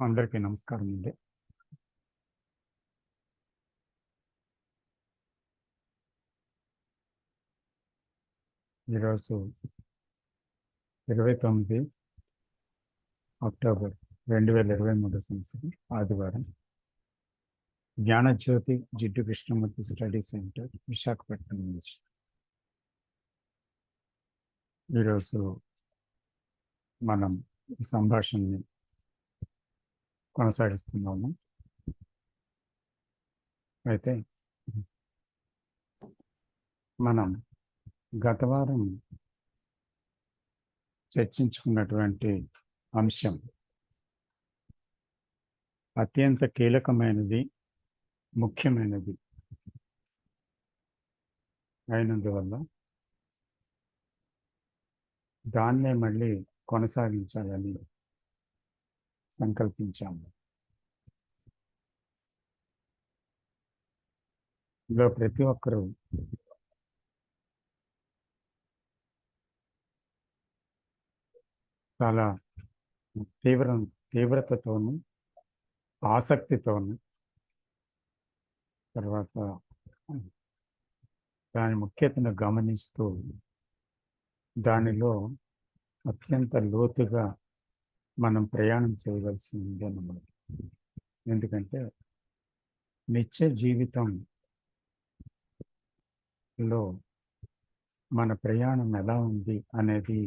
అందరికీ నమస్కారం అండి. ఈరోజు 29 అక్టోబర్ 2023 సంవత్సరం ఆదివారం. జ్ఞానజ్యోతి జిడ్డు కృష్ణమూర్తి స్టడీ సెంటర్ విశాఖపట్నం నుంచి ఈరోజు మనం ఈ సంభాషణని కొనసాగిస్తున్నాము. అయితే మనం గత వారం చర్చించుకున్నటువంటి అంశం అత్యంత కీలకమైనది, ముఖ్యమైనది అయినందువల్ల దాన్నే మళ్ళీ కొనసాగించాలని సంకల్పించాము. ఇందులో ప్రతి ఒక్కరూ చాలా తీవ్రతతోనూ ఆసక్తితోనూ తర్వాత దాని ముఖ్యతను గమనిస్తూ దానిలో అత్యంత లోతుగా మనం ప్రయాణం చేయవలసి ఉంది అన్నమాట. ఎందుకంటే నిత్య జీవితంలో మన ప్రయాణం ఎలా ఉంది అనేది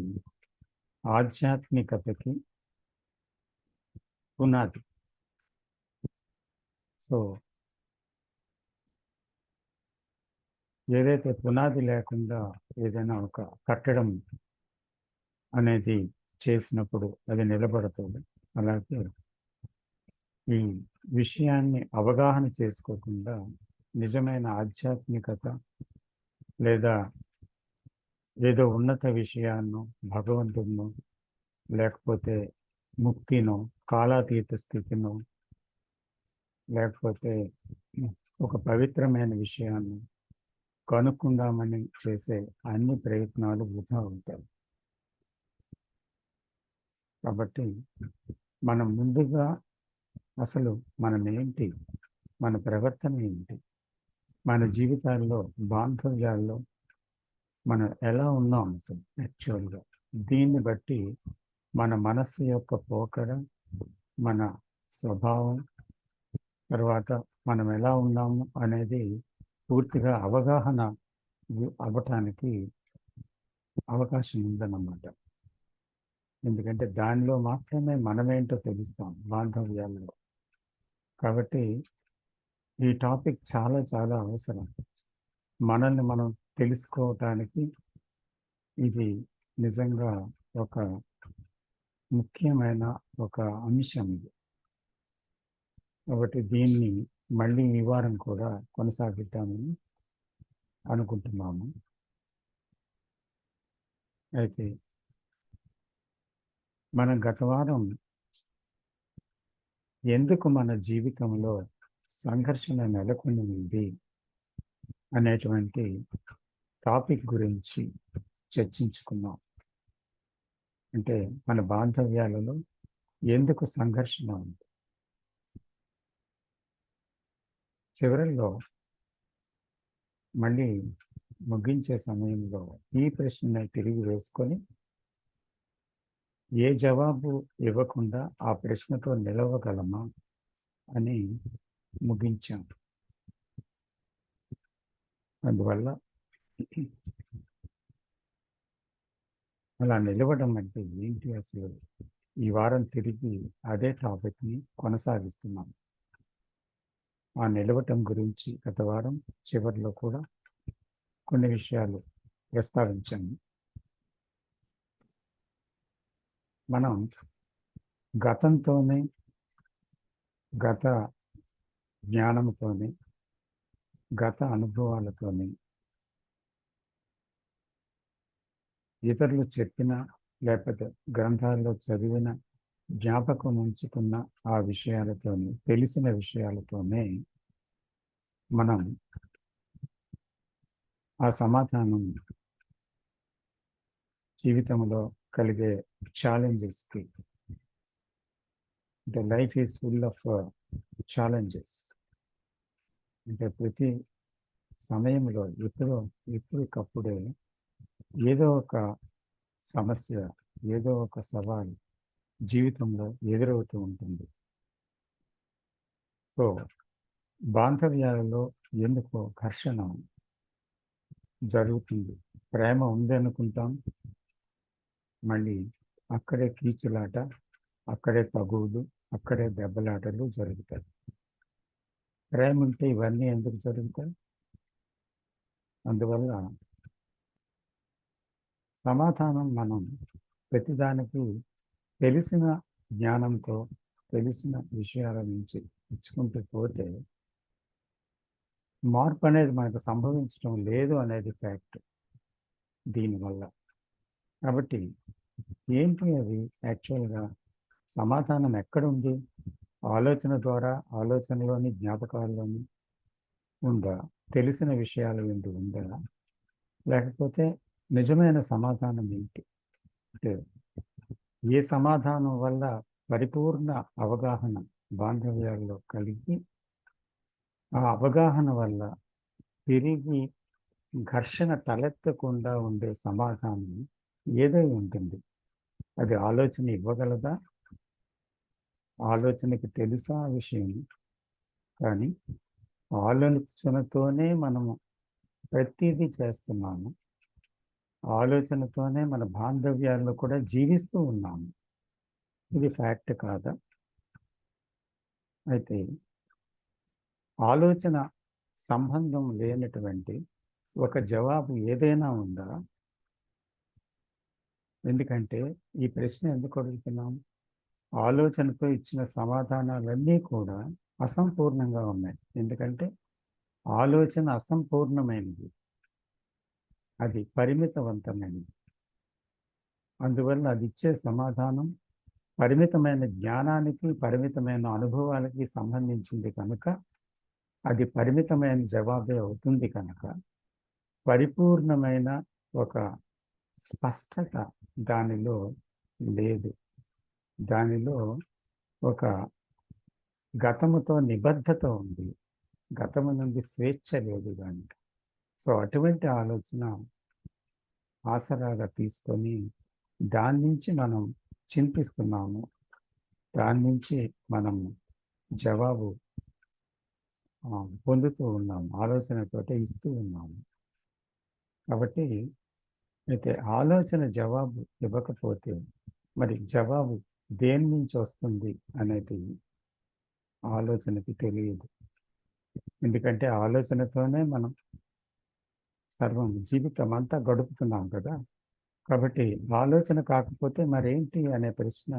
ఆధ్యాత్మికతకి పునాది. సో ఏదైతే పునాది లేకుండా ఏదైనా ఒక కట్టడం అనేది చేసినప్పుడు అది నిలబడుతుంది. అలాగే ఈ విషయాన్ని అవగాహన చేసుకోకుండా నిజమైన ఆధ్యాత్మికత లేదా ఏదో ఉన్నత విషయాన్నో, భగవంతుడినో, లేకపోతే ముక్తినో, కాలాతీత స్థితినో, లేకపోతే ఒక పవిత్రమైన విషయాన్ని కనుక్కుందామని చేసే అన్ని ప్రయత్నాలు వృధా అవుతాయి. కాబట్టి మనం ముందుగా అసలు మనం ఏంటి, మన ప్రవర్తన ఏంటి, మన జీవితాల్లో బాంధవ్యాల్లో మనం ఎలా ఉన్నాం అసలు యాక్చువల్గా, దీన్ని బట్టి మన మనస్సు యొక్క పోకడ, మన స్వభావం, తర్వాత మనం ఎలా ఉన్నాము అనేది పూర్తిగా అవగాహన అవ్వటానికి అవకాశం ఉందన్నమాట. ఎందుకంటే దానిలో మాత్రమే మనమేంటో తెలుస్తాం బాంధవ్యాల్లో. కాబట్టి ఈ టాపిక్ చాలా చాలా అవసరం. మనల్ని మనం తెలుసుకోవటానికి ఇది నిజంగా ఒక ముఖ్యమైన ఒక అంశం ఇది. కాబట్టి దీన్ని మళ్ళీ ఈ వారం కూడా కొనసాగిద్దామని అనుకుంటున్నాము. అయితే మనం గత వారం ఎందుకు మన జీవితంలో సంఘర్షణ నెలకొని ఉంది అనేటువంటి టాపిక్ గురించి చర్చించుకున్నాం. అంటే మన బాంధవ్యాలలో ఎందుకు సంఘర్షణ ఉంది. చివరిలో మళ్ళీ ముగించే సమయంలో ఈ ప్రశ్న తిరిగి వేసుకొని ఏ జవాబు ఇవ్వకుండా ఆ ప్రశ్నతో నిలవగలమా అని ముగించాం. అందువల్ల అలా నిలవడం అంటే ఏంటి అసలు, ఈ వారం తిరిగి అదే టాపిక్ని కొనసాగిస్తున్నాం. ఆ నిలవటం గురించి గత వారం చివరిలో కూడా కొన్ని విషయాలు ప్రస్తావించాము. మనం గతంతోనే, గత జ్ఞానంతోనే, గత అనుభవాలతోనే, ఇతరులు చెప్పిన లేకపోతే గ్రంథాల్లో చదివిన, జ్ఞాపకం ఉంచుకున్న ఆ విషయాలతోనే, తెలిసిన విషయాలతోనే మనం ఆ సమాధానం జీవితంలో కలిగే ఛాలెంజెస్కి అంటే life is full of challenges. అంటే ప్రతి సమయంలో ఎప్పటికప్పుడే ఏదో ఒక సమస్య, ఏదో ఒక సవాల్ జీవితంలో ఎదురవుతూ ఉంటుంది. సో బాంధవ్యాలలో ఎందుకో ఘర్షణ జరుగుతుంది. ప్రేమ ఉంది అనుకుంటాం, మళ్ళీ అక్కడే కీచులాట, అక్కడే తగువులు, అక్కడే దెబ్బలాటలు జరుగుతాయి. ప్రేమ ఉంటే ఇవన్నీ ఎందుకు జరుగుతాయి? అందువల్ల సమాధానం మనం ప్రతిదానికి తెలిసిన జ్ఞానంతో, తెలిసిన విషయాల నుంచి ఇచ్చుకుంటూ పోతే మార్పు అనేది మనకు సంభవించడం లేదు అనేది ఫ్యాక్ట్ దీనివల్ల. కాబట్టి ఏంటి అది యాక్చువల్గా సమాధానం ఎక్కడుంది? ఆలోచన ద్వారా, ఆలోచనలోని జ్ఞాపకాల్లోని ఉందా? తెలిసిన విషయాల ఎందు ఉందా? లేకపోతే నిజమైన సమాధానం ఏంటి? అంటే ఏ సమాధానం వల్ల పరిపూర్ణ అవగాహన బాంధవ్యాల్లో కలిగి, ఆ అవగాహన వల్ల తిరిగి ఘర్షణ తలెత్తకుండా ఉండే సమాధానం ఏదై ఉంటుంది? అది ఆలోచన ఇవ్వగలదా? ఆలోచనకి తెలుసా ఆ విషయం? కానీ ఆలోచనతోనే మనము ప్రతిదీ చేస్తున్నాము. ఆలోచనతోనే మన బాంధవ్యాల్లో కూడా జీవిస్తూ ఉన్నాము. ఇది ఫ్యాక్ట్ కాదా? అయితే ఆలోచన సంబంధం లేనటువంటి ఒక జవాబు ఏదైనా ఉందా? ఎందుకంటే ఈ ప్రశ్న ఎందుకు అడుగుతున్నాం? ఆలోచనతో ఇచ్చిన సమాధానాలన్నీ కూడా అసంపూర్ణంగా ఉన్నాయి. ఎందుకంటే ఆలోచన అసంపూర్ణమైనది, అది పరిమితవంతమైనది. అందువల్ల అది ఇచ్చే సమాధానం పరిమితమైన జ్ఞానానికి, పరిమితమైన అనుభవాలకి సంబంధించింది కనుక, అది పరిమితమైన జవాబే అవుతుంది కనుక, పరిపూర్ణమైన ఒక స్పష్టత దానిలో లేదు. దానిలో ఒక గతముతో నిబద్ధత ఉంది, గతము నుండి స్వేచ్ఛ లేదు దానికి. సో అటువంటి ఆలోచన ఆసరాగా తీసుకొని దాని నుంచి మనం చింతిస్తున్నాము, దాని నుంచి మనం జవాబు పొందుతూ ఉన్నాము, ఆలోచనతోటే ఇస్తూ ఉన్నాము. కాబట్టి అయితే ఆలోచన జవాబు ఇవ్వకపోతే మరి జవాబు దేని నుంచి వస్తుంది అనేది ఆలోచనకి తెలియదు. ఎందుకంటే ఆలోచనతోనే మనం సర్వం జీవితం అంతా గడుపుతున్నాం కదా. కాబట్టి ఆలోచన కాకపోతే మరేంటి అనే ప్రశ్న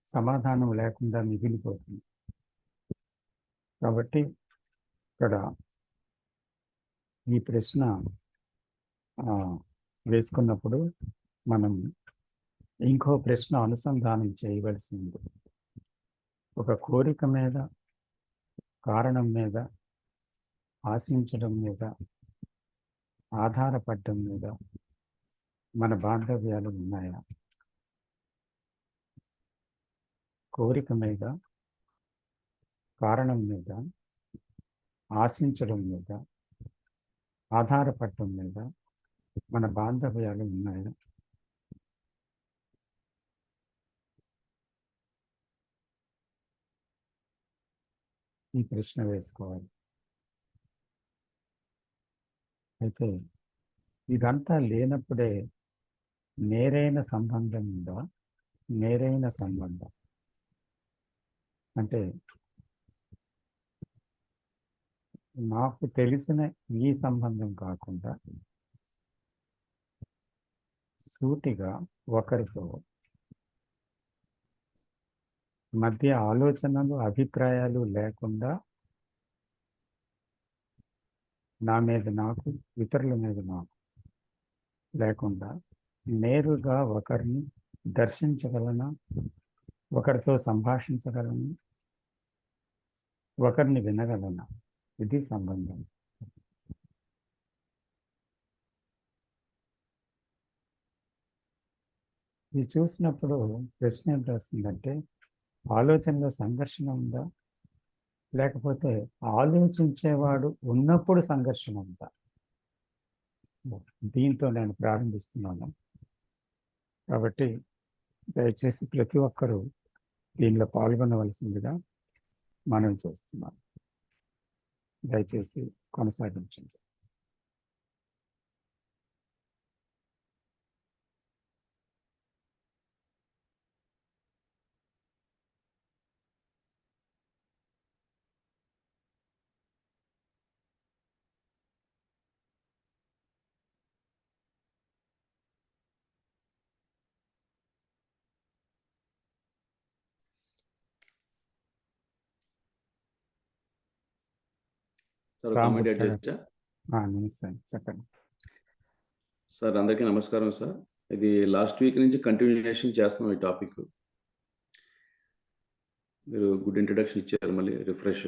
సమాధానం లేకుండా మిగిలిపోతుంది. కాబట్టి ఇక్కడ ఈ ప్రశ్న వేసుకున్నప్పుడు మనం ఇంకో ప్రశ్న అనుసంధానం చేయవలసింది. ఒక కోరిక మీద, కారణం మీద, ఆశించడం మీద, ఆధారపడడం మీద మన బాంధవ్యాలు ఉన్నాయా? కోరిక మీద, కారణం మీద, ఆశించడం మీద, ఆధారపడటం మీద మన బాంధవ్యాలు ఉన్నాయా? ఈ ప్రశ్న వేసుకోవాలి. అయితే ఇదంతా లేనప్పుడే నేరైన సంబంధం ఉందా? నేరైన సంబంధం అంటే నాకు తెలిసిన ఈ సంబంధం కాకుండా సూటిగా ఒకరితో మధ్య ఆలోచనలు, అభిప్రాయాలు లేకుండా, నా మీద నాకు, ఇతరుల మీద నాకు లేకుండా నేరుగా ఒకరిని దర్శించగలనా? ఒకరితో సంభాషించగలను, ఒకరిని వినగలనా? ఇది సంబంధం. ఇది చూసినప్పుడు ప్రశ్న ఏంటి వస్తుందంటే, ఆలోచనలో సంఘర్షణ ఉందా, లేకపోతే ఆలోచించేవాడు ఉన్నప్పుడు సంఘర్షణ ఉందా? దీంతో నేను ప్రారంభిస్తున్నాను. కాబట్టి దయచేసి ప్రతి ఒక్కరూ దీనిలో పాల్గొనవలసిందిగా మనం చేస్తున్నాం. దయచేసి కొనసాగించండి. సార్ కామెంట్ యాడ్ చేయొచ్చా? నమస్తే, చెప్పండి సార్. అందరికీ నమస్కారం సార్. ఇది లాస్ట్ వీక్ నుంచి కంటిన్యూషన్ చేస్తున్నాం ఈ టాపిక్. మీరు గుడ్ ఇంట్రడక్షన్ ఇచ్చారు, మళ్ళీ రిఫ్రెష్.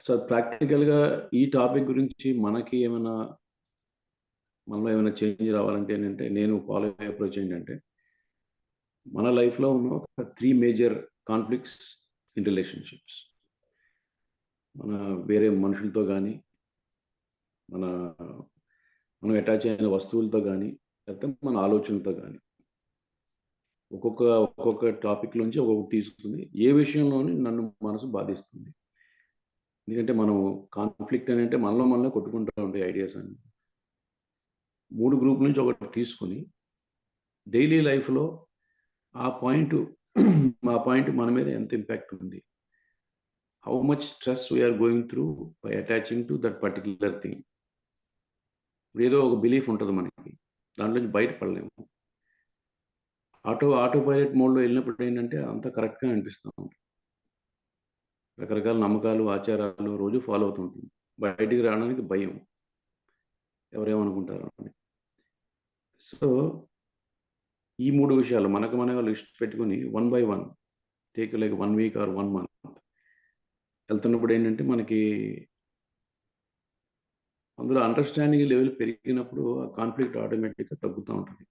సార్ ప్రాక్టికల్గా ఈ టాపిక్ గురించి మనలో ఏమైనా చేంజ్ రావాలంటే ఏంటంటే, నేను ఫాలో అయ్యే అప్రోచ్ ఏంటంటే, మన లైఫ్లో ఉన్న ఒక 3 మేజర్ కాన్ఫ్లిక్ట్స్ ఇన్ రిలేషన్షిప్స్. మన వేరే మనుషులతో కానీ, మనం అటాచ్ అయిన వస్తువులతో కానీ, లేకపోతే మన ఆలోచనలతో కానీ, ఒక్కొక్క టాపిక్ నుంచి ఒక్కొక్కటి తీసుకుని ఏ విషయంలోని నన్ను మనసు బాధిస్తుంది. ఎందుకంటే మనం కాన్ఫ్లిక్ట్ అని అంటే మనలో కొట్టుకుంటూ ఉంటాయి ఐడియాస్ అన్ని. 3 గ్రూప్ నుంచి ఒకటి తీసుకుని డైలీ లైఫ్లో ఆ పాయింట్ మన మీద ఎంత ఇంపాక్ట్ ఉంది, how much stress we're going through by attaching to that particular thing. ఏదో ఒక బిలీఫ్ ఉంటుంది మనకి, దాంట్లో నుంచి బయటపడలేము. ఆటో పైలట్ మోడ్లో వెళ్ళినప్పుడు ఏంటంటే అంత కరెక్ట్గా అనిపిస్తాం. రకరకాల నమ్మకాలు, ఆచారాలు రోజు ఫాలో అవుతుంటుంది. బయటికి రావడానికి భయం, ఎవరేమనుకుంటారు అని. సో ఈ 3 విషయాలు మనకు లిస్ట్ పెట్టుకుని 1 by 1 take like 1 week or 1 month వెళ్తున్నప్పుడు ఏంటంటే మనకి అందులో అండర్స్టాండింగ్ లెవెల్ పెరిగినప్పుడు ఆ కాన్ఫ్లిక్ట్ ఆటోమేటిక్గా తగ్గుతూ ఉంటుంది.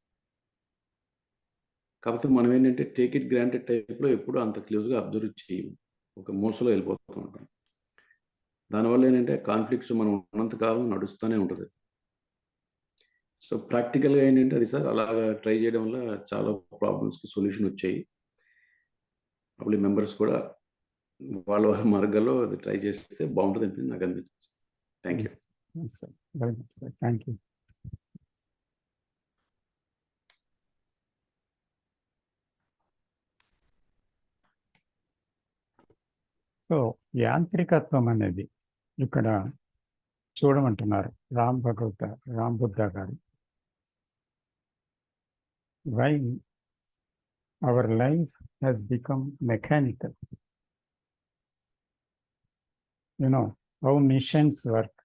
కాకపోతే మనం ఏంటంటే టేక్ ఇట్ గ్రాంటెడ్ టైప్లో ఎప్పుడు అంత క్లోజ్గా అబ్జర్వ్ చేయము, ఒక మూసలో వెళ్ళిపోతూ ఉంటాం. దానివల్ల ఏంటంటే కాన్ఫ్లిక్ట్స్ మనం ఉన్నంతకాలం నడుస్తూనే ఉంటుంది. సో ప్రాక్టికల్గా ఏంటంటే అది సార్ అలాగా ట్రై చేయడం వల్ల చాలా ప్రాబ్లమ్స్కి సొల్యూషన్ వచ్చాయి. అప్పుడు మెంబర్స్ కూడా వాళ్ళ మార్గాల్లో అది ట్రై చేస్తే బాగుంటుంది అనిపించింది, నాకు అనిపించింది. Thank you. Very good sir, thank you. So యాంత్రికత్వం అనేది ఇక్కడ చూడమంటున్నారు రామ్ బుద్ధ గారు. Why our life has become mechanical. How machines work,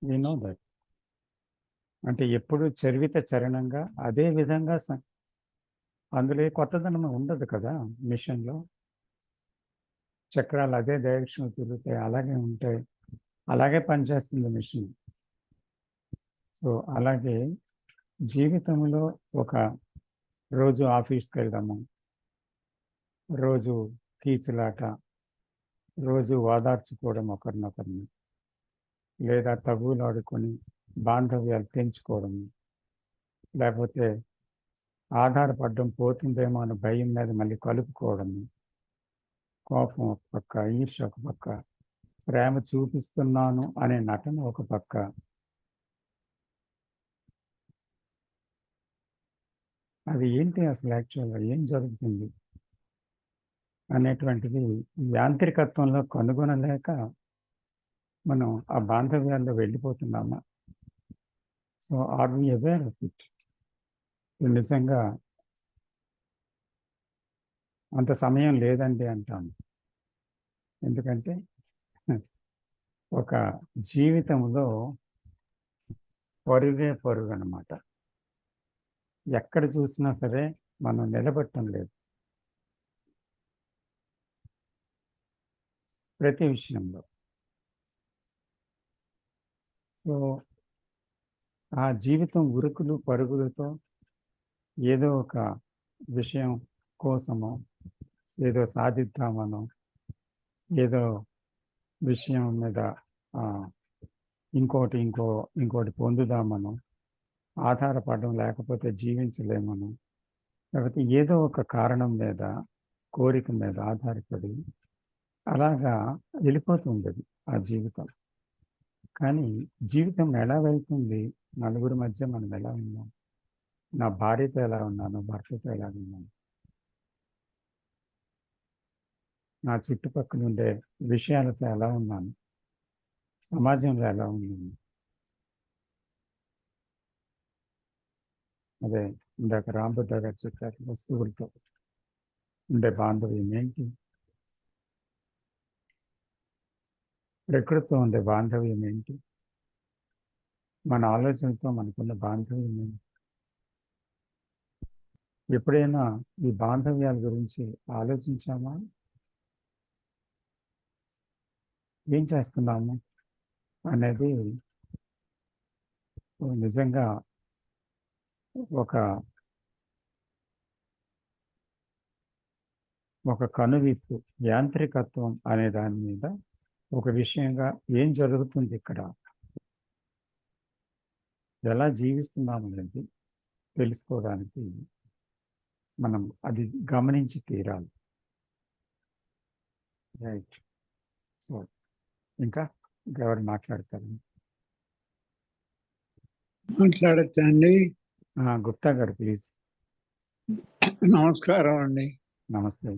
we know that. అంటే ఎప్పుడు చరణంగా అదే విధంగా అందులో కొత్తదనం ఉండదు కదా. మిషన్లో చక్రాలు అదే డైరెక్షన్ తిరుగుతాయి, అలాగే ఉంటాయి, అలాగే పనిచేస్తుంది మిషన్. సో అలాగే జీవితంలో ఒక రోజు ఆఫీస్కి వెళ్దాము, రోజు కీచులాట, రోజు ఓదార్చుకోవడం ఒకరినొకరిని, లేదా తగువులు ఆడుకొని బాంధవ్యాలు పెంచుకోవడం, లేకపోతే ఆధారపడడం పోతుందేమో అని భయం మీద మళ్ళీ కలుపుకోవడం, కోపం ఒక పక్క, ఈర్ష్య ఒక పక్క, ప్రేమ చూపిస్తున్నాను అనే నటన ఒక పక్క. అది ఏంటి అసలు, యాక్చువల్గా ఏం జరుగుతుంది అనేటువంటిది యాంత్రికత్వంలో కనుగొనలేక మనం ఆ బాంధవ్యాల్లో వెళ్ళిపోతున్నామా? So are we aware of it? నిజంగా అంత సమయం లేదండి అంటాను. ఎందుకంటే ఒక జీవితంలో పరుగు అన్నమాట. ఎక్కడ చూసినా సరే మనం నిలబట్టం లేదు, ప్రతి విషయంలో. సో ఆ జీవితం ఉరుకులు పరుగులతో ఏదో ఒక విషయం కోసమో ఏదో సాధిద్దామనో ఏదో విషయం మీద ఇంకోటి పొందుదామనో ఆధారపడడం, లేకపోతే జీవించలేమను, లేకపోతే ఏదో ఒక కారణం మీద, కోరిక మీద ఆధారపడి అలాగా వెళ్ళిపోతుండేది ఆ జీవితం. కానీ జీవితం ఎలా వెళ్తుంది? నలుగురి మధ్య మనం ఎలా ఉన్నాం? నా భార్యతో ఎలా ఉన్నాను, భర్తతో ఎలా ఉన్నాను, నా చుట్టుపక్కల ఉండే విషయాలతో ఎలా ఉన్నాను, సమాజంలో ఎలా ఉన్నాను? అదే ఇందాక రాంబుద్ధ గారు చెప్పారు, వస్తువులతో ఉండే బాంధవ్యం ఏంటి, ప్రకృతితో ఉండే బాంధవ్యం ఏంటి, మన ఆలోచనలతో మనకున్న బాంధవ్యం ఏంటి? ఎప్పుడైనా ఈ బాంధవ్యాల గురించి ఆలోచించామా? ఏం చేస్తున్నాము అనేది నిజంగా ఒక కనువిప్పు, యాంత్రికత్వం అనే దాని మీద ఒక విషయంగా ఏం జరుగుతుంది ఇక్కడ, ఎలా జీవిస్తున్నాం అనేది తెలుసుకోవడానికి మనం అది గమనించి తీరాలి. రైట్. సో ఇంకా ఎవరు మాట్లాడతారు? మాట్లాడచ్చండి. గుప్తా గారు ప్లీజ్. నమస్కారం అండి. నమస్తే.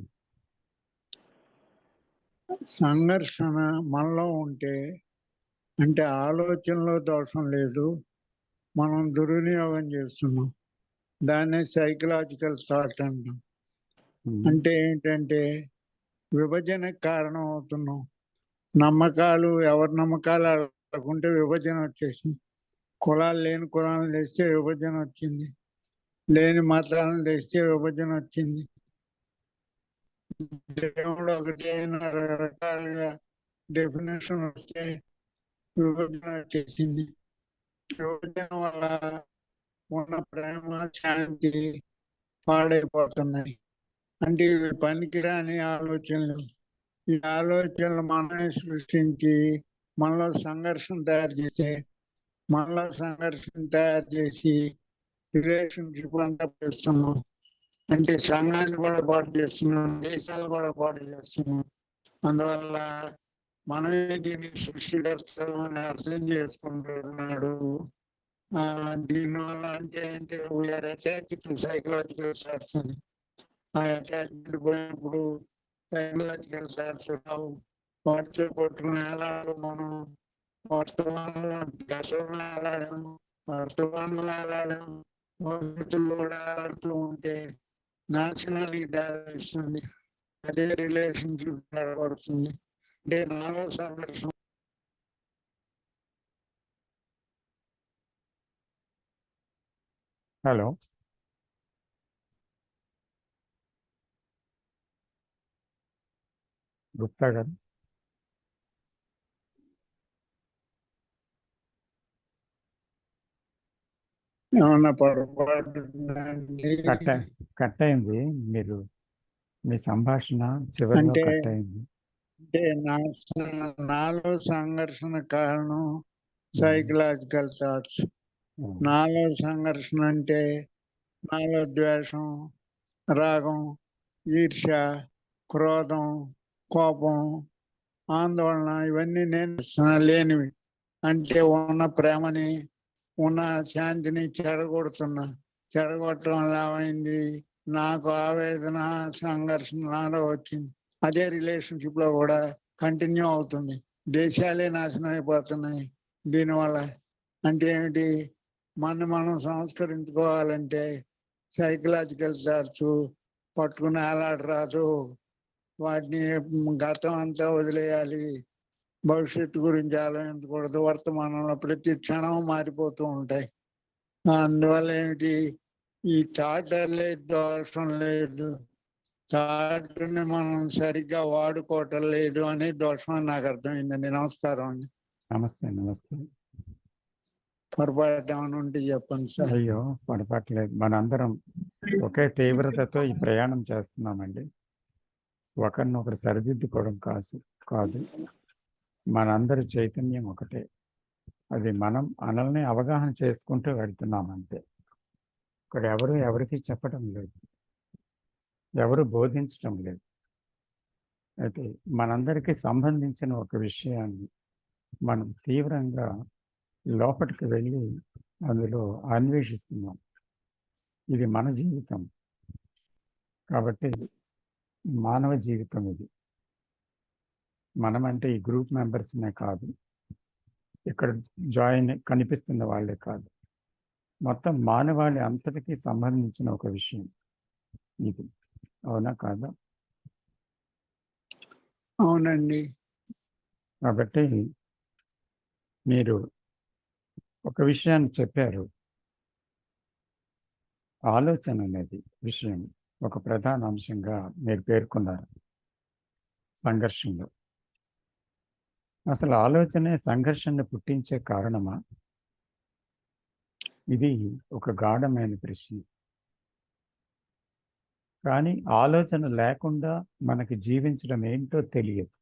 సంఘర్షణ మనలో ఉంటే అంటే ఆలోచనలో దోషం లేదు, మనం దుర్వినియోగం చేస్తున్నాం. దాన్నే సైకలాజికల్ థాట్ అంటాం. అంటే ఏంటంటే విభజనకు కారణం అవుతున్నాం. నమ్మకాలు, ఎవరి నమ్మకాలు అనుకుంటే విభజన వచ్చేసింది. కులాలు లేని కులాలను తెస్తే విభజన వచ్చింది, లేని మతాలను తెస్తే విభజన వచ్చింది. దేవుడు ఒకటి రకరకాలుగా డెఫినేషన్ వస్తే విభజన వచ్చేసింది. విభజన వల్ల ఉన్న ప్రేమ, శాంతి పాడైపోతున్నాయి. అంటే ఇవి పనికిరాని ఆలోచనలు. ఈ ఆలోచనలు మనమే సృష్టించి మనలో సంఘర్షణ తయారు చేసి రిలేషన్షిప్ అంతా చేస్తున్నాం. అంటే సంఘాన్ని కూడా పాటు చేస్తున్నాం, దేశాలు కూడా పాటు చేస్తున్నాం. అందువల్ల మనమే దీన్ని సృష్టికర్తలు అని అర్థం చేసుకుంటున్నాడు. దీనివల్ల అంటే we're attached to psychological thoughts అని. ఆ అటాచ్మెంట్ పోయినప్పుడు సైకలాజికల్ థాట్స్ రావు. వాటితో పట్టుకుని ఎలాగో మనం గతంలో ఎలాడాము, వర్తమానంలో ఎలాడాము, భవిష్యత్తులో కూడా ఆడుతూ ఉంటే నాశనానికి దారిస్తుంది. అదే రిలేషన్షిప్ ఏర్పడుతుంది. అంటే నాలో సంఘర్షణ. హలో, గుప్తా గారు. ఏమన్నా పొరపాటు కట్ అయింది. మీరు మీ సంభాషణ చివరిలో కట్ అయింది. అంటే నాలో సంఘర్షణ కారణం సైకలాజికల్ థాట్స్. నాలో సంఘర్షణ అంటే నాలో ద్వేషం, రాగం, ఈర్ష్య, క్రోధం, కోపం, ఆందోళన ఇవన్నీ నేను లేనివి. అంటే ఉన్న ప్రేమని, ఉన్న శాంతిని చెడగొట్టడం వల్ల ఏమైంది, నాకు ఆవేదన, సంఘర్షణ నాలో వచ్చింది. అదే రిలేషన్షిప్ లో కూడా కంటిన్యూ అవుతుంది. దేశాలే నాశనం అయిపోతున్నాయి దీనివల్ల. అంటే ఏమిటి, మనం సంస్కరించుకోవాలంటే సైకలాజికల్ థాట్స్ పట్టుకుని ఆలాడరాదు. వాటిని గతం అంతా వదిలేయాలి, భవిష్యత్తు గురించి ఆలోచించకూడదు. వర్తమానంలో ప్రతి క్షణం మారిపోతూ ఉంటాయి. అందువల్ల ఏమిటి, ఈ థాట్ లేదు, దోషం లేదు, థాట్ని మనం సరిగ్గా వాడుకోవటం లేదు అనే దోషం అని నాకు అర్థమైందండి. నమస్కారం అండి. నమస్తే. నమస్తే. పొరపాటు ఏమైనా ఉంటే చెప్పండి సార్. అయ్యో, పొరపాట్లేదు. మనందరం ఒకే తీవ్రతతో ఈ ప్రయాణం చేస్తున్నామండి. ఒకరినొకరు సరిదిద్దుకోవడం కాదు. మనందరి చైతన్యం ఒకటే. అది మనం మనల్ని అవగాహన చేసుకుంటూ వెళ్తున్నాం అంతే. ఇక్కడ ఎవరికి చెప్పడం లేదు, ఎవరు బోధించటం లేదు. అయితే మనందరికీ సంబంధించిన ఒక విషయాన్ని మనం తీవ్రంగా లోపలికి వెళ్ళి అందులో అన్వేషిస్తున్నాం. ఇది మన జీవితం కాబట్టి, మానవ జీవితం ఇది. మనమంటే ఈ గ్రూప్ మెంబర్స్నే కాదు, ఇక్కడ కనిపిస్తున్న వాళ్ళే కాదు, మొత్తం మానవాళి అంతటికీ సంబంధించిన ఒక విషయం ఇది. అవునా కాదా? అవునండి. కాబట్టి మీరు ఒక విషయాన్ని చెప్పారు, ఆలోచన అనేది విషయం ఒక ప్రధాన అంశంగా మీరు పేర్కొన్నారు సంఘర్షణలో. అసలు ఆలోచనే సంఘర్షణను పుట్టించే కారణమా? ఇది ఒక గాఢమైన ప్రశ్న. కానీ ఆలోచన లేకుండా మనకి జీవించడం ఏంటో తెలియదు.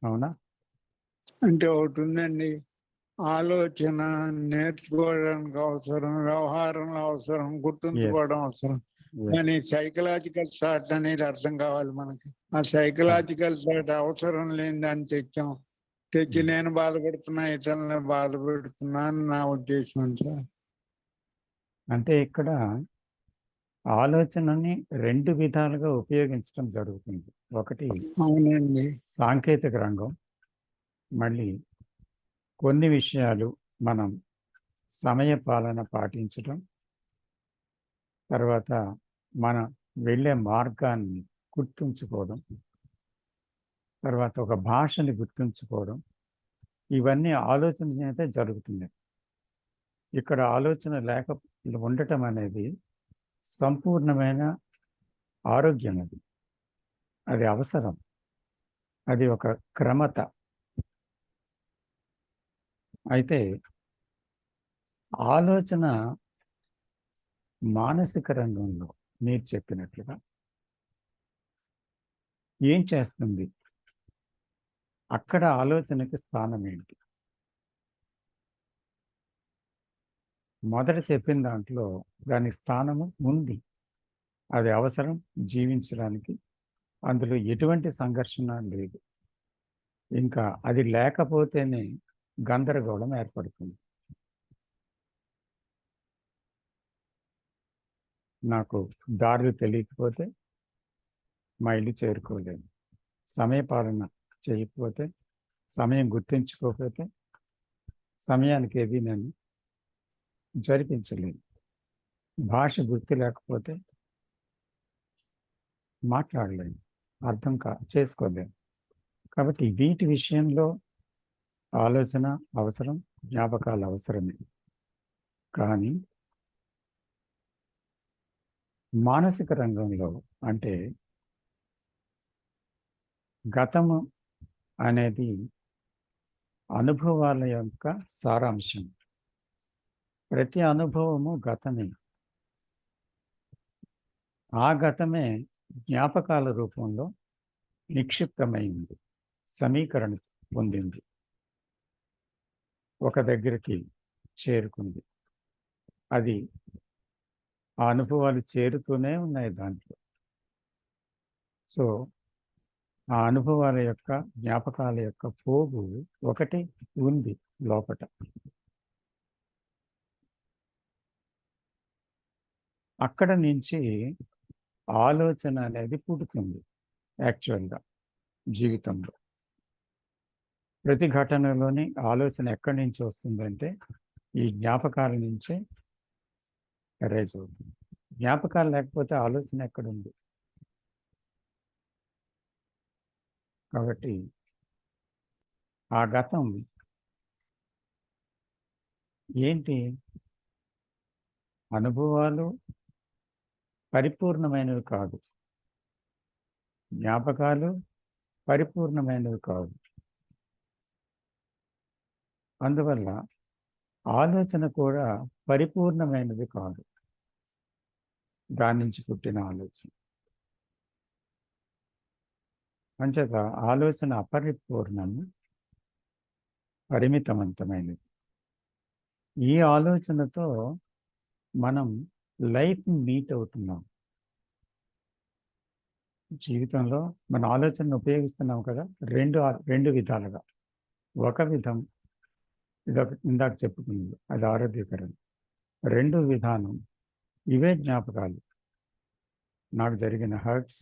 అవునా? అంటే ఒకటి ఉందండి, ఆలోచన నేర్చుకోవడానికి అవసరం, వ్యవహారంలో అవసరం, గుర్తుంచుకోవడం అవసరం. కానీ సైకలాజికల్ థాట్ అనేది అర్థం కావాలి మనకి. ఆ సైకలాజికల్ థాట్ అవసరం లేని దాన్ని తెచ్చి నేను బాధపడుతున్నా, ఇతరులను బాధపెడుతున్నా అని నా ఉద్దేశం సార్. అంటే ఇక్కడ ఆలోచనని రెండు విధాలుగా ఉపయోగించడం జరుగుతుంది. ఒకటి అవునండి, సాంకేతిక రంగం, మళ్ళీ కొన్ని విషయాలు మనం సమయ పాలన పాటించడం, తర్వాత మనం వెళ్ళే మార్గాన్ని గుర్తుంచుకోవడం, తర్వాత ఒక భాషని గుర్తుంచుకోవడం, ఇవన్నీ ఆలోచన చేతే జరుగుతున్నాయి. ఇక్కడ ఆలోచన ఉండటం అనేది సంపూర్ణమైన ఆరోగ్యం. అది అవసరం, అది ఒక క్రమత. అయితే ఆలోచన మానసిక రంగంలో మీరు చెప్పినట్లుగా ఏం చేస్తుంది? అక్కడ ఆలోచనకి స్థానం ఏంటి? మొదట చెప్పిన దాంట్లో దాని స్థానము ఉంది, అది అవసరం జీవించడానికి. అందులో ఎటువంటి సంఘర్షణ లేదు. ఇంకా అది లేకపోతేనే గందరగోళం ఏర్పడుతుంది. నాకు దారులు తెలియకపోతే మా ఇల్లు చేరుకోలేను, సమయపాలన చేయకపోతే, సమయం గుర్తించుకోకపోతే సమయానికి ఏది నేను జరిపించలేను, భాష గుర్తు లేకపోతే మాట్లాడలేను, అర్థం చేసుకోలేను. కాబట్టి వీటి విషయంలో ఆలోచన అవసరం, జ్ఞాపకాలు అవసరమే. కానీ మానసిక రంగంలో అంటే గతము అనేది అనుభవాల యొక్క సారాంశం. ప్రతి అనుభవము గతమే. ఆ గతమే జ్ఞాపకాల రూపంలో నిక్షిప్తమైంది, సమీకరణ పొందింది, ఒక దగ్గరికి చేరుకుంది. అది ఆ అనుభవాలు చేరుతూనే ఉన్నాయి దాంట్లో. సో ఆ అనుభవాల యొక్క, జ్ఞాపకాల యొక్క పోగు ఒకటి ఉంది లోపట. అక్కడ నుంచి ఆలోచన అనేది పుడుతుంది. యాక్చువల్గా జీవితంలో ప్రతి ఘటనలోని ఆలోచన ఎక్కడి నుంచి వస్తుందంటే ఈ జ్ఞాపకాల నుంచే అరైజ్ అవుతుంది. జ్ఞాపకాలు లేకపోతే ఆలోచన ఎక్కడుంది? కాబట్టి ఆ గతం ఏంటి? అనుభవాలు పరిపూర్ణమైనవి కాదు, జ్ఞాపకాలు పరిపూర్ణమైనవి కాదు. అందువల్ల ఆలోచన కూడా పరిపూర్ణమైనది కాదు, దాని నుంచి పుట్టిన ఆలోచన. అంచేత ఆలోచన అపరిపూర్ణము, పరిమితవంతమైనది. ఈ ఆలోచనతో మనం లైఫ్ మీట్ అవుతున్నాం. జీవితంలో మన ఆలోచనను ఉపయోగిస్తున్నాం కదా, రెండు విధాలుగా. ఒక విధం ఇందాక చెప్పుకుంది, అది ఆరోగ్యకరం. రెండు విధానం, ఇవే జ్ఞాపకాలు. నాకు జరిగిన హర్ట్స్,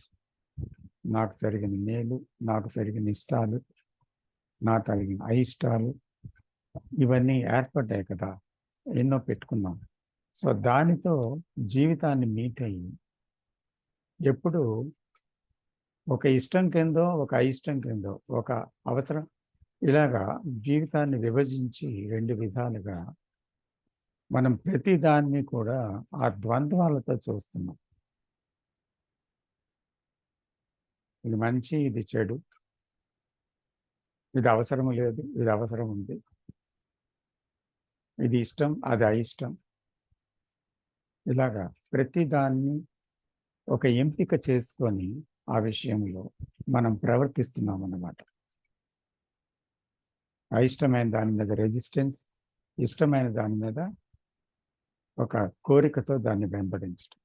నాకు జరిగిన మేలు, నాకు జరిగిన ఇష్టాలు, నాకు కలిగిన అయిష్టాలు, ఇవన్నీ ఏర్పడ్డాయి కదా, ఎన్నో పెట్టుకున్నాం. సో దానితో జీవితాన్ని మీట్ అయ్యి ఎప్పుడు ఒక ఇష్టం కిందో ఒక అయిష్టం కిందో ఒక అవసరం, ఇలాగా జీవితాన్ని విభజించి రెండు విధాలుగా మనం ప్రతి దాన్ని కూడా ఆ ద్వంద్వాలతో చూస్తున్నాం. ఇది మంచి, ఇది చెడు, ఇది అవసరం లేదు, ఇది అవసరం ఉంది, ఇది ఇష్టం, అది అయిష్టం. ఇలాగా ప్రతి దాన్ని ఒక ఎంపిక చేసుకొని ఆ విషయంలో మనం ప్రవర్తిస్తున్నాం అన్నమాట. అయిష్టమైన దాని మీద రెసిస్టెన్స్, ఇష్టమైన దాని మీద ఒక కోరికతో దాన్ని వెంబడించడం.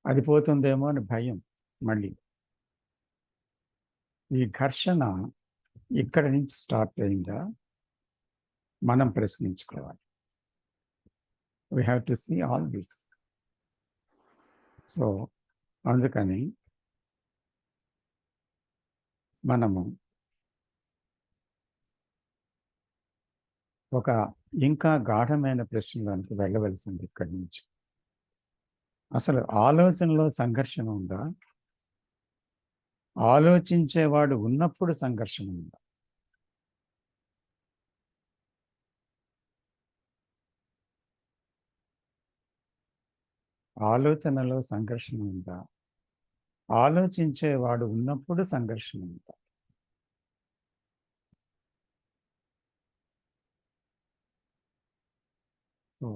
అది పోతుందేమో అని భయం. మళ్ళీ ఈ ఘర్షణ ఇక్కడ నుంచి స్టార్ట్ అయిందా మనం ప్రశ్నించుకోవాలి. We have to see all this. So అందుకని మనము ఒక ఇంకా గాఢమైన ప్రశ్నలోనికి వెళ్ళవలసింది ఇక్కడి నుంచి. అసలు ఆలోచనలో సంఘర్షణ ఉందా? ఆలోచించేవాడు ఉన్నప్పుడు సంఘర్షణ ఉందా? ఆలోచనలో సంఘర్షణ ఉందా? ఆలోచించేవాడు ఉన్నప్పుడు సంఘర్షణ ఉందా? సో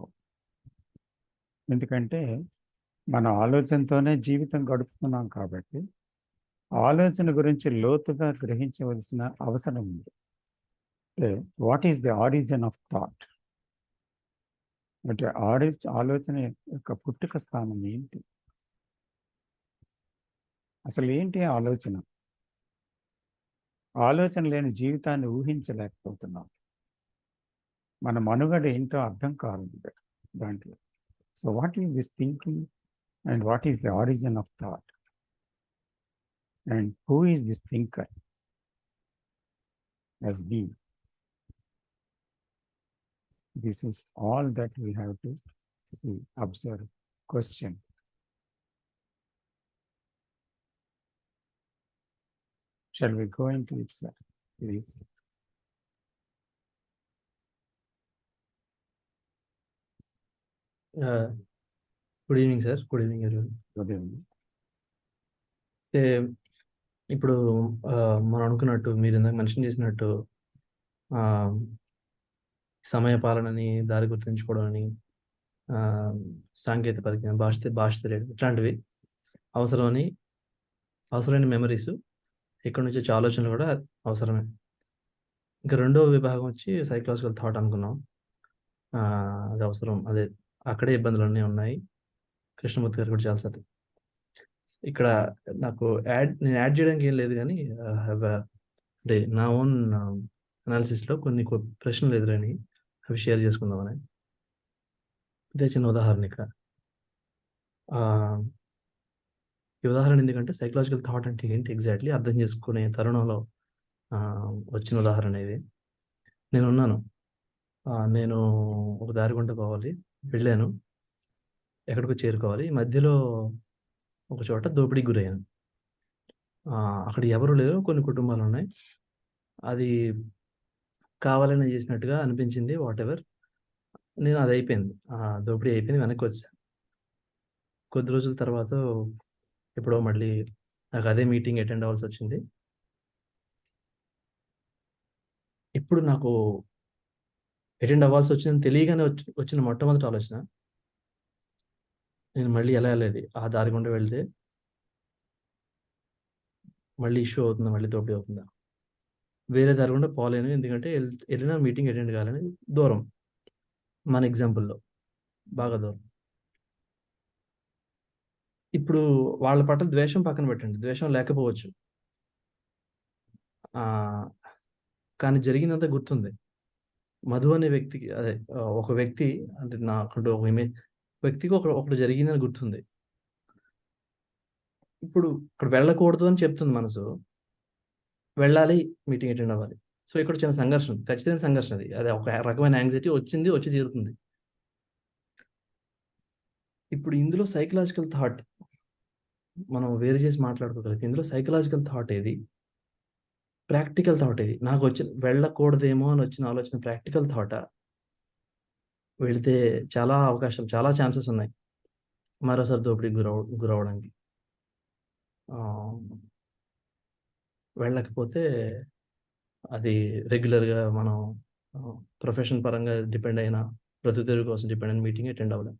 ఎందుకంటే మన ఆలోచనతోనే జీవితం గడుపుతున్నాం కాబట్టి ఆలోచన గురించి లోతుగా గ్రహించవలసిన అవసరం ఉంది. What is the origin of thought? అంటే ఆలోచన యొక్క పుట్టుక స్థానం ఏంటి? అసలు ఏంటి ఆలోచన? ఆలోచన లేని జీవితాన్ని ఊహించలేకపోతున్నాం. మన మనుగడ ఏంటో అర్థం కాదు దాంట్లో. So what is this thinking and what is the origin of thought and who is this thinker as we? This is all that we have to see, observe, question. Shall we go into it, sir, please? Good evening sir. Good evening everyone. Good evening. ఇప్పుడు మనం అనుకున్నట్టు మీరు ఇందాక mention చేసినట్టు సమయ పాలనని, దారి గుర్తుంచుకోవడం అని, సాంకేతిక పరిజ్ఞానం, భాష తెలియడం, ఇట్లాంటివి అవసరమైన మెమరీస్, ఇక్కడ నుంచి వచ్చే ఆలోచనలు కూడా అవసరమే. ఇంకా రెండో విభాగం వచ్చి సైకలాజికల్ థాట్ అనుకున్నాం. అది అవసరం. అదే అక్కడే ఇబ్బందులు అన్నీ ఉన్నాయి. కృష్ణమూర్తి గారు కూడా చాలాసార్లు ఇక్కడ నేను యాడ్ చేయడానికి ఏం లేదు, కానీ అంటే నా ఓన్ అనాలిసిస్లో కొన్ని ప్రశ్నలు ఎదురని అవి షేర్ చేసుకుందామని. ఇదే చిన్న ఉదాహరణ. ఇక్కడ ఈ ఉదాహరణ ఎందుకంటే సైకలాజికల్ థాట్ అంటే ఏంటి ఎగ్జాక్ట్లీ అర్థం చేసుకునే తరుణంలో వచ్చిన ఉదాహరణ ఇది. నేను ఒక దారి గుంట పోవాలి, వెళ్ళాను, ఎక్కడికో చేరుకోవాలి. ఈ మధ్యలో ఒక చోట దోపిడీకి గురయ్యాను. అక్కడ ఎవరు లేరు, కొన్ని కుటుంబాలు ఉన్నాయి. అది కావాలని చేసినట్టుగా అనిపించింది. వాట్ ఎవర్, నేను అది అయిపోయింది, దోపిడీ అయిపోయింది, వెనక్కి వచ్చాను. కొద్ది రోజుల తర్వాత ఎప్పుడో మళ్ళీ నాకు అదే మీటింగ్ అటెండ్ అవ్వాల్సి వచ్చింది. ఇప్పుడు నాకు అటెండ్ అవ్వాల్సి వచ్చిందని తెలియగానే వచ్చిన మొట్టమొదటి ఆలోచన, నేను మళ్ళీ ఎలా వెళ్ళేది, ఆ దారి గుండా వెళ్తే మళ్ళీ ఇష్యూ అవుతుందా, మళ్ళీ దోపిడీ అవుతుందా, వేరే దారి గుండా పోలేను, ఎందుకంటే వెళ్ళిన మీటింగ్ అటెండ్ కావాలని దూరం, మన ఎగ్జాంపుల్లో బాగా దూరం. ఇప్పుడు వాళ్ళ పట్ల ద్వేషం పక్కన పెట్టండి, ద్వేషం లేకపోవచ్చు, కానీ జరిగిందంతా గుర్తుంది. మధు అనే వ్యక్తికి, అదే ఒక వ్యక్తి అంటే నాకంటూ ఒక ఇమేజ్, వ్యక్తికి ఒకటి జరిగిందని గుర్తుంది. ఇప్పుడు ఇక్కడ వెళ్ళకూడదు అని చెప్తుంది మనసు, వెళ్ళాలి, మీటింగ్ అటెండ్ అవ్వాలి. సో ఇక్కడ చిన్న సంఘర్షణ, ఖచ్చితమైన సంఘర్షణ, అది ఒక రకమైన యాంగ్జైటీ వచ్చి తీరుతుంది. ఇప్పుడు ఇందులో సైకలాజికల్ థాట్ మనం వేరు చేసి మాట్లాడుకోగలిగితే, ఇందులో సైకలాజికల్ థాట్ ఏది, ప్రాక్టికల్ థాట్ ఏది, నాకు వచ్చిన వెళ్ళకూడదేమో అని వచ్చిన ఆలోచన ప్రాక్టికల్ థాటా, వెళితే చాలా అవకాశాలు, చాలా ఛాన్సెస్ ఉన్నాయి మరోసారి దోపిడీకి గురవడానికి, వెళ్ళకపోతే అది రెగ్యులర్గా మనం ప్రొఫెషన్ పరంగా డిపెండ్ అయిన, బ్రతుకు కోసం డిపెండ్ అయిన మీటింగ్ అటెండ్ అవ్వడం.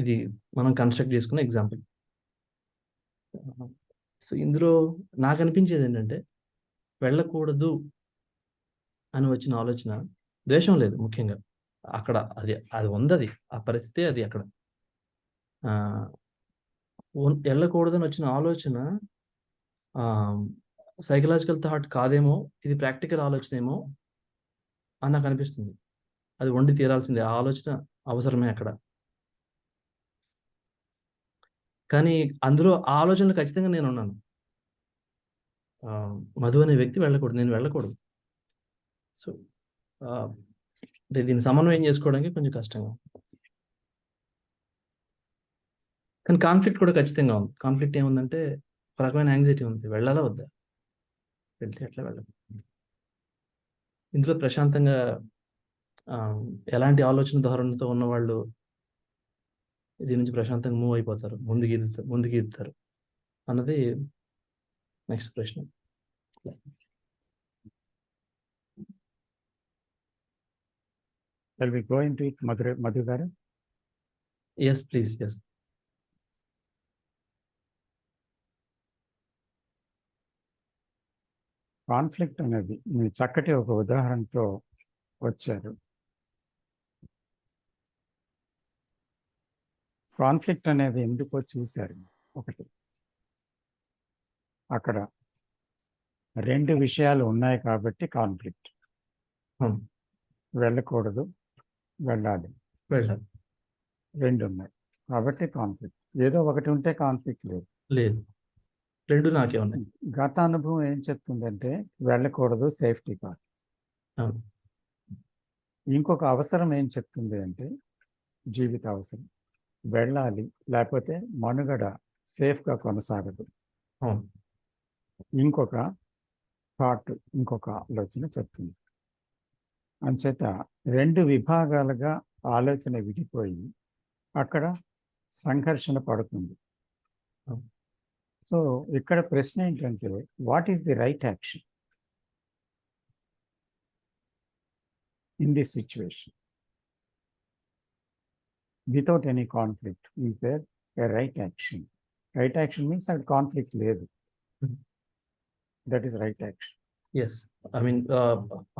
ఇది మనం కన్స్ట్రక్ట్ చేసుకున్న ఎగ్జాంపుల్. సో ఇందులో నాకు అనిపించేది ఏంటంటే, వెళ్ళకూడదు అని వచ్చిన ఆలోచన ద్వేషం లేదు, ముఖ్యంగా అక్కడ అది ఉంది, ఆ పరిస్థితి అది అక్కడ. వెళ్ళకూడదని వచ్చిన ఆలోచన సైకలాజికల్ థాట్ కాదేమో, ఇది ప్రాక్టికల్ ఆలోచన ఏమో అని నాకు అనిపిస్తుంది. అది వండి తీరాల్సిందే, ఆ ఆలోచన అవసరమే అక్కడ. కానీ అందులో ఆ ఆలోచనలు ఖచ్చితంగా నేను ఉన్నాను. మధు అనే వ్యక్తి వెళ్ళకూడదు, నేను వెళ్ళకూడదు. సో అంటే దీన్ని సమన్వయం చేసుకోవడానికి కొంచెం కష్టంగా, కానీ కాన్ఫ్లిక్ట్ కూడా ఖచ్చితంగా ఉంది. కాన్ఫ్లిక్ట్ ఏముందంటే, ఒక రకమైన యాంగ్జైటీ ఉంది, వెళ్ళాలా వద్దా, వెళ్తే ఎట్లా వెళ్ళదు. ఇందులో ప్రశాంతంగా ఎలాంటి ఆలోచన ధోరణితో ఉన్నవాళ్ళు దీని నుంచి ప్రశాంతంగా మూవ్ అయిపోతారు, ముందుకు ఈదుతారు అన్నది నెక్స్ట్ ప్రశ్న. Shall we go into it, Madhu garu? Yes, please, yes. Conflict అనేది మీ చక్కటి ఒక ఉదాహరణతో వచ్చారు. కాన్ఫ్లిక్ట్ అనేది ఎందుకో చూశారు. ఒకటి, అక్కడ రెండు విషయాలు ఉన్నాయి కాబట్టి కాన్ఫ్లిక్ట్. వెళ్ళకూడదు, వెళ్ళాలి, రెండు ఉన్నాయి కాబట్టి కాన్ఫ్లిక్ట్. ఏదో ఒకటి ఉంటే కాన్ఫ్లిక్ట్ లేదు, రెండు నాకే ఉన్నాయి. గత అనుభవం ఏం చెప్తుందంటే, వెళ్ళకూడదు సేఫ్టీ కాదు. ఇంకొక అవసరం ఏం చెప్తుంది అంటే, జీవిత అవసరం, వెళ్ళాలి, లేకపోతే మనుగడ సేఫ్గా కొనసాగదు. ఇంకొక థాట్, ఇంకొక ఆలోచన చెప్తుంది. అంచేత రెండు విభాగాలుగా ఆలోచన విడిపోయి అక్కడ సంఘర్షణ పడుతుంది. సో ఇక్కడ ప్రశ్న ఏంటంటే, what is the right action in this situation? Without any conflict, is there a right action? Right action means that conflict లేదు. That is right action. Yes, I mean,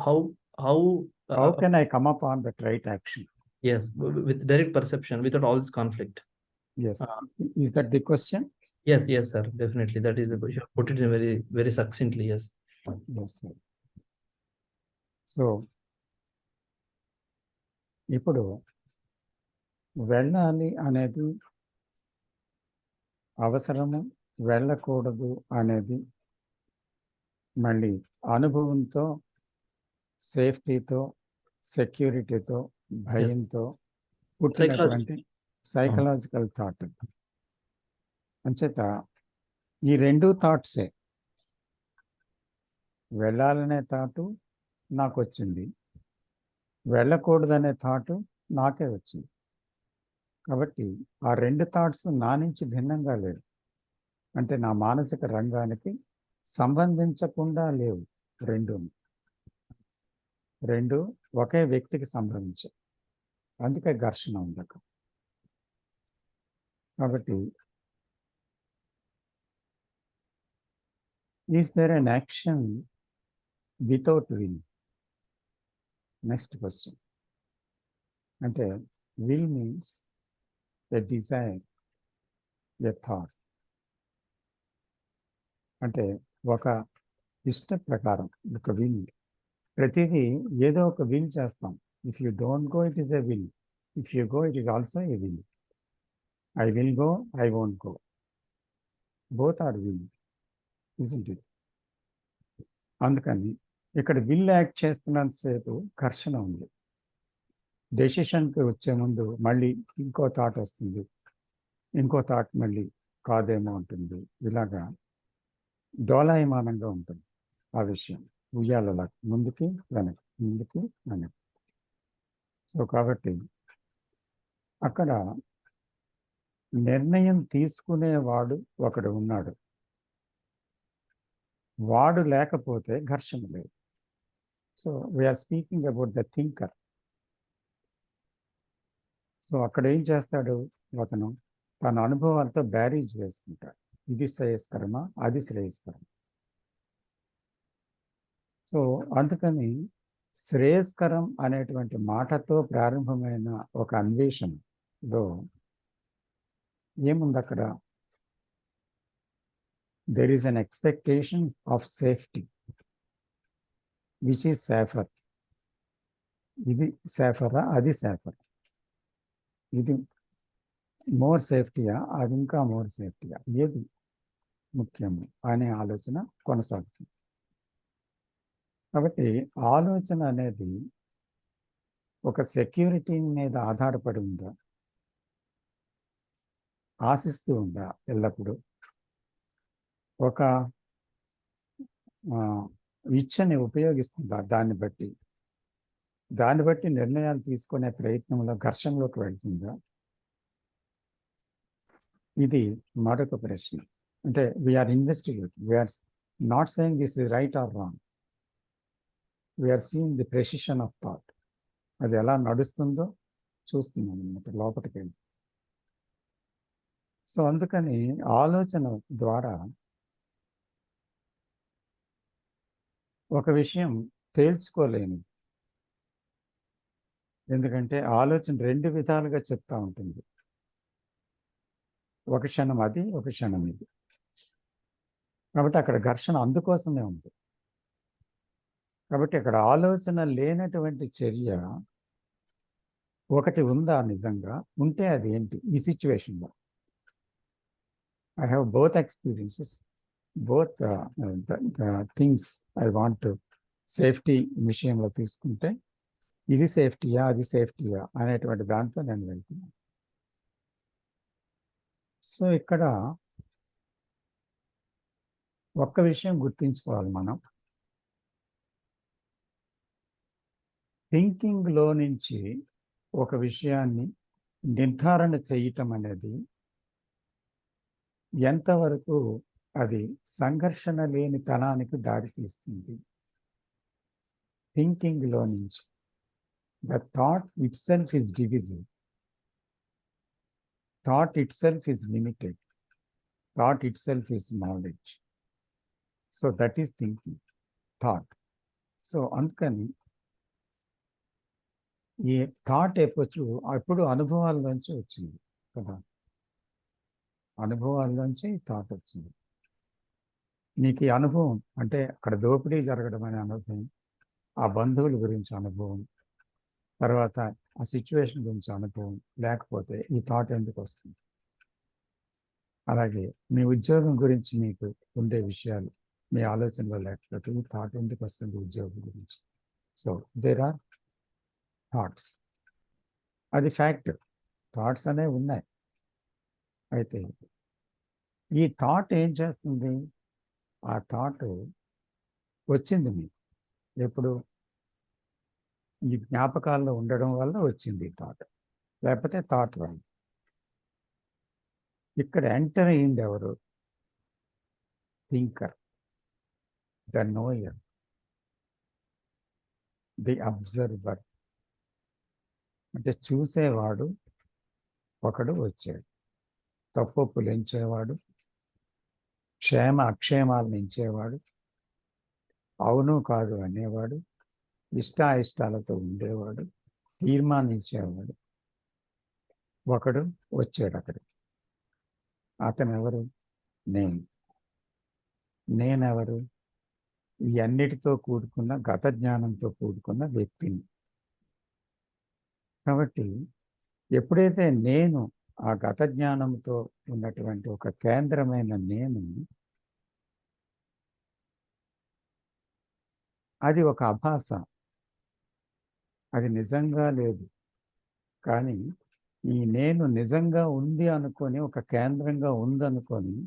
how can I come upon that right action? Yes, with direct perception, without all this conflict. Yes. Is that the question? Yes, sir, definitely. That is you have put it in very, very succinctly. Yes. Yes, sir. So ఇప్పుడు వెళ్ళాలి అనేది అవసరము, వెళ్ళకూడదు అనేది మళ్ళీ అనుభవంతో, సేఫ్టీతో, సెక్యూరిటీతో, భయంతో పుట్టినటువంటి సైకలాజికల్ థాట్. అంచేత ఈ రెండు థాట్సే, వెళ్ళాలనే థాటు నాకు వచ్చింది, వెళ్ళకూడదనే థాటు నాకే వచ్చింది. కాబట్టి ఆ రెండు థాట్స్ నా నుంచి భిన్నంగా లేవు, అంటే నా మానసిక రంగానికి సంబంధించకుండా లేవు రెండు. రెండు ఒకే వ్యక్తికి సంభవించాయి, అందుకే ఘర్షణ ఉంది అక్కడ. కాబట్టి is there an action without will? Next question. అంటే will means a desire, a thought. అంటే ఒక ఇష్ట ప్రకారం ఒక విల్. ప్రతిదీ ఏదో ఒక విల్ చేస్తాం. If you don't go, it is a will. If you go, it is also a will. I will go, I won't go, both are will, isn't it? అందుకని ఇక్కడ విల్ యాక్ట్ చేస్తున్నంతసేపు ఘర్షణ ఉంది. డెసిషన్కి వచ్చే ముందు మళ్ళీ ఇంకో థాట్ వస్తుంది, ఇంకో థాట్ మళ్ళీ కాదేమో ఉంటుంది. ఇలాగా డోలాయమానంగా ఉంటుంది ఆ విషయం, ఉయ్యాలలా ముందుకి వెనక్కి, ముందుకి వెనక్కి. సో కాబట్టి అక్కడ నిర్ణయం తీసుకునేవాడు ఒకడు ఉన్నాడు, వాడు లేకపోతే ఘర్షణ లేదు. So we're speaking about the thinker. సో అక్కడ ఏం చేస్తాడు అతను? తన అనుభవాలతో బ్యారేజ్ వేసుకుంటాడు. ఇది శ్రేయస్కరమా, అది శ్రేయస్కరమా. సో అందుకని శ్రేయస్కరం అనేటువంటి మాటతో ప్రారంభమైన ఒక అన్వేషణలో ఏముంది అక్కడ? There is an expectation of safety which is safer. ఇది సేఫరా, అది సేఫర్. ఇది మోర్ సేఫ్టీయా, అది ఇంకా మోర్ సేఫ్టీయా, ఏది ముఖ్యము అనే ఆలోచన కొనసాగుతుంది. కాబట్టి ఆలోచన అనేది ఒక సెక్యూరిటీ మీద ఆధారపడి ఉందా, ఆశిస్తూ ఉందా ఎల్లప్పుడూ? ఒక ఇచ్చని ఉపయోగిస్తుందా? దాన్ని బట్టి నిర్ణయాలు తీసుకునే ప్రయత్నంలో ఘర్షణలోకి వెళ్తుందా? ఇది మరొక ప్రశ్న. అంటే we're investigating, we're not saying this is right or wrong, we're seeing the precision of thought. అది ఎలా నడుస్తుందో చూస్తున్నాం అన్నమాట లోపలికి వెళ్ళి. సో అందుకని ఆలోచన ద్వారా ఒక విషయం తేల్చుకోలేని, ఎందుకంటే ఆలోచన రెండు విధాలుగా చెప్తా ఉంటుంది. ఒక క్షణం అది, ఒక క్షణం ఇది. కాబట్టి అక్కడ ఘర్షణ అందుకోసమే ఉంది. కాబట్టి అక్కడ ఆలోచన లేనటువంటి చర్య ఒకటి ఉందా నిజంగా? ఉంటే అది ఏంటి ఈ సిచ్యువేషన్లో? I have both experiences, both the things I want to. Safety విషయంలో తీసుకుంటే ఇది సేఫ్టీయా, అది సేఫ్టీయా అనేటువంటి దాంతో నేను వెళ్తున్నాను. సో ఇక్కడ ఒక్క విషయం గుర్తించుకోవాలి మనం. థింకింగ్లో నుంచి ఒక విషయాన్ని నిర్ధారణ చేయటం అనేది ఎంతవరకు అది సంఘర్షణ లేని తనానికి దారితీస్తుంది? థింకింగ్లో నుంచి the thought it self is divisive, thought it self is limited, thought it self is knowledge. So that is thinking, thought. So అందుకని ఈ థాట్ ఎప్పుడు అనుభవాల్లోంచి వచ్చింది కదా, అనుభవాల్లోంచి థాట్ వచ్చింది. నీకు ఈ అనుభవం అంటే అక్కడ దోపిడీ జరగడం అనే అనుభవం, ఆ బంధువుల గురించి అనుభవం, తర్వాత ఆ సిచ్యువేషన్ గురించి అనుభవం లేకపోతే ఈ థాట్ ఎందుకు వస్తుంది? అలాగే మీ ఉద్యోగం గురించి మీకు ఉండే విషయాలు మీ ఆలోచనలో లేకపోతే ఈ థాట్ ఎందుకు వస్తుంది ఉద్యోగం గురించి? So there are thoughts. అది ఫ్యాక్ట్, థాట్స్ అనేవి ఉన్నాయి. అయితే ఈ థాట్ ఏం చేస్తుంది? ఆ థాట్ వచ్చింది మీకు ఎప్పుడు? ఈ జ్ఞాపకాల్లో ఉండడం వల్ల వచ్చింది థాట్, లేకపోతే థాట్ వల్ల. ఇక్కడ ఎంటర్ అయింది ఎవరు? Thinker, the knower. The observer. అంటే చూసేవాడు ఒకడు వచ్చాడు, తప్పొప్పులు ఎంచేవాడు, క్షేమ అక్షేమాలను ఎంచేవాడు, అవును కాదు అనేవాడు, ఇష్టాయిష్టాలతో ఉండేవాడు, తీర్మానించేవాడు ఒకడు వచ్చాడు అక్కడికి. అతను ఎవరు? నేనెవరు? ఈ అన్నిటితో కూడుకున్న గత జ్ఞానంతో కూడుకున్న వ్యక్తిని. కాబట్టి ఎప్పుడైతే నేను ఆ గత జ్ఞానంతో ఉన్నటువంటి ఒక కేంద్రమైన నేను, అది ఒక అభాస, అది నిజంగా లేదు. కానీ ఈ నేను నిజంగా ఉంది అనుకొని, ఒక కేంద్రంగా ఉందనుకొని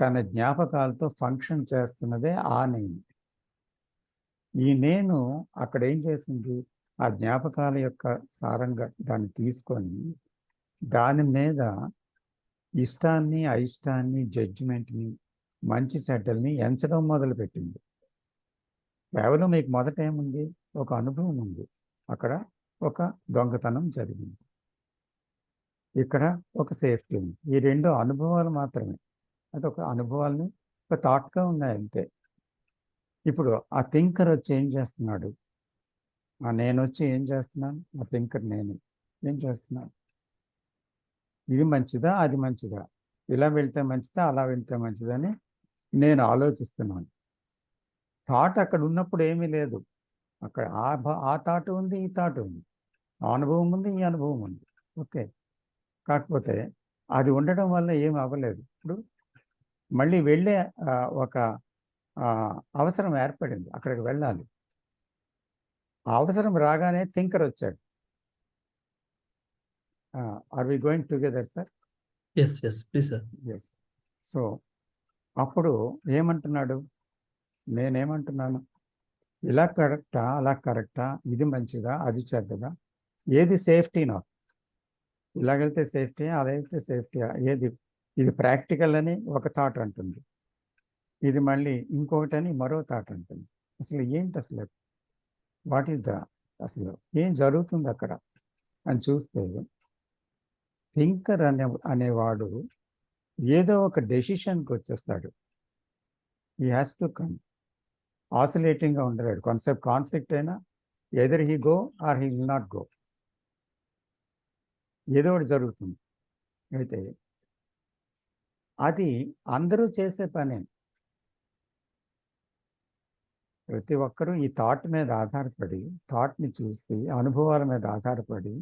తన జ్ఞాపకాలతో ఫంక్షన్ చేస్తున్నదే ఆ నేను. ఈ నేను అక్కడ ఏం చేసింది? ఆ జ్ఞాపకాల యొక్క సారంగా దాన్ని తీసుకొని దాని మీద ఇష్టాన్ని, అయిష్టాన్ని, జడ్జిమెంట్ని, మంచి చెడ్డల్ని ఎంచడం మొదలుపెట్టింది. కేవలం మీకు మొదట ఏముంది? ఒక అనుభవం ఉంది. అక్కడ ఒక దొంగతనం జరిగింది, ఇక్కడ ఒక సేఫ్టీ ఉంది. ఈ రెండు అనుభవాలు మాత్రమే. అదొక అనుభవాలని ఒక థాట్గా ఉన్నాయి అంతే. ఇప్పుడు ఆ థింకర్ వచ్చి ఏం చేస్తున్నాడు? ఆ నేను వచ్చి ఏం చేస్తున్నాను? ఆ థింకర్ నేను ఏం చేస్తున్నాను? ఇది మంచిదా, అది మంచిదా, ఇలా వెళ్తే మంచిదా, అలా వెళ్తే మంచిదని నేను ఆలోచిస్తున్నాను. థాట్ అక్కడ ఉన్నప్పుడు ఏమీ లేదు. అక్కడ ఆ థాట్ ఉంది, ఈ థాట్ ఉంది, ఆ అనుభవం ఉంది, ఈ అనుభవం ఉంది. ఓకే. కాకపోతే అది ఉండడం వల్ల ఏం అవ్వలేదు. ఇప్పుడు మళ్ళీ వెళ్ళే ఒక అవసరం ఏర్పడింది, అక్కడికి వెళ్ళాలి. ఆ అవసరం రాగానే థింకర్ వచ్చాడు. Are we going together sir? Yes yes please sir. Yes. So అప్పుడు ఏమంటున్నాడు? నేనేమంటున్నాను? ఇలా కరెక్టా, అలా కరెక్టా, ఇది మంచిదా, అది చెడ్డదా, ఏది సేఫ్టీ? నాకు ఇలాగైతే సేఫ్టీయా, అదైతే సేఫ్టీయా, ఏది? ఇది ప్రాక్టికల్ అని ఒక థాట్ అంటుంది, ఇది మళ్ళీ ఇంకొకటి అని మరో థాట్ అంటుంది. అసలు ఏంటి? అసలు వాట్ ఈస్ ద, అసలు ఏం జరుగుతుంది అక్కడ అని చూస్తే, థింకర్ అనేవాడు ఏదో ఒక డెసిషన్కి వచ్చేస్తాడు. He has to come. ఆసిలేటింగ్గా ఉండలేడు. కొంతసేపు కాన్ఫ్లిక్ట్ అయినా either he go or he will not go, ఏదో ఒకటి జరుగుతుంది. అయితే అది అందరూ చేసే పనే. ప్రతి ఒక్కరూ ఈ థాట్ మీద ఆధారపడి, థాట్ని చూసి, అనుభవాల మీద ఆధారపడి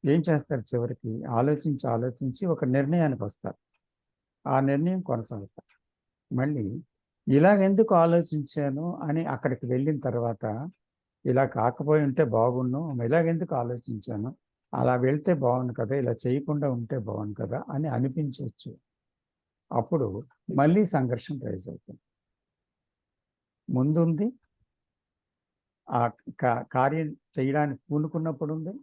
ఏం చేస్తారు? చివరికి ఆలోచించి ఒక నిర్ణయానికి వస్తారు. ఆ నిర్ణయం కొనసాగుతారు. మళ్ళీ ఇలాగెందుకు ఆలోచించాను అని అక్కడికి వెళ్ళిన తర్వాత, ఇలా కాకపోయి ఉంటే బాగుండు, ఇలాగెందుకు ఆలోచించాను, అలా వెళ్తే బాగుండు కదా, ఇలా చేయకుండా ఉంటే బాగుండు కదా అని అనిపించవచ్చు. అప్పుడు మళ్ళీ సంఘర్షణ రైజ్ అవుతుంది. ముందుంది, ఆ కార్యం చేయడానికి పూనుకున్నప్పుడు ఉంది,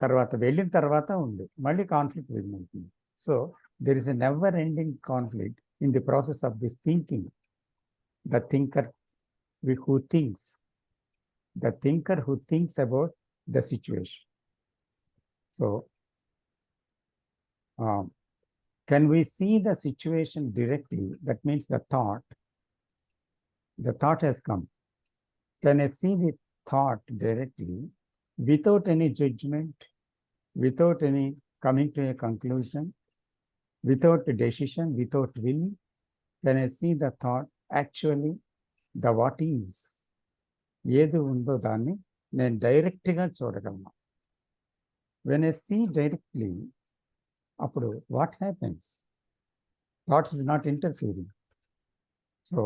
తర్వాత వెళ్ళిన తర్వాత ఉంది, మళ్ళీ కాన్ఫ్లిక్ట్ అవుతుంది. So there is a never ending conflict in the process of this thinking. The thinker who thinks, the thinker who thinks about the situation. So can we see the situation directly? That means the thought has come. Can I see the thought directly without any judgment, without any coming to a conclusion, without a decision, without will? Can I see the thought actually, the what is? ఏది ఉందో దాన్ని నేను డైరెక్ట్గా చూడగలను. When I see directly, అప్పుడు what happens? Thought is not interfering. So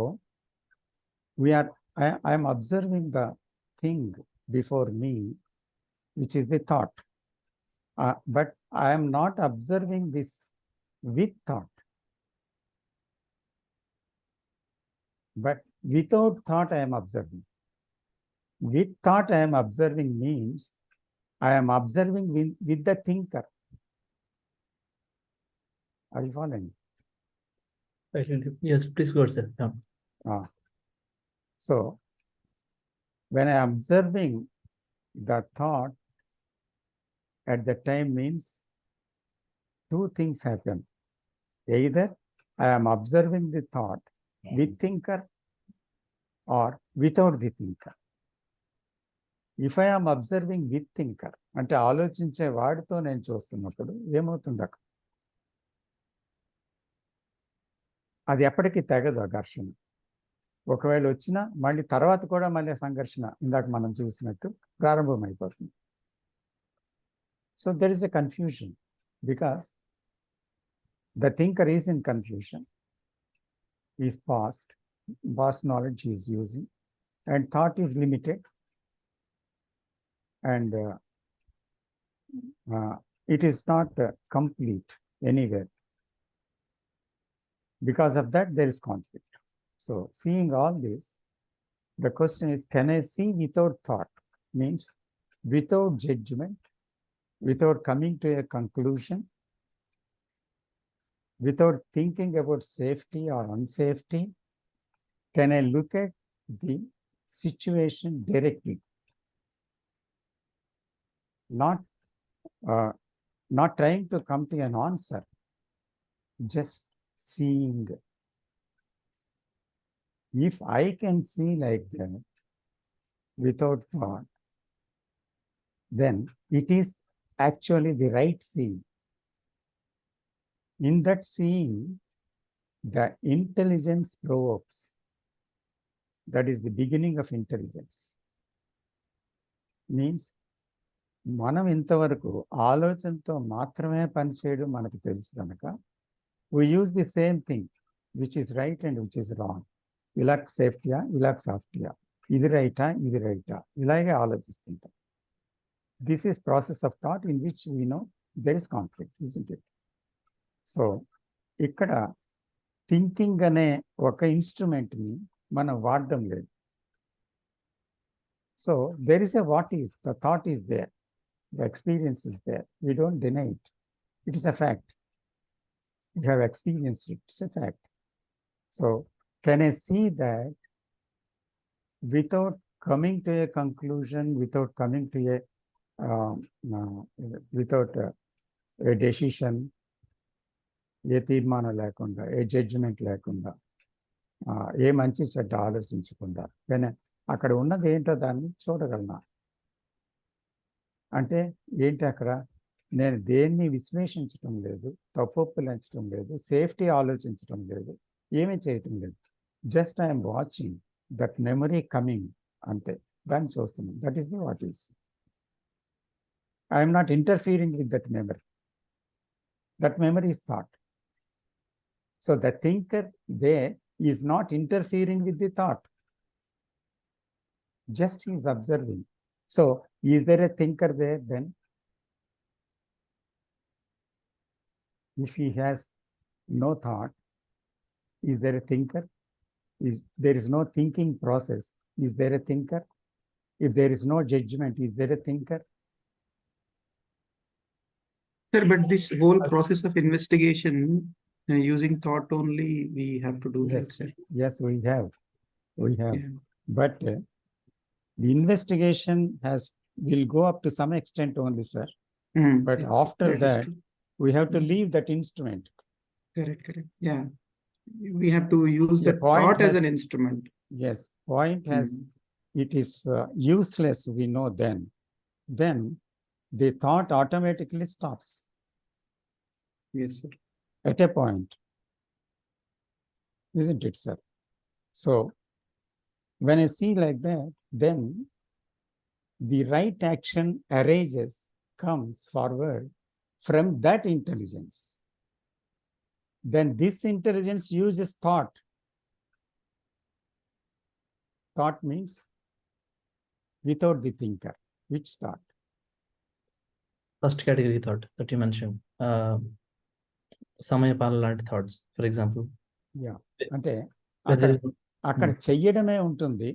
I'm observing the thing before me, which is the thought. But I'm not observing this with thought. But without thought I'm observing. With thought I am observing means I am observing with the thinker. Are you following? Yes, please go ahead, sir. So when I am observing the thought at the time means two things happen. Either I am observing the thought with thinker or without the thinker. If I am observing with thinker, అంటే ఆలోచించే వాడితో నేను చూస్తున్నప్పుడు ఏమవుతుంది అక్కడ? అది ఎప్పటికీ తెగదు ఆ ఘర్షణ. ఒకవేళ వచ్చినా మళ్ళీ తర్వాత కూడా మళ్ళీ సంఘర్షణ ఇందాక మనం చూసినట్టు ప్రారంభమైపోతుంది. So there is a confusion because the thinker is in confusion, is past knowledge he is using, and thought is limited, and it is not complete anywhere. Because of that, there is conflict. So seeing all this, the question is, can I see without thought? Means without judgment, without coming to a conclusion, without thinking about safety or unsafety, can I look at the situation directly? Not trying to come to an answer, just seeing. If I can see like that without thought, then it is actually the right seeing. In that seeing, the intelligence provokes. That is the beginning of intelligence. Means మనం ఇంతవరకు ఆలోచనతో మాత్రమే పనిచేయడం మనకు తెలుసు కనుక we use the same thing which is right and which is wrong. ఇలా సేఫ్టీయా, ఇలా సాఫ్టీయా, ఇది రైటా, ఇది రైటా, ఇలాగే ఆలోచిస్తుంటాం. This is process of thought in which we know there is conflict, isn't it? So ఇక్కడ థింకింగ్ అనే ఒక ఇన్స్ట్రుమెంట్ని మనం వాడడం లేదు. So there is a what is, the thought is there, the experience is there, we don't deny it, it is a fact. You have experienced it, it's a fact. So can I see that without coming to a conclusion, without coming to without a decision, ఏ తీర్మానం లేకుండా, ఏ judgement లేకుండా, ఏ మంచి చెడ్డ ఆలోచించకుండా, కానీ అక్కడ ఉన్నది ఏంటో దాన్ని చూడగలనా? అంటే ఏంటి అక్కడ? నేను దేన్ని విశ్లేషించటం లేదు, తప్పొప్పులంచడం లేదు, సేఫ్టీ ఆలోచించటం లేదు, ఏమీ చేయటం లేదు. Just I'm watching that memory coming, అంతే. దాన్ని చూస్తున్నాం. That is the what is. I'm not interfering with that memory. That memory is thought. So the thinker they is not interfering with the thought, just he is observing. So is there a thinker there then? If he has no thought, is there a thinker? There is no thinking process, is there a thinker? If there is no judgment, is there a thinker? Sir, but this whole process of investigation using thought only, we have to do Yes, that, sir. yes, we have. Yeah. But the investigation will go up to some extent only, sir. But yes, after that, we have to leave that instrument. Correct. Yeah. We have to use the thought as an instrument. Yes, point has, it is useless, we know then. Then the thought automatically stops. Yes, sir. At a point. Isn't it, sir? So when I see like that, then the right action arises, comes forward from that intelligence. Then this intelligence uses thought. Thought means without the thinker. Which thought? First category thought that you mentioned. సమయపాలన లాంటి thoughts, for example. అంటే అక్కడ చెయ్యడమే ఉంటుంది,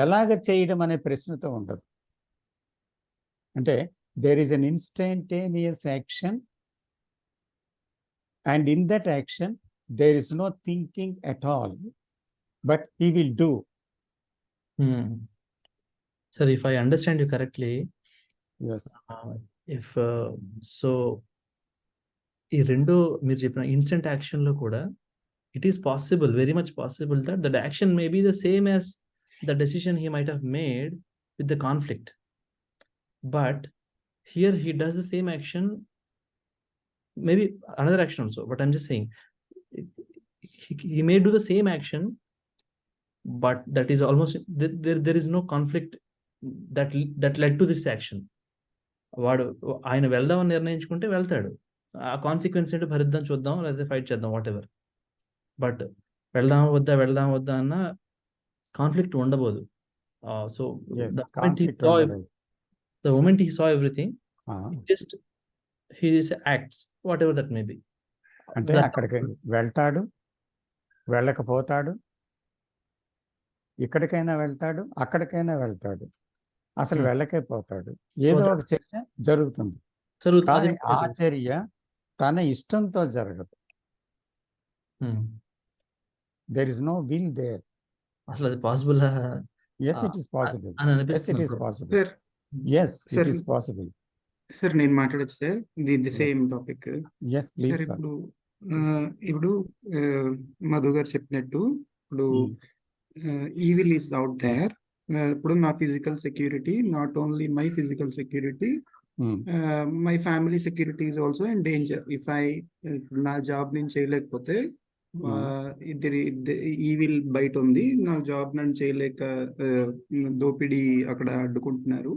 ఎలాగ చేయడం అనే ప్రశ్నతో ఉండదు. అంటే there is an instantaneous action, and in that action there is no thinking at all, but he will do. Sir, if I understand you correctly, yes if so ఈ రెండో మీరు చెప్పిన ఇన్స్టెంట్ యాక్షన్లో కూడా it is possible, very much possible, that the action may be the same as the decision he might have made with the conflict. But here he does the same action, maybe another action also, but I'm just saying he may do the same action, but that is almost there is no conflict that led to this action. వాడు ఆయన వెళ్దామని నిర్ణయించుకుంటే వెళ్తాడు, ఆ consequence ఏంటో భరిద్దాం, చూద్దాం, లేదా fight చేద్దాం, what ever. But వెళ్దాం వద్దా అన్న కాన్ఫ్లిక్ట్ ఉండబోదు. So the moment he saw everything, just he acts whatever that may be. అంటే అక్కడికి వెళ్తాడు, వెళ్ళకపోతాడు, ఇక్కడికైనా వెళ్తాడు, అక్కడికైనా వెళ్తాడు, అసలు వెళ్ళకపోతాడు, ఏదో ఒక చర్య జరుగుతుంది. కానీ ఆ చర్య తన ఇష్టంతో జరగదు. There is no will there. అసలు అది possible? Yes it is possible. Yes it is possible. Sir yes it is possible. Sir నేను మాట్లాడచ్చు sir the same topic. Yes please. ఇప్పుడు మధు గారు చెప్పినట్టు ఇప్పుడు ఈవిల్ ఈస్ అవుట్ దేర్. ఇప్పుడు నా physical security, not only my physical security, my family security is also in danger. If I నా job నేను చేయలేకపోతే ఈవిల్ బయట ఉంది, నా జాబ్ నన్ను చేయలేక దోపిడీ అక్కడ అడ్డుకుంటున్నారు.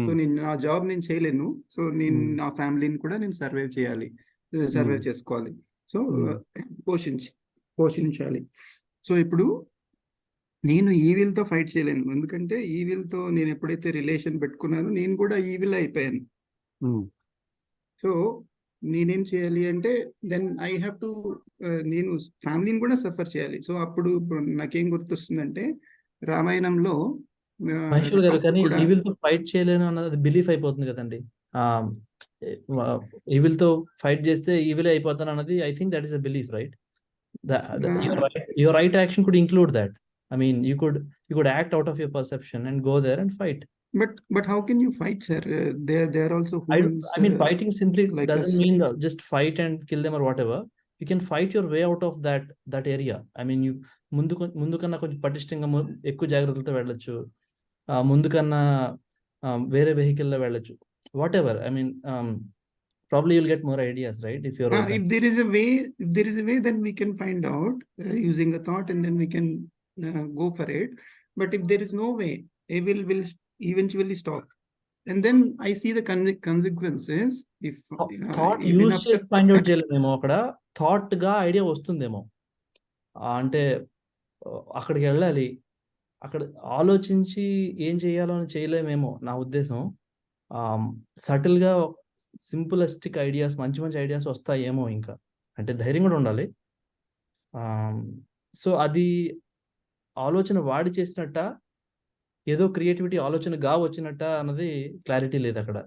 సో నేను నా జాబ్ నేను చేయలేను, సో నేను నా ఫ్యామిలీని కూడా నేను సర్వైవ్ చేసుకోవాలి, సో పోషించాలి. సో ఇప్పుడు నేను ఈవిల్ తో ఫైట్ చేయలేను, ఎందుకంటే ఈవిల్ తో నేను ఎప్పుడైతే రిలేషన్ పెట్టుకున్నానో నేను కూడా ఈవిల్ అయిపోయాను. సో నేనేం చేయాలి అంటే దెన్ ఐ హ్యావ్ టు, నేను ఫ్యామిలీని కూడా సఫర్ చేయాలి. సో అప్పుడు నాకేం గుర్తొస్తుందంటే రామాయణంలో ఈవిల్ తో ఫైట్ చేయలేను అన్నది బిలీఫ్ అయిపోతుంది కదండి. ఈవిల్ తో ఫైట్ చేస్తే ఈవిల్ అయిపోతాను అన్నది, I think that is a belief, right? Your right action could include that. I mean, you could act out of your perception and go there and fight. But how can you fight, sir? They are also humans. I mean, fighting simply like doesn't us. mean just fight and kill them or whatever. You can fight your way out of that area. I mean, you ముందు కన్నా కొంచెం పటిష్టంగా ఎక్కువ జాగ్రత్తలతో వెళ్ళొచ్చు, ముందు కన్నా వేరే vehicle లో వెళ్ళొచ్చు, what ever. I mean, probably you'll get more ideas, right? If there is a way, then we can find out using a thought, and then we can go for it. But if there is no way, I will eventually stop, and then I see the consequences. If thought use చేసి find out చేయలేమేమో, అక్కడ thought గా idea వస్తుందేమో. అంటే అక్కడికి వెళ్ళాలి, అక్కడ ఆలోచించి ఏం చేయాలో అని చేయలేమేమో నా ఉద్దేశం. సటిల్ గా సింపులిస్టిక్ ఐడియాస్, మంచి ఐడియాస్ వస్తాయేమో. ఇంకా అంటే ధైర్యం కూడా ఉండాలి. సో అది ఆలోచన వాడి చేసినట్ట, ఏదో క్రియేటివిటీ ఆలోచనగా వచ్చినట్ట అన్నది క్లారిటీ లేదు అక్కడ.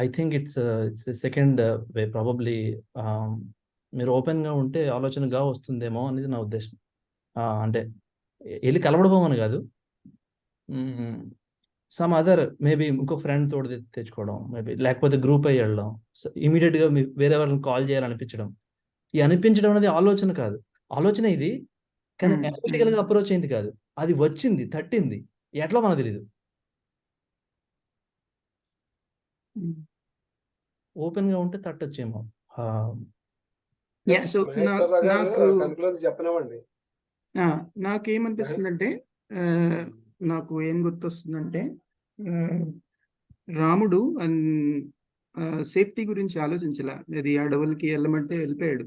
I think it's second way probably. మీరు ఓపెన్గా ఉంటే ఆలోచనగా వస్తుందేమో అనేది నా ఉద్దేశం. అంటే వెళ్ళి కలవడమని కాదు, సమ్ అదర్ మేబీ ఇంకొక ఫ్రెండ్ తోడు తెచ్చుకోవడం, మేబీ లేకపోతే గ్రూప్ అయ్యి వెళ్ళడం, ఇమీడియట్గా వేరే వాళ్ళని కాల్ చేయాలనిపించడం. ఈ అనిపించడం అనేది ఆలోచన కాదు, ఆలోచన ఇది, కానీ అనలిటికల్గా అప్రోచ్ అయింది కాదు, అది వచ్చింది, తట్టింది, ఎట్లా మనకు తెలీదు. ఓపెన్ గా ఉంటే తట్టొచ్చేమో. నాకేమనిపిస్తుందంటే, నాకు ఏం గుర్తొస్తుందంటే, రాముడు సేఫ్టీ గురించి ఆలోచించలా. అది అడవులకి వెళ్ళమంటే వెళ్ళిపోయాడు.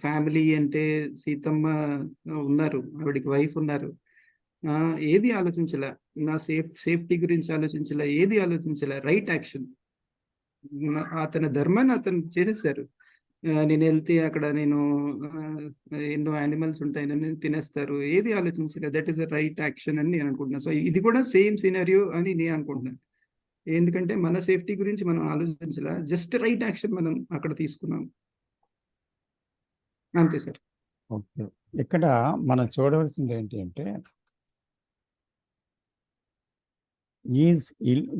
ఫ్యామిలీ అంటే సీతమ్మ ఉన్నారు, ఆవిడికి వైఫ్ ఉన్నారు, ఏది ఆలోచించలా. నా సేఫ్టీ గురించి ఆలోచించలా, ఏది ఆలోచించలా. Right action. అతని ధర్మాన్ని అతను చేసేసారు. నేను వెళ్తే అక్కడ నేను ఎన్నో యానిమల్స్ ఉంటాయి, నన్ను తినేస్తారు, ఏది ఆలోచించలేదు. That is the right action అని నేను అనుకుంటున్నాను. సో ఇది కూడా సేమ్ సినారియో అని నేను అనుకుంటున్నాను. ఎందుకంటే మన సేఫ్టీ గురించి మనం ఆలోచించలా, జస్ట్ రైట్ యాక్షన్ మనం అక్కడ తీసుకున్నాం, అంతే సార్. ఓకే, ఇక్కడ మనం చూడవలసింది ఏంటి అంటే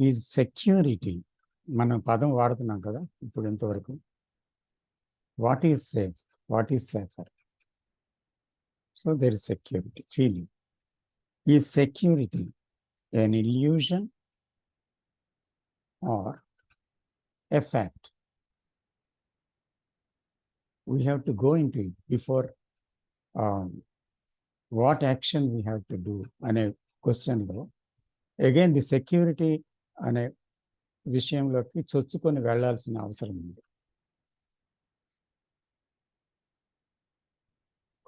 ఈజ్ సెక్యూరిటీ, మనం పదం వాడుతున్నాం కదా ఇప్పుడు ఇంతవరకు. What is safe, what is safer? So there is security feeling. Is security an illusion or a fact? We have to go into it before what action we have to do అనే క్వశ్చన్లో again the security అనే విషయంలోకి చొచ్చుకొని వెళ్లాల్సిన అవసరం ఉంది.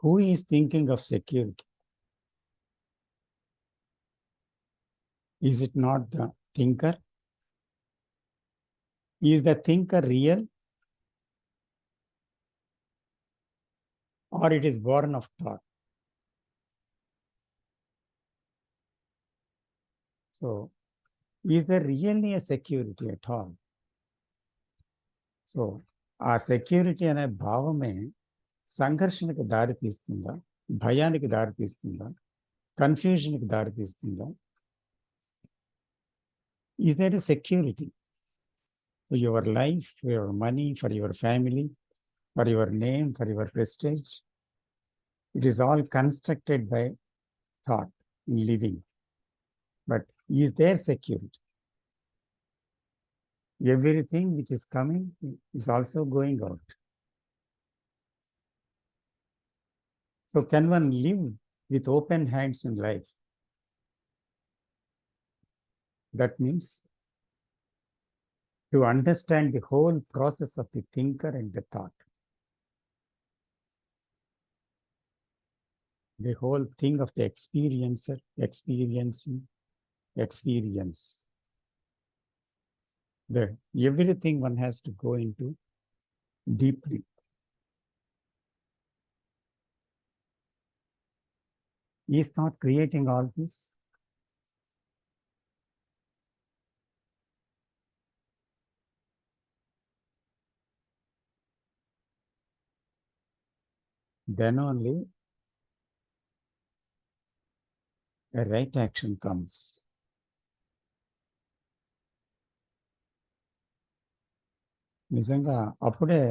Who is thinking of security? Is it not the thinker? Is the thinker real? Or it is born of thought? So, is there really a security at all? So, ఆ security అనే భావమే సంఘర్షణకు దారి తీస్తుందా, భయానికి దారి తీస్తుందా, కన్ఫ్యూజన్కి దారి తీస్తుందా? Is there a security for your life, for your money, for your family, for your name, for your prestige? It is all constructed by thought in living. But is there security? Everything which is coming is also going out. So can one live with open hands in life? That means to understand the whole process of the thinker and the thought. The whole thing of the experiencer, experiencing, experience. Everything one has to go into deeply. Is thought creating all this? Then only a right action comes. నిజంగా అప్పుడే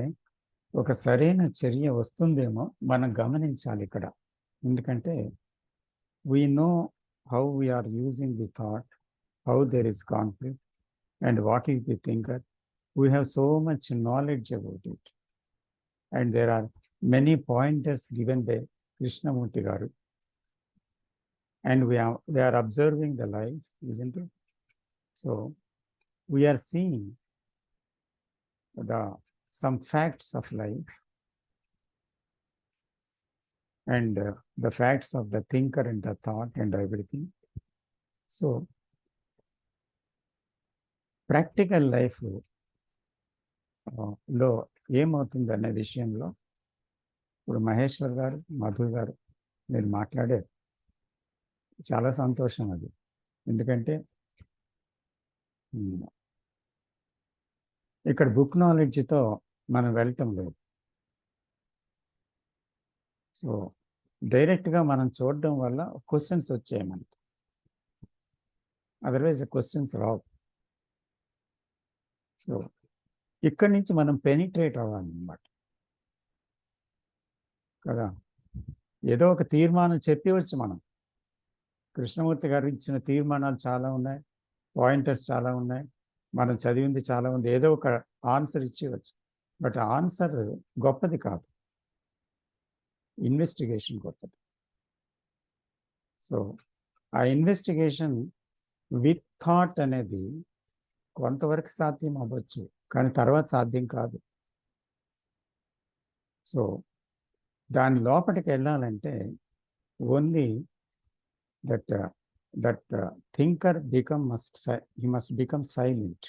ఒక సరైన చర్య వస్తుందేమో మనం గమనించాలి ఇక్కడ. ఎందుకంటే we know how we are using the thought, how there is conflict, and what is the thinker. We have so much knowledge about it. And there are many pointers given by Krishnamurti garu. And we are observing the life, isn't it? So we are seeing some facts of life and the facts of the thinker and the thought and everything. So practical life లో ఏమవుతుంది అనే విషయంలో ఇప్పుడు మహేశ్వర్ గారు, మధు గారు మీరు మాట్లాడారు. చాలా సంతోషం అది. ఎందుకంటే ఇక్కడ బుక్ నాలెడ్జ్తో మనం వెళ్ళటం లేదు. సో డైరెక్ట్గా మనం చూడడం వల్ల క్వశ్చన్స్ వచ్చాయి మనకి, అదర్వైజ్ క్వశ్చన్స్ రావు. సో ఇక్కడి నుంచి మనం పెనిట్రేట్ అవ్వాలన్నమాట కదా. ఏదో ఒక తీర్మానం చెప్పవచ్చు మనం. కృష్ణమూర్తి గారు ఇచ్చిన తీర్మానాలు చాలా ఉన్నాయి, పాయింటర్స్ చాలా ఉన్నాయి, మనం చదివింది చాలా ఉంది. ఏదో ఒక ఆన్సర్ ఇచ్చేవచ్చు. బట్ ఆన్సర్ గొప్పది కాదు, ఇన్వెస్టిగేషన్ గొప్పది. సో ఆ ఇన్వెస్టిగేషన్ విత్ థాట్ అనేది కొంతవరకు సాధ్యం అవ్వచ్చు, కానీ తర్వాత సాధ్యం కాదు. సో దాని లోపలికి వెళ్ళాలంటే only that thinker must become silent.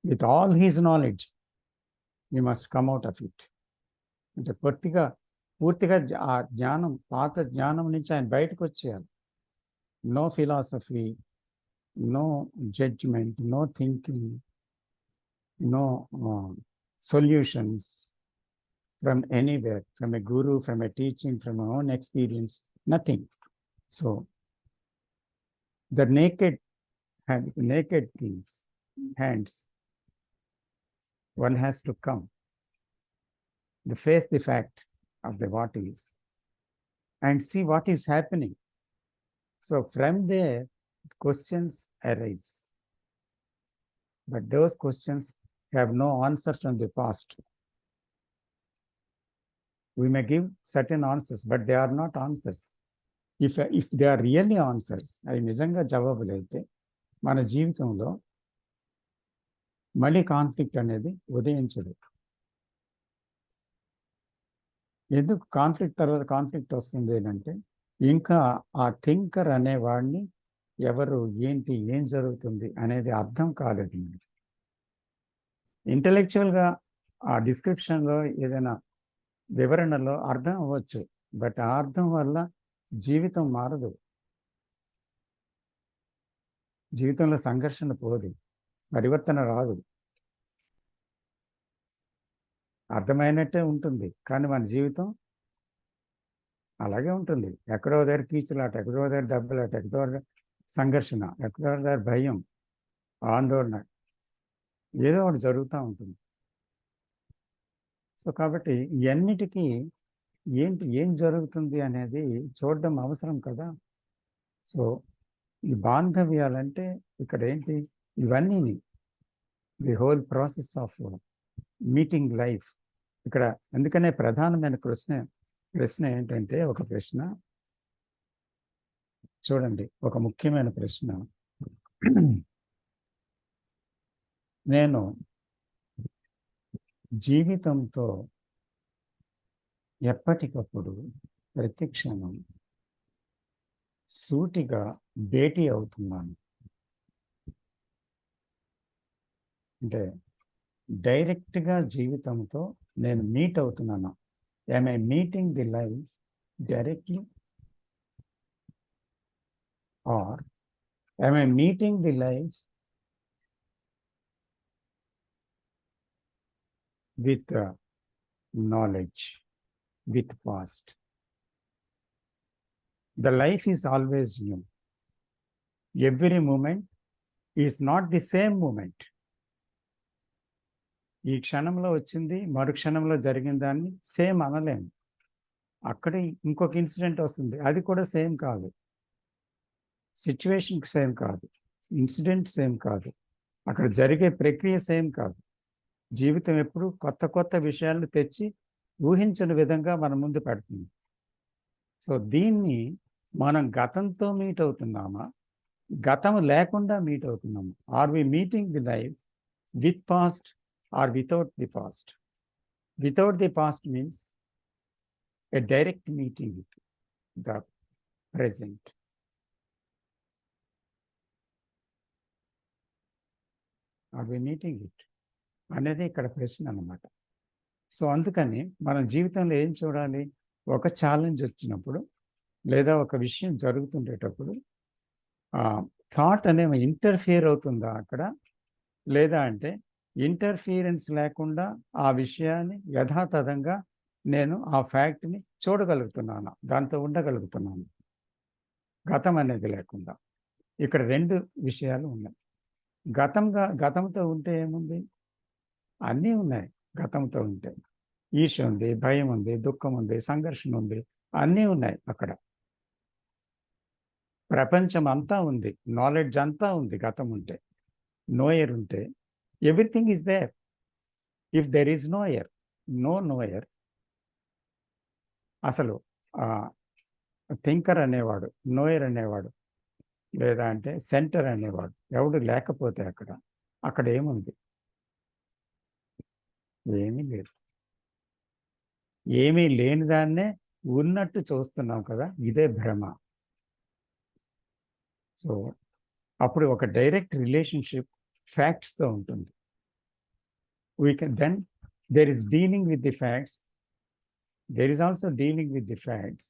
With all his knowledge, he must come out of it. అంటే పూర్తిగా ఆ జ్ఞానం, పాత జ్ఞానం నుంచి ఆయన బయటకు వచ్చేయాలి. No philosophy, no judgement, no thinking, no solutions, from anywhere, from a guru, from a teaching, from our own experience, nothing. So the naked things, hands, one has to come, to face the fact of the what is, and see what is happening. So from there, questions arise. But those questions have no answer from the past. We may give certain answers, but they are not answers. If they are really answers, అవి నిజంగా జవాబులు అయితే మన జీవితంలో మళ్ళీ conflict అనేది ఉదయించదు. ఎందుకు conflict తర్వాత కాన్ఫ్లిక్ట్ వస్తుంది అంటే, ఇంకా ఆ థింకర్ అనేవాడిని ఎవరు, ఏంటి, ఏం జరుగుతుంది అనేది అర్థం కాలేదు. ఇంటలెక్చువల్గా ఆ డిస్క్రిప్షన్లో ఏదైనా వివరణలో అర్థం అవ్వచ్చు, బట్ ఆ అర్థం వల్ల జీవితం మారదు, జీవితంలో సంఘర్షణ పోదు, పరివర్తన రాదు. అర్థమైనట్టే ఉంటుంది, కానీ మన జీవితం అలాగే ఉంటుంది. ఎక్కడో దగ్గర కీచులాట, ఎక్కడో దగ్గర దెబ్బలాట, ఎక్కడో దగ్గర సంఘర్షణ, ఎక్కడో దగ్గర భయం, ఆందోళన, ఏదో ఒకటి జరుగుతూ ఉంటుంది. సో కాబట్టి ఇవన్నిటికీ ఏం జరుగుతుంది అనేది చూడడం అవసరం కదా. సో ఈ బాంధవ్యాలంటే ఇక్కడ ఏంటి, ఇవన్నీ the whole process of meeting life. ఇక్కడ అందుకనే ప్రధానమైన ప్రశ్న ఏంటంటే, ఒక ప్రశ్న చూడండి, ఒక ముఖ్యమైన ప్రశ్న. నేను జీవితంతో ఎప్పటికప్పుడు ప్రతి క్షణం సూటిగా భేటీ అవుతున్నాను. అంటే డైరెక్ట్గా జీవితంతో నేను మీట్ అవుతున్నాను. Am I meeting the life directly, or am I meeting the life with knowledge, with past? The life is always new. Every moment is not the same moment. ఈ క్షణంలో వచ్చింది మరు క్షణంలో జరిగిన దాన్ని సేమ్ అనలేము. అక్కడ ఇంకొక ఇన్సిడెంట్ వస్తుంది, అది కూడా సేమ్ కాదు. సిచ్యువేషన్ సేమ్ కాదు, ఇన్సిడెంట్ సేమ్ కాదు, అక్కడ జరిగే ప్రక్రియ సేమ్ కాదు. జీవితం ఎప్పుడు కొత్త కొత్త విషయాలను తెచ్చి ఊహించని విధంగా మన ముందు పెడుతుంది. సో దీన్ని మనం గతంతో మీట్ అవుతున్నామా, గతం లేకుండా మీట్ అవుతున్నామా? Are we meeting the life with past or without the past? Without the past means a direct meeting with the present. Are we meeting it? అనేది ఇక్కడ ప్రశ్న అన్నమాట. సో అందుకని మనం జీవితంలో ఏం చూడాలి, ఒక ఛాలెంజ్ వచ్చినప్పుడు లేదా ఒక విషయం జరుగుతుండేటప్పుడు థాట్ అనేవి ఇంటర్ఫియర్ అవుతుందా అక్కడ, లేదా అంటే ఇంటర్ఫియరెన్స్ లేకుండా ఆ విషయాన్ని యథాతథంగా నేను ఆ ఫ్యాక్ట్ని చూడగలుగుతున్నాను, దాంతో ఉండగలుగుతున్నాను, గతం అనేది లేకుండా. ఇక్కడ రెండు విషయాలు ఉన్నాయి. గతంతో ఉంటే ఏముంది, అన్నీ ఉన్నాయి. గతంతో ఉంటే ఈర్ష ఉంది, భయం ఉంది, దుఃఖం ఉంది, సంఘర్షణ ఉంది, అన్నీ ఉన్నాయి. అక్కడ ప్రపంచం అంతా ఉంది, నాలెడ్జ్ అంతా ఉంది. గతం ఉంటే, నోయర్ ఉంటే everything is there. If there is no knower, అసలు థింకర్ అనేవాడు, నోయర్ అనేవాడు, లేదా అంటే సెంటర్ అనేవాడు ఎవడు లేకపోతే అక్కడ ఏముంది? ఏమీ లేదు. ఏమీ లేని దాన్నే ఉన్నట్టు చూస్తున్నాం కదా, ఇదే భ్రమ. సో అప్పుడు ఒక డైరెక్ట్ రిలేషన్షిప్ ఫ్యాక్ట్స్తో ఉంటుంది. Then there is dealing with the facts. There is also dealing with the facts,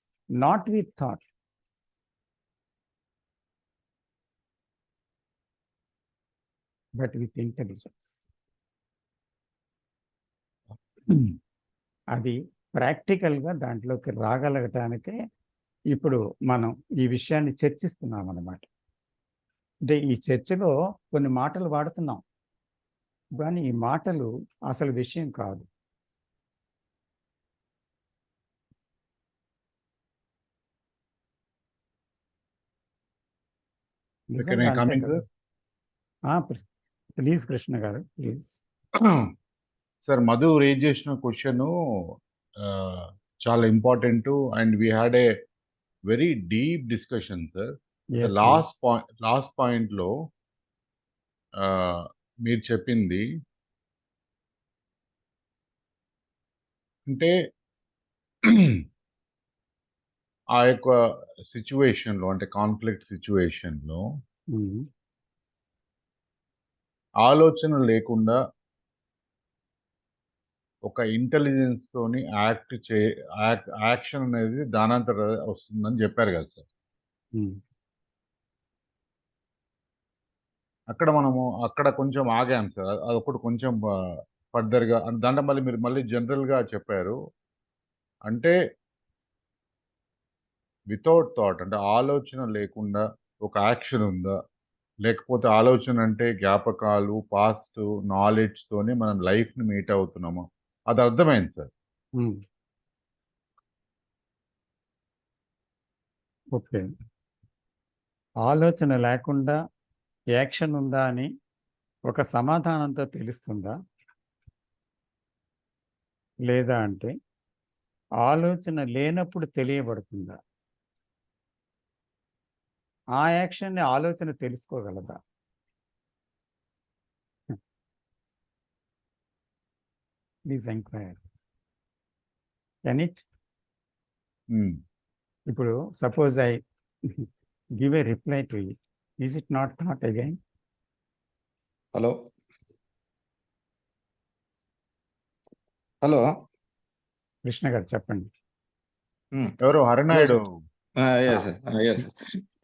not with thought. But with intelligence. అది ప్రాక్టికల్గా దాంట్లోకి రాగలగటానికే ఇప్పుడు మనం ఈ విషయాన్ని చర్చిస్తున్నాం అన్నమాట. అంటే ఈ చర్చలో కొన్ని మాటలు వాడుతున్నాం, కానీ ఈ మాటలు అసలు విషయం కాదు. Can I come in, sir? Please Krishna గారు, ప్లీజ్. సార్, మధు రేజ్ చేసిన క్వశ్చన్ చాలా important and we had a very deep discussion sir. Last పాయింట్లో మీరు చెప్పింది అంటే ఆ యొక్క సిచ్యువేషన్లో, అంటే కాన్ఫ్లిక్ట్ సిచ్యువేషన్లో ఆలోచన లేకుండా ఒక ఇంటెలిజెన్స్ తోని యాక్షన్ అనేది దానంతట వస్తుందని చెప్పారు కదా సార్. అక్కడ కొంచెం ఆగాం సార్. అదొకటి కొంచెం ఫర్దర్గా దాంట్లో మీరు మళ్ళీ జనరల్గా చెప్పారు. అంటే వితౌట్ థాట్, అంటే ఆలోచన లేకుండా ఒక యాక్షన్ ఉందా, లేకపోతే ఆలోచన అంటే జ్ఞాపకాలు, పాస్ట్ నాలెడ్జ్ తోని మనం లైఫ్ని మీట్ అవుతున్నాము, అది అర్థమైంది సార్. ఓకే. ఆలోచన లేకుండా యాక్షన్ ఉందా అని ఒక సమాధానంతో తెలుస్తుందా, లేదా అంటే ఆలోచన లేనప్పుడు తెలియబడుతుందా? ఆ యాక్షన్ని ఆలోచన తెలుసుకోగలదా? Please enquire. Can it? ఇప్పుడు suppose I give a reply to it, is it not thought again? Hello hello Krishna గారు చెప్పండి. ఎవరు? Harinaidu. yes yes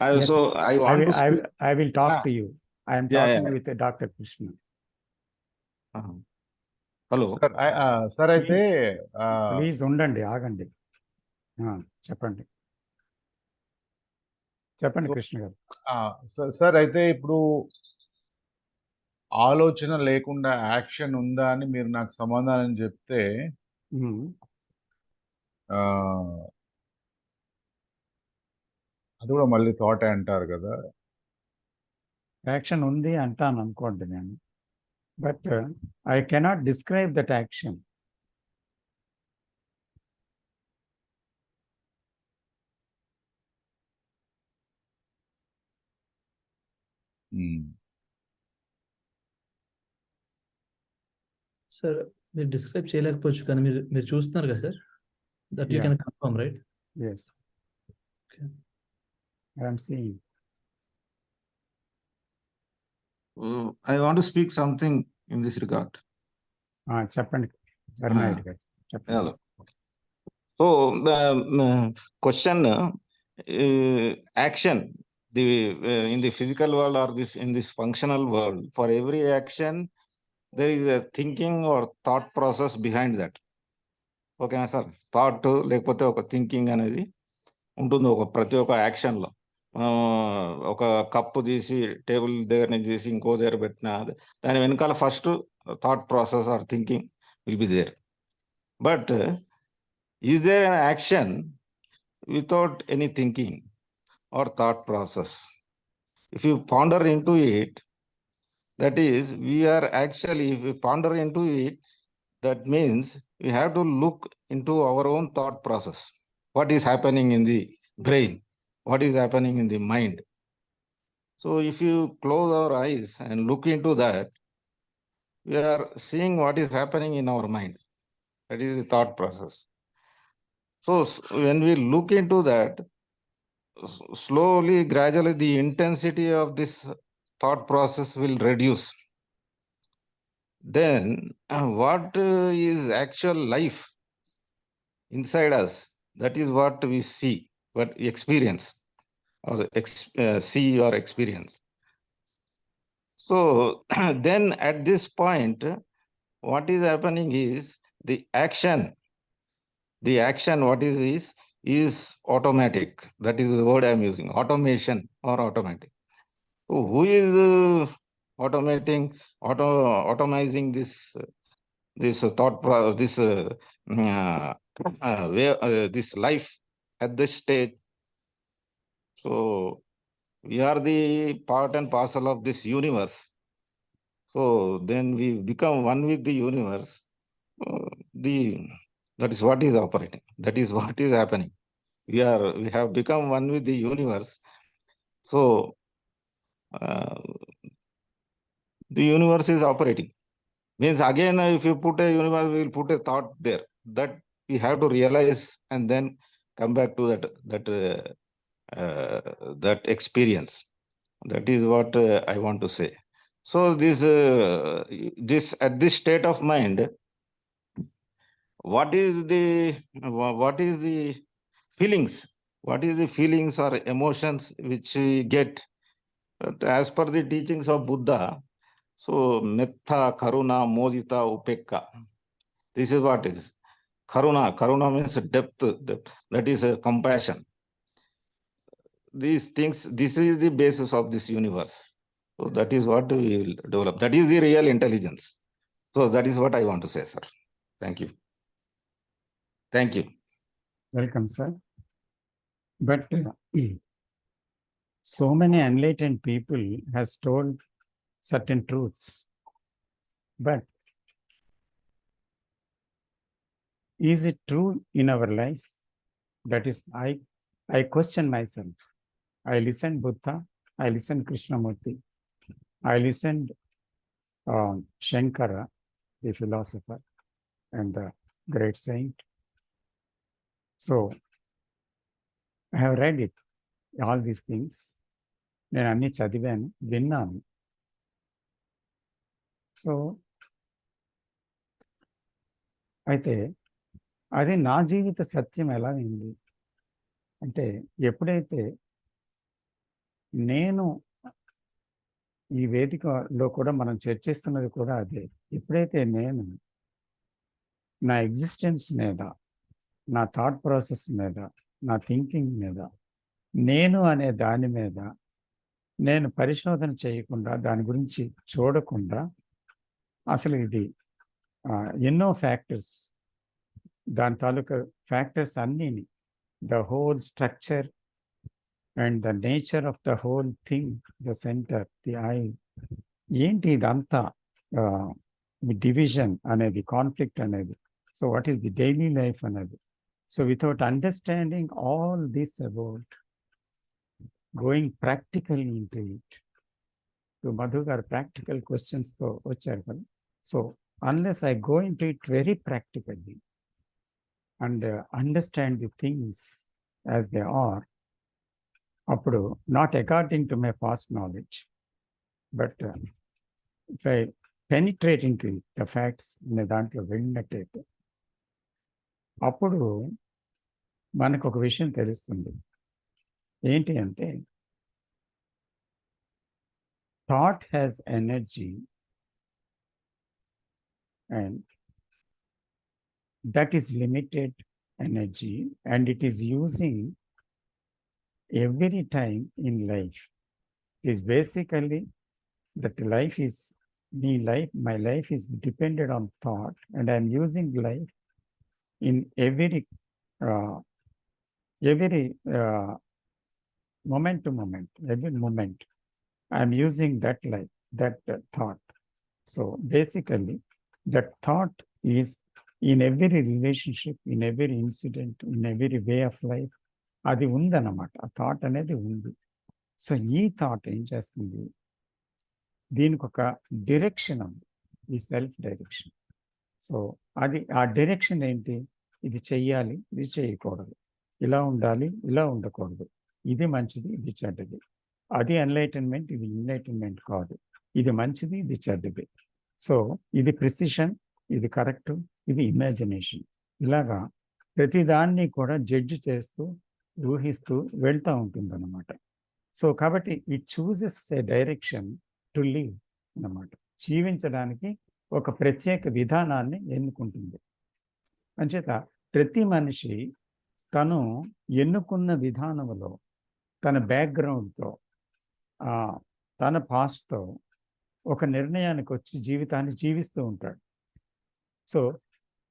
Yes, so I want to speak. I will talk to you. I am talking with Dr. Krishna. Hello sir అయితే please ఉండండి, ఆగండి. చెప్పండి కృష్ణ గారు. Sir అయితే ఇప్పుడు ఆలోచన లేకుండా యాక్షన్ ఉందా అని మీరు నాకు సమాధానం చెప్తే, అది కూడా మళ్ళీ థాట్ అంటారు కదా. యాక్షన్ ఉంది అంటాను అనుకోండి నేను, but I cannot describe that action. Sir మీరు డిస్క్రైబ్ చేయలేకపోవచ్చు, కానీ మీరు చూస్తున్నారు కదా sir, that you can confirm, right? Yes. Okay. I am seeing. I want to speak something in this regard. చెప్పండి హరినాయుడు గారు, చెప్పండి. Hello. So the question, action, in the physical world or in this functional world, for every action there is a thinking or thought process behind that. ఓకేనా sir? Thought లేకపోతే ఒక thinking అనేది ఉంటుంది ప్రతి ఒక్క యాక్షన్లో. ఒక కప్పు తీసి టేబుల్ దగ్గర నుంచి తీసి ఇంకో దగ్గర పెట్టిన దాని వెనకాల first thought process or thinking will be there. But is there an action without any thinking or thought process? If you ponder into it, that is, we are actually, if we ponder into it, that means we have to look into our own thought process. What is happening in the brain? What is happening in the mind? So if you close our eyes and look into that, we are seeing what is happening in our mind. That is the thought process. So when we look into that, slowly, gradually, the intensity of this thought process will reduce. Then what is actual life inside us? That is what we see, what we experience, or see or experience. So then at this point, what is happening is the action The action, what is automatic. That is the word I am using, automation or automatic. So who is automizing this thought process, this life at this stage? So we are the part and parcel of this universe. So then we become one with the universe. That is what is operating. That is what is happening. We have become one with the universe. So the universe is operating. Means again, if you put a universe, we will put a thought there. That we have to realize and then come back to that experience. That is what I want to say. So this at this state of mind, what is the feelings? What is the feelings or emotions which we get? As per the teachings of Buddha, so metta, karuna, modita, upekka. This is what it is. Karuna means depth. That is compassion. These things, this is the basis of this universe. So that is what we will develop. That is the real intelligence. So that is what I want to say, sir. Thank you. Thank you. Welcome, sir. But so many enlightened people has told certain truths. But is it true in our life? That is, I question myself. I listened Buddha, I listened Krishnamurti, I listened Shankara, the philosopher and the great saint. So I have read it, all these things. నేను అన్ని చదివాను, విన్నాను. So అయితే అది నా జీవిత సత్యం ఎలా ఉంది అంటే, ఎప్పుడైతే నేను ఈ వేదికలో కూడా మనం చర్చిస్తున్నది కూడా అదే, ఎప్పుడైతే నేను నా ఎగ్జిస్టెన్స్ మీద, నా థాట్ ప్రాసెస్ మీద, నా థింకింగ్ మీద, నేను అనే దాని మీద నేను పరిశోధన చేయకుండా, దాని గురించి చూడకుండా, అసలు ఇది ఎన్నో ఫ్యాక్టర్స్, దాని తాలూకా ఫ్యాక్టర్స్ అన్నీని, the whole structure and the nature of the whole thing, the centre, the I, ఏంటి ఇదంతా డివిజన్ అనేది, కాన్ఫ్లిక్ట్ అనేది, so what is the daily life అనేది. So without understanding all this about going practically into it. So Madhu garu practical questions తో వచ్చారు కదా. So unless I go into it very practically and understand the things as they are, అప్పుడు not according to my past knowledge, but if I penetrate into it, the facts అనే దాంట్లో వెళ్ళినట్టయితే, అప్పుడు మనకు ఒక విషయం తెలుస్తుంది. ఏంటి అంటే, thought has energy and that is limited energy, and it is using every time in life. It is basically that life is my life is dependent on thought, and I am using life in every moment to moment, every moment I am using that life, that thought. So basically that thought is in every relationship, in every incident, in every way of life. అది ఉందన్నమాట, ఆ thought అనేది ఉంది. So ఈ thought ఏం చేస్తుంది, దీనికి ఒక డైరెక్షన్ ఉంది, ఈ సెల్ఫ్ డైరెక్షన్. సో అది ఆ డైరెక్షన్ ఏంటి, ఇది చెయ్యాలి, ఇది చేయకూడదు, ఇలా ఉండాలి, ఇలా ఉండకూడదు, ఇది మంచిది, ఇది చెడ్డది, అది ఎన్లైటన్మెంట్, ఇది ఇన్లైటన్మెంట్ కాదు, ఇది మంచిది, ఇది చెడ్డది. సో ఇది ప్రిసిషన్, ఇది కరెక్ట్, ఇది ఇమాజినేషన్. ఇలాగా ప్రతిదాన్ని కూడా జడ్జి చేస్తూ, ఊహిస్తూ వెళ్తూ ఉంటుందన్నమాట. సో కాబట్టి it chooses A direction to live అన్నమాట. జీవించడానికి ఒక ప్రత్యేక విధానాన్ని ఎన్నుకుంటుంది. అంచేత ప్రతి మనిషి తను ఎన్నుకున్న విధానంలో, తన బ్యాక్గ్రౌండ్తో, తన పాస్ట్తో ఒక నిర్ణయానికి వచ్చి జీవితాన్ని జీవిస్తూ ఉంటాడు. So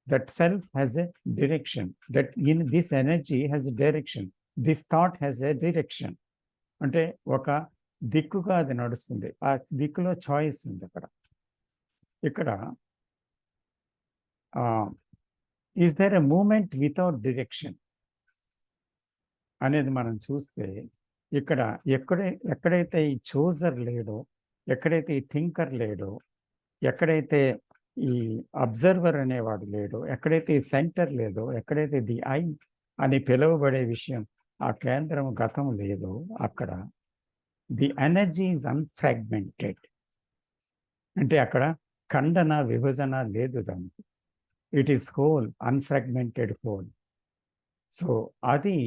that self has a direction, that in this energy has a direction, this thought has a direction. అంటే ఒక దిక్కుగా అది నడుస్తుంది, ఆ దిక్కులో చాయిస్ ఉంది. ఇక్కడ is there a moment without direction అనేది మనం చూస్తే, ఇక్కడ ఎక్కడైతే ఈ చూజర్ లేడో, ఎక్కడైతే ఈ థింకర్ లేడో, ఎక్కడైతే ఈ అబ్జర్వర్ అనేవాడు లేడో, ఎక్కడైతే ఈ సెంటర్ లేదో, ఎక్కడైతే ది ఐ అని పిలువబడే విషయం, ఆ కేంద్రం గతం లేదో, అక్కడ ది ఎనర్జీ ఈజ్ అన్ఫ్రాగ్మెంటెడ్. అంటే అక్కడ ఖండన విభజన లేదు దానికి. It is whole, unfragmented whole. So అది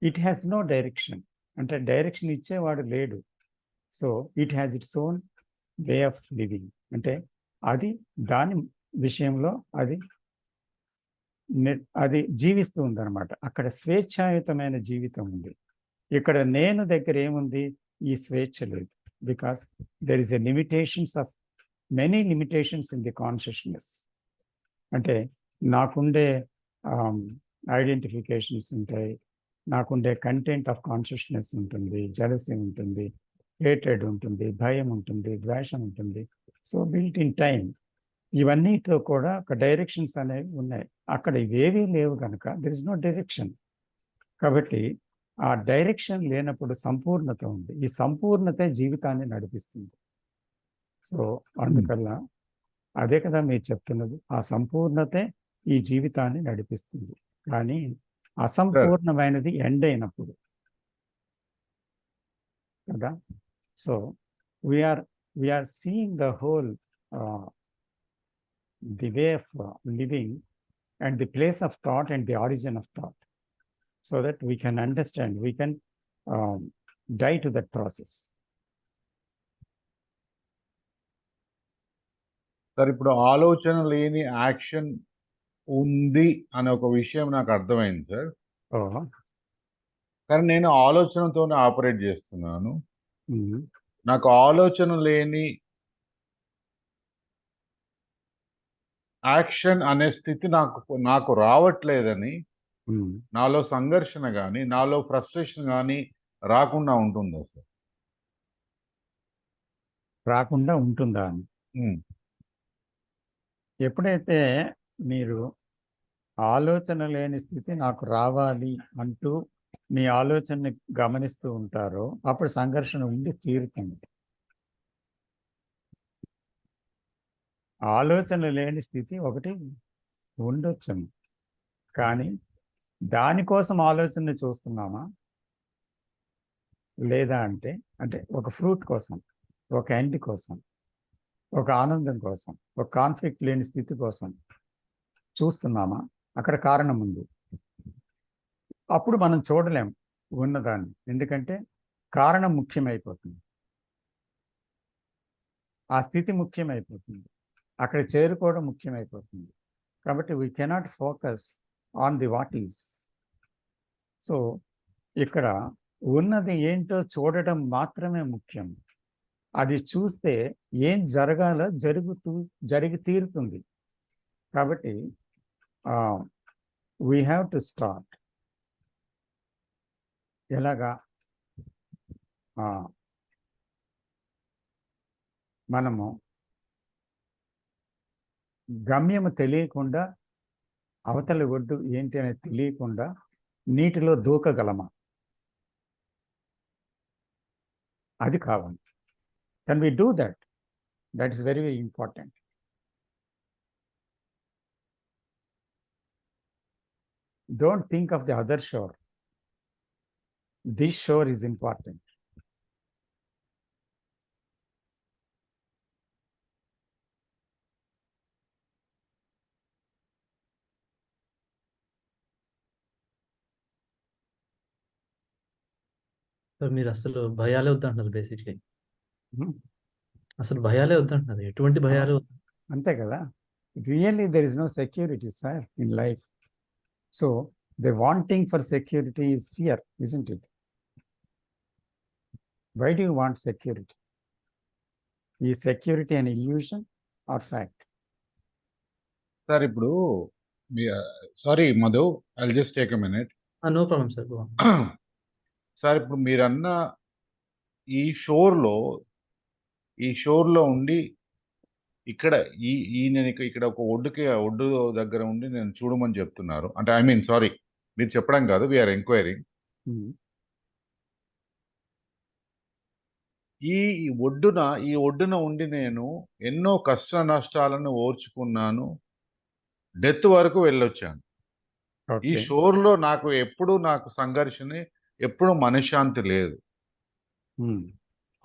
ఇట్ హ్యాస్ నో డైరెక్షన్, అంటే డైరెక్షన్ ఇచ్చేవాడు లేడు. So it has its own way of living. అంటే అది దాని విషయంలో అది జీవిస్తూ ఉందన్నమాట. అక్కడ స్వేచ్ఛాయుతమైన జీవితం ఉంది. ఇక్కడ నేను దగ్గర ఏముంది? ఈ స్వేచ్ఛ లేదు. Because there is a limitations of many limitations in the consciousness. అంటే నాకుండే ఐడెంటిఫికేషన్స్ ఉంటాయి, నాకుండే కంటెంట్ ఆఫ్ కాన్షియస్నెస్ ఉంటుంది, జలసీ ఉంటుంది, హేటెడ్ ఉంటుంది, భయం ఉంటుంది, ద్వేషం ఉంటుంది. సో బిల్ట్ ఇన్ టైం ఇవన్నీతో కూడా ఒక డైరెక్షన్స్ అనేవి ఉన్నాయి. అక్కడ ఇవేవీ లేవు కనుక దెర్ ఇస్ నో డైరెక్షన్. కాబట్టి ఆ డైరెక్షన్ లేనప్పుడు సంపూర్ణత ఉంది. ఈ సంపూర్ణతే జీవితాన్ని నడిపిస్తుంది. సో అందుకల్లా అదే కదా మీరు చెప్తున్నది, ఆ సంపూర్ణతే ఈ జీవితాన్ని నడిపిస్తుంది. కానీ అసంపూర్ణమైనది ఎండ్ అయినప్పుడు కదా. So we're seeing the whole the way of living and the place of thought and the origin of thought, so that we can understand, we can die to that process. Sir, ఇప్పుడు ఆలోచన లేని action ఉంది అనే ఒక విషయం నాకు అర్థమైంది sir. Oh. కానీ నేను ఆలోచనతోనే ఆపరేట్ చేస్తున్నాను. నాకు ఆలోచన లేని యాక్షన్ అనే స్థితి నాకు రావట్లేదని, నాలో సంఘర్షణ కానీ, నాలో ఫ్రస్ట్రేషన్ కానీ రాకుండా ఉంటుందా సార్? రాకుండా ఉంటుందా అని ఎప్పుడైతే మీరు ఆలోచన లేని స్థితి నాకు రావాలి అంటూ మీ ఆలోచనని గమనిస్తూ ఉంటారో, అప్పుడు సంఘర్షణ ఉండి తీరుతుంది. ఆలోచన లేని స్థితి ఒకటి ఉండొచ్చు, కానీ దానికోసం ఆలోచన చూస్తున్నామా లేదా అంటే ఒక ఫ్రూట్ కోసం, ఒక ఎండ్ కోసం, ఒక ఆనందం కోసం, ఒక కాన్ఫ్లిక్ట్ లేని స్థితి కోసం చూస్తున్నామా? అక్కడ కారణం ఉంది. అప్పుడు మనం చూడలేం ఉన్నదాన్ని, ఎందుకంటే కారణం ముఖ్యమైపోతుంది, ఆ స్థితి ముఖ్యమైపోతుంది, అక్కడ చేరుకోవడం ముఖ్యమైపోతుంది. కాబట్టి we cannot focus on the what is. So ఇక్కడ ఉన్నది ఏంటో చూడటం మాత్రమే ముఖ్యం. అది చూస్తే ఏం జరగాలో జరిగి తీరుతుంది. కాబట్టి వీ హ్యావ్ టు స్టార్ట్. ఎలాగా? మనము గమ్యము తెలియకుండా, అవతలి ఒడ్డు ఏంటి అనేది తెలియకుండా నీటిలో దూకగలమా? అది కావాలి. Can we do that? That is very very important. Don't think of the other shore. This shore is important. మీరు అసలు భయాలే వద్దంటున్నారు బేసిక్లీ. అసలు భయాలే వద్దంటున్నారు. ఎటువంటి భయాలు? అంతే కదా. Really there is no security sir in life. So the wanting for security is fear, isn't it? Why do you want security? Is security an illusion or fact? Sir ఇప్పుడు sorry Madhu, I just take a minute. No problem sir. Sir ఇప్పుడు మీరన్న ఈ షోర్లో ఉండి ఇక్కడ నేను ఇక్కడ ఒక ఒడ్డు దగ్గర ఉండి నేను చూడమని చెప్తున్నారు. అంటే ఐ మీన్ సారీ, మీరు చెప్పడం కాదు, వీఆర్ ఎంక్వైరింగ్. ఈ ఒడ్డున ఉండి నేను ఎన్నో కష్ట నష్టాలను ఓర్చుకున్నాను, డెత్ వరకు వెళ్ళొచ్చాను. ఈ షోర్లో నాకు సంఘర్షణ, ఎప్పుడు మనశ్శాంతి లేదు.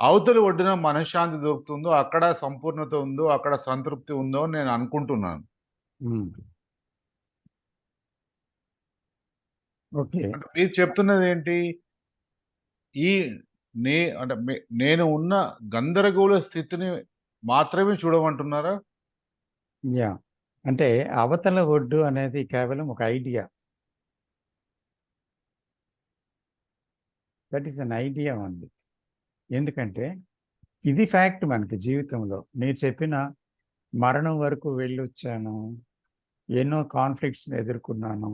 అవతలి ఒడ్డున మనశ్శాంతి దొరుకుతుందో, అక్కడ సంపూర్ణత ఉందో, అక్కడ సంతృప్తి ఉందో నేను అనుకుంటున్నాను. అంటే మీరు చెప్తున్నది ఏంటి? అంటే నేను ఉన్న గందరగోళ స్థితిని మాత్రమే చూడమంటున్నారా? యా, అంటే అవతల ఒడ్డు అనేది కేవలం ఒక idea. That is an idea ఉంది. ఎందుకంటే ఇది ఫ్యాక్ట్ మనకి జీవితంలో. మీరు చెప్పిన మరణం వరకు వెళ్ళొచ్చాను, ఎన్నో కాన్ఫ్లిక్ట్స్ని ఎదుర్కొన్నాను,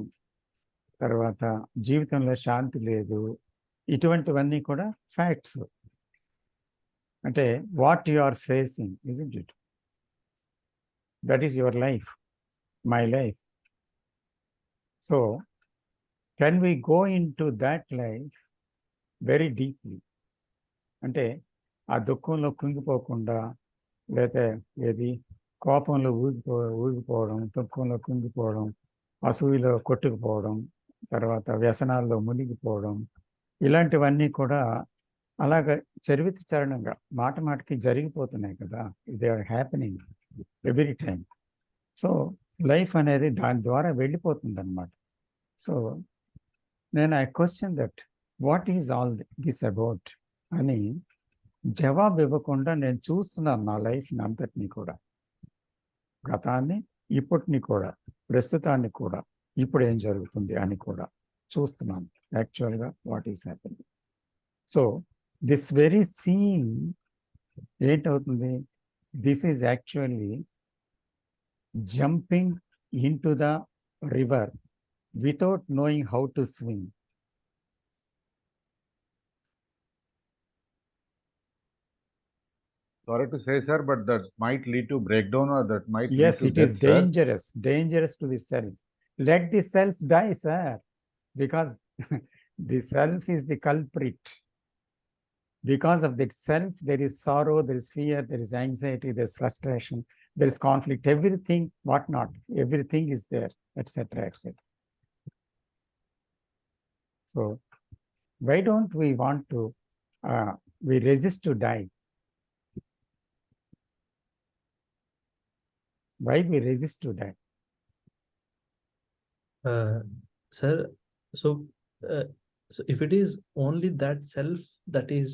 తర్వాత జీవితంలో శాంతి లేదు, ఇటువంటివన్నీ కూడా ఫ్యాక్ట్స్. అంటే what you are facing, isn't it? That is your life, my life. So can we go into that life very deeply? అంటే ఆ దుఃఖంలో కుంగిపోకుండా, లేకపోతే కోపంలో ఊగిపోవడం, దుఃఖంలో కుంగిపోవడం, అసూయలో కొట్టుకుపోవడం, తర్వాత వ్యసనాల్లో మునిగిపోవడం, ఇలాంటివన్నీ కూడా అలాగ చరణంగా మాటకి జరిగిపోతున్నాయి కదా. They are happening every time. So life అనేది దాని ద్వారా వెళ్ళిపోతుంది అన్నమాట. సో నేను I question that what is all this about అని జవాబు ఇవ్వకుండా నేను చూస్తున్నాను నా లైఫ్ని అంతటినీ కూడా, గతాన్ని, ఇప్పటిని కూడా, ప్రస్తుతాన్ని కూడా, ఇప్పుడు ఏం జరుగుతుంది అని కూడా చూస్తున్నాను యాక్చువల్గా what is happening. So this very scene ఏంటవుతుంది? This is actually jumping into the river without knowing how to swim. Sorry to say, sir, but that might lead to breakdown, or that might Yes, lead to it death, is sir. dangerous to the self. Let the self die, sir, because the self is the culprit. Because of that self, there is sorrow, there is fear, there is anxiety, there is frustration, there is conflict, everything, whatnot, everything is there, etc., etc. So why don't we want to, we resist to die? Why we resist to die? Sir, so if it is only that self that is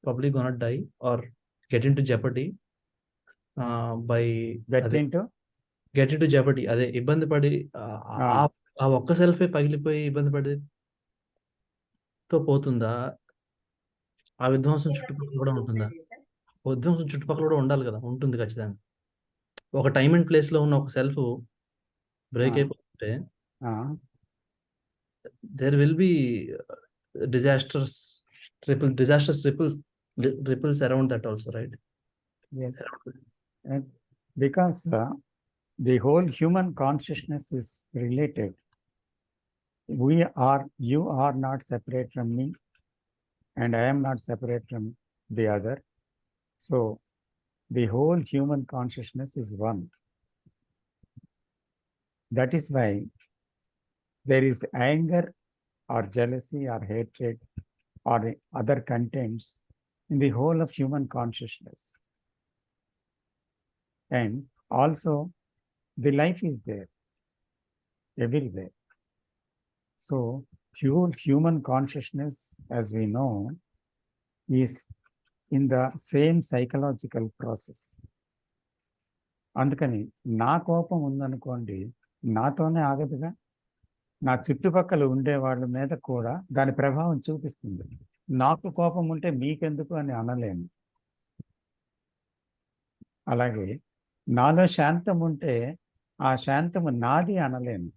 probably gonna die or get into jeopardy by get into jeopardy, అదే ఇబ్బంది పడి ఆ ఒక్క సెల్ఫే పగిలిపోయి ఇబ్బంది పడి తో పోతుందా? ఆ విధ్వంసం చుట్టుపక్కల కూడా ఉంటుందా? విధ్వంసం చుట్టుపక్కల కూడా ఉండాలి కదా. ఉంటుంది ఖచ్చితంగా. ఒక టైమ్ అండ్ ప్లేస్ లో ఉన్న ఒక సెల్ఫ్ బ్రేక్ అయిపోతుంటే there will be disastrous ripples around that also, right? Yes, and because the whole human consciousness is related. You are not separate from me, and I am not separate from the other. So the whole human consciousness is one. That is why there is anger or jealousy or hatred or the other contents in the whole of human consciousness. And also the life is there everywhere. So human consciousness, as we know, is in the same psychological process. అందుకని నా కోపం ఉందనుకోండి, నాతోనే ఆగదుగా. నా చుట్టుపక్కల ఉండే వాళ్ళ మీద కూడా దాని ప్రభావం చూపిస్తుంది. నాకు కోపం ఉంటే మీకెందుకు అని అనలేను. అలాగే నాలో శాంతం ఉంటే ఆ శాంతము నాది అనలేను.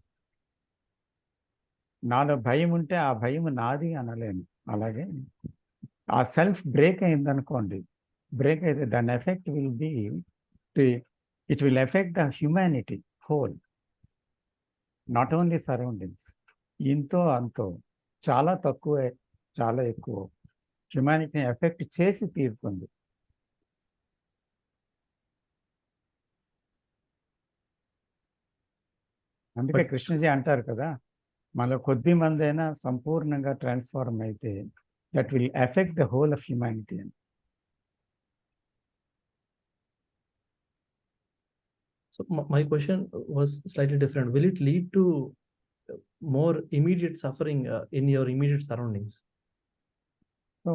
నాలో భయం ఉంటే ఆ భయం నాది అనలేను. అలాగే ఆ సెల్ఫ్ బ్రేక్ అయిందనుకోండి, బ్రేక్ అయితే దాని effect will be, it will effect the humanity whole, not only surroundings. ఇంతో అంతో చాలా తక్కువే, చాలా ఎక్కువ హ్యుమానిటీని ఎఫెక్ట్ చేసి తీరుతుంది. అందుకే కృష్ణజీ అంటారు కదా, మనలో కొద్ది మంది అయినా సంపూర్ణంగా ట్రాన్స్ఫార్మ్ అయితే that will effect the whole of humanity అని. So my question was slightly different. Will it lead to more immediate suffering in your immediate surroundings? So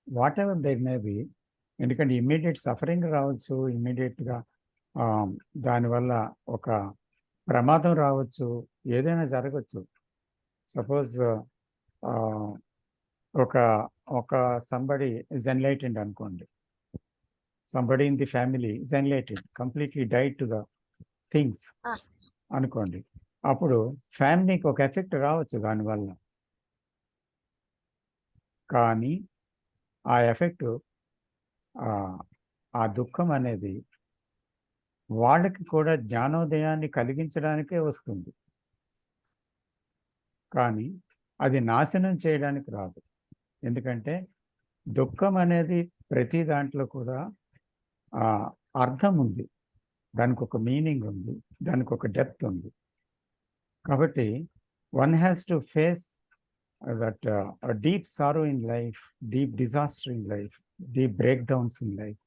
what ever they may be, ఎందుకంటే immediate suffering రావచ్చు, ఇమ్మీడియట్గా దానివల్ల ఒక ప్రమాదం రావచ్చు, ఏదైనా జరగచ్చు. సపోజ్ ఒక సంబడి ఇస్ ఎన్లైటెడ్ అనుకోండి, somebody in the family is enlightened, completely died to the things అనుకోండి. అప్పుడు ఫ్యామిలీకి ఒక ఎఫెక్ట్ రావచ్చు దానివల్ల. కానీ ఆ ఎఫెక్ట్, ఆ దుఃఖం అనేది వాళ్ళకి కూడా జ్ఞానోదయాన్ని కలిగించడానికే వస్తుంది, కానీ అది నాశనం చేయడానికి రాదు. ఎందుకంటే దుఃఖం అనేది ప్రతి దాంట్లో కూడా అర్థం ఉంది, దానికి ఒక మీనింగ్ ఉంది, దానికి ఒక డెప్త్ ఉంది. కాబట్టి one has to face that a deep sorrow in life, deep disaster in life, deep breakdowns in life,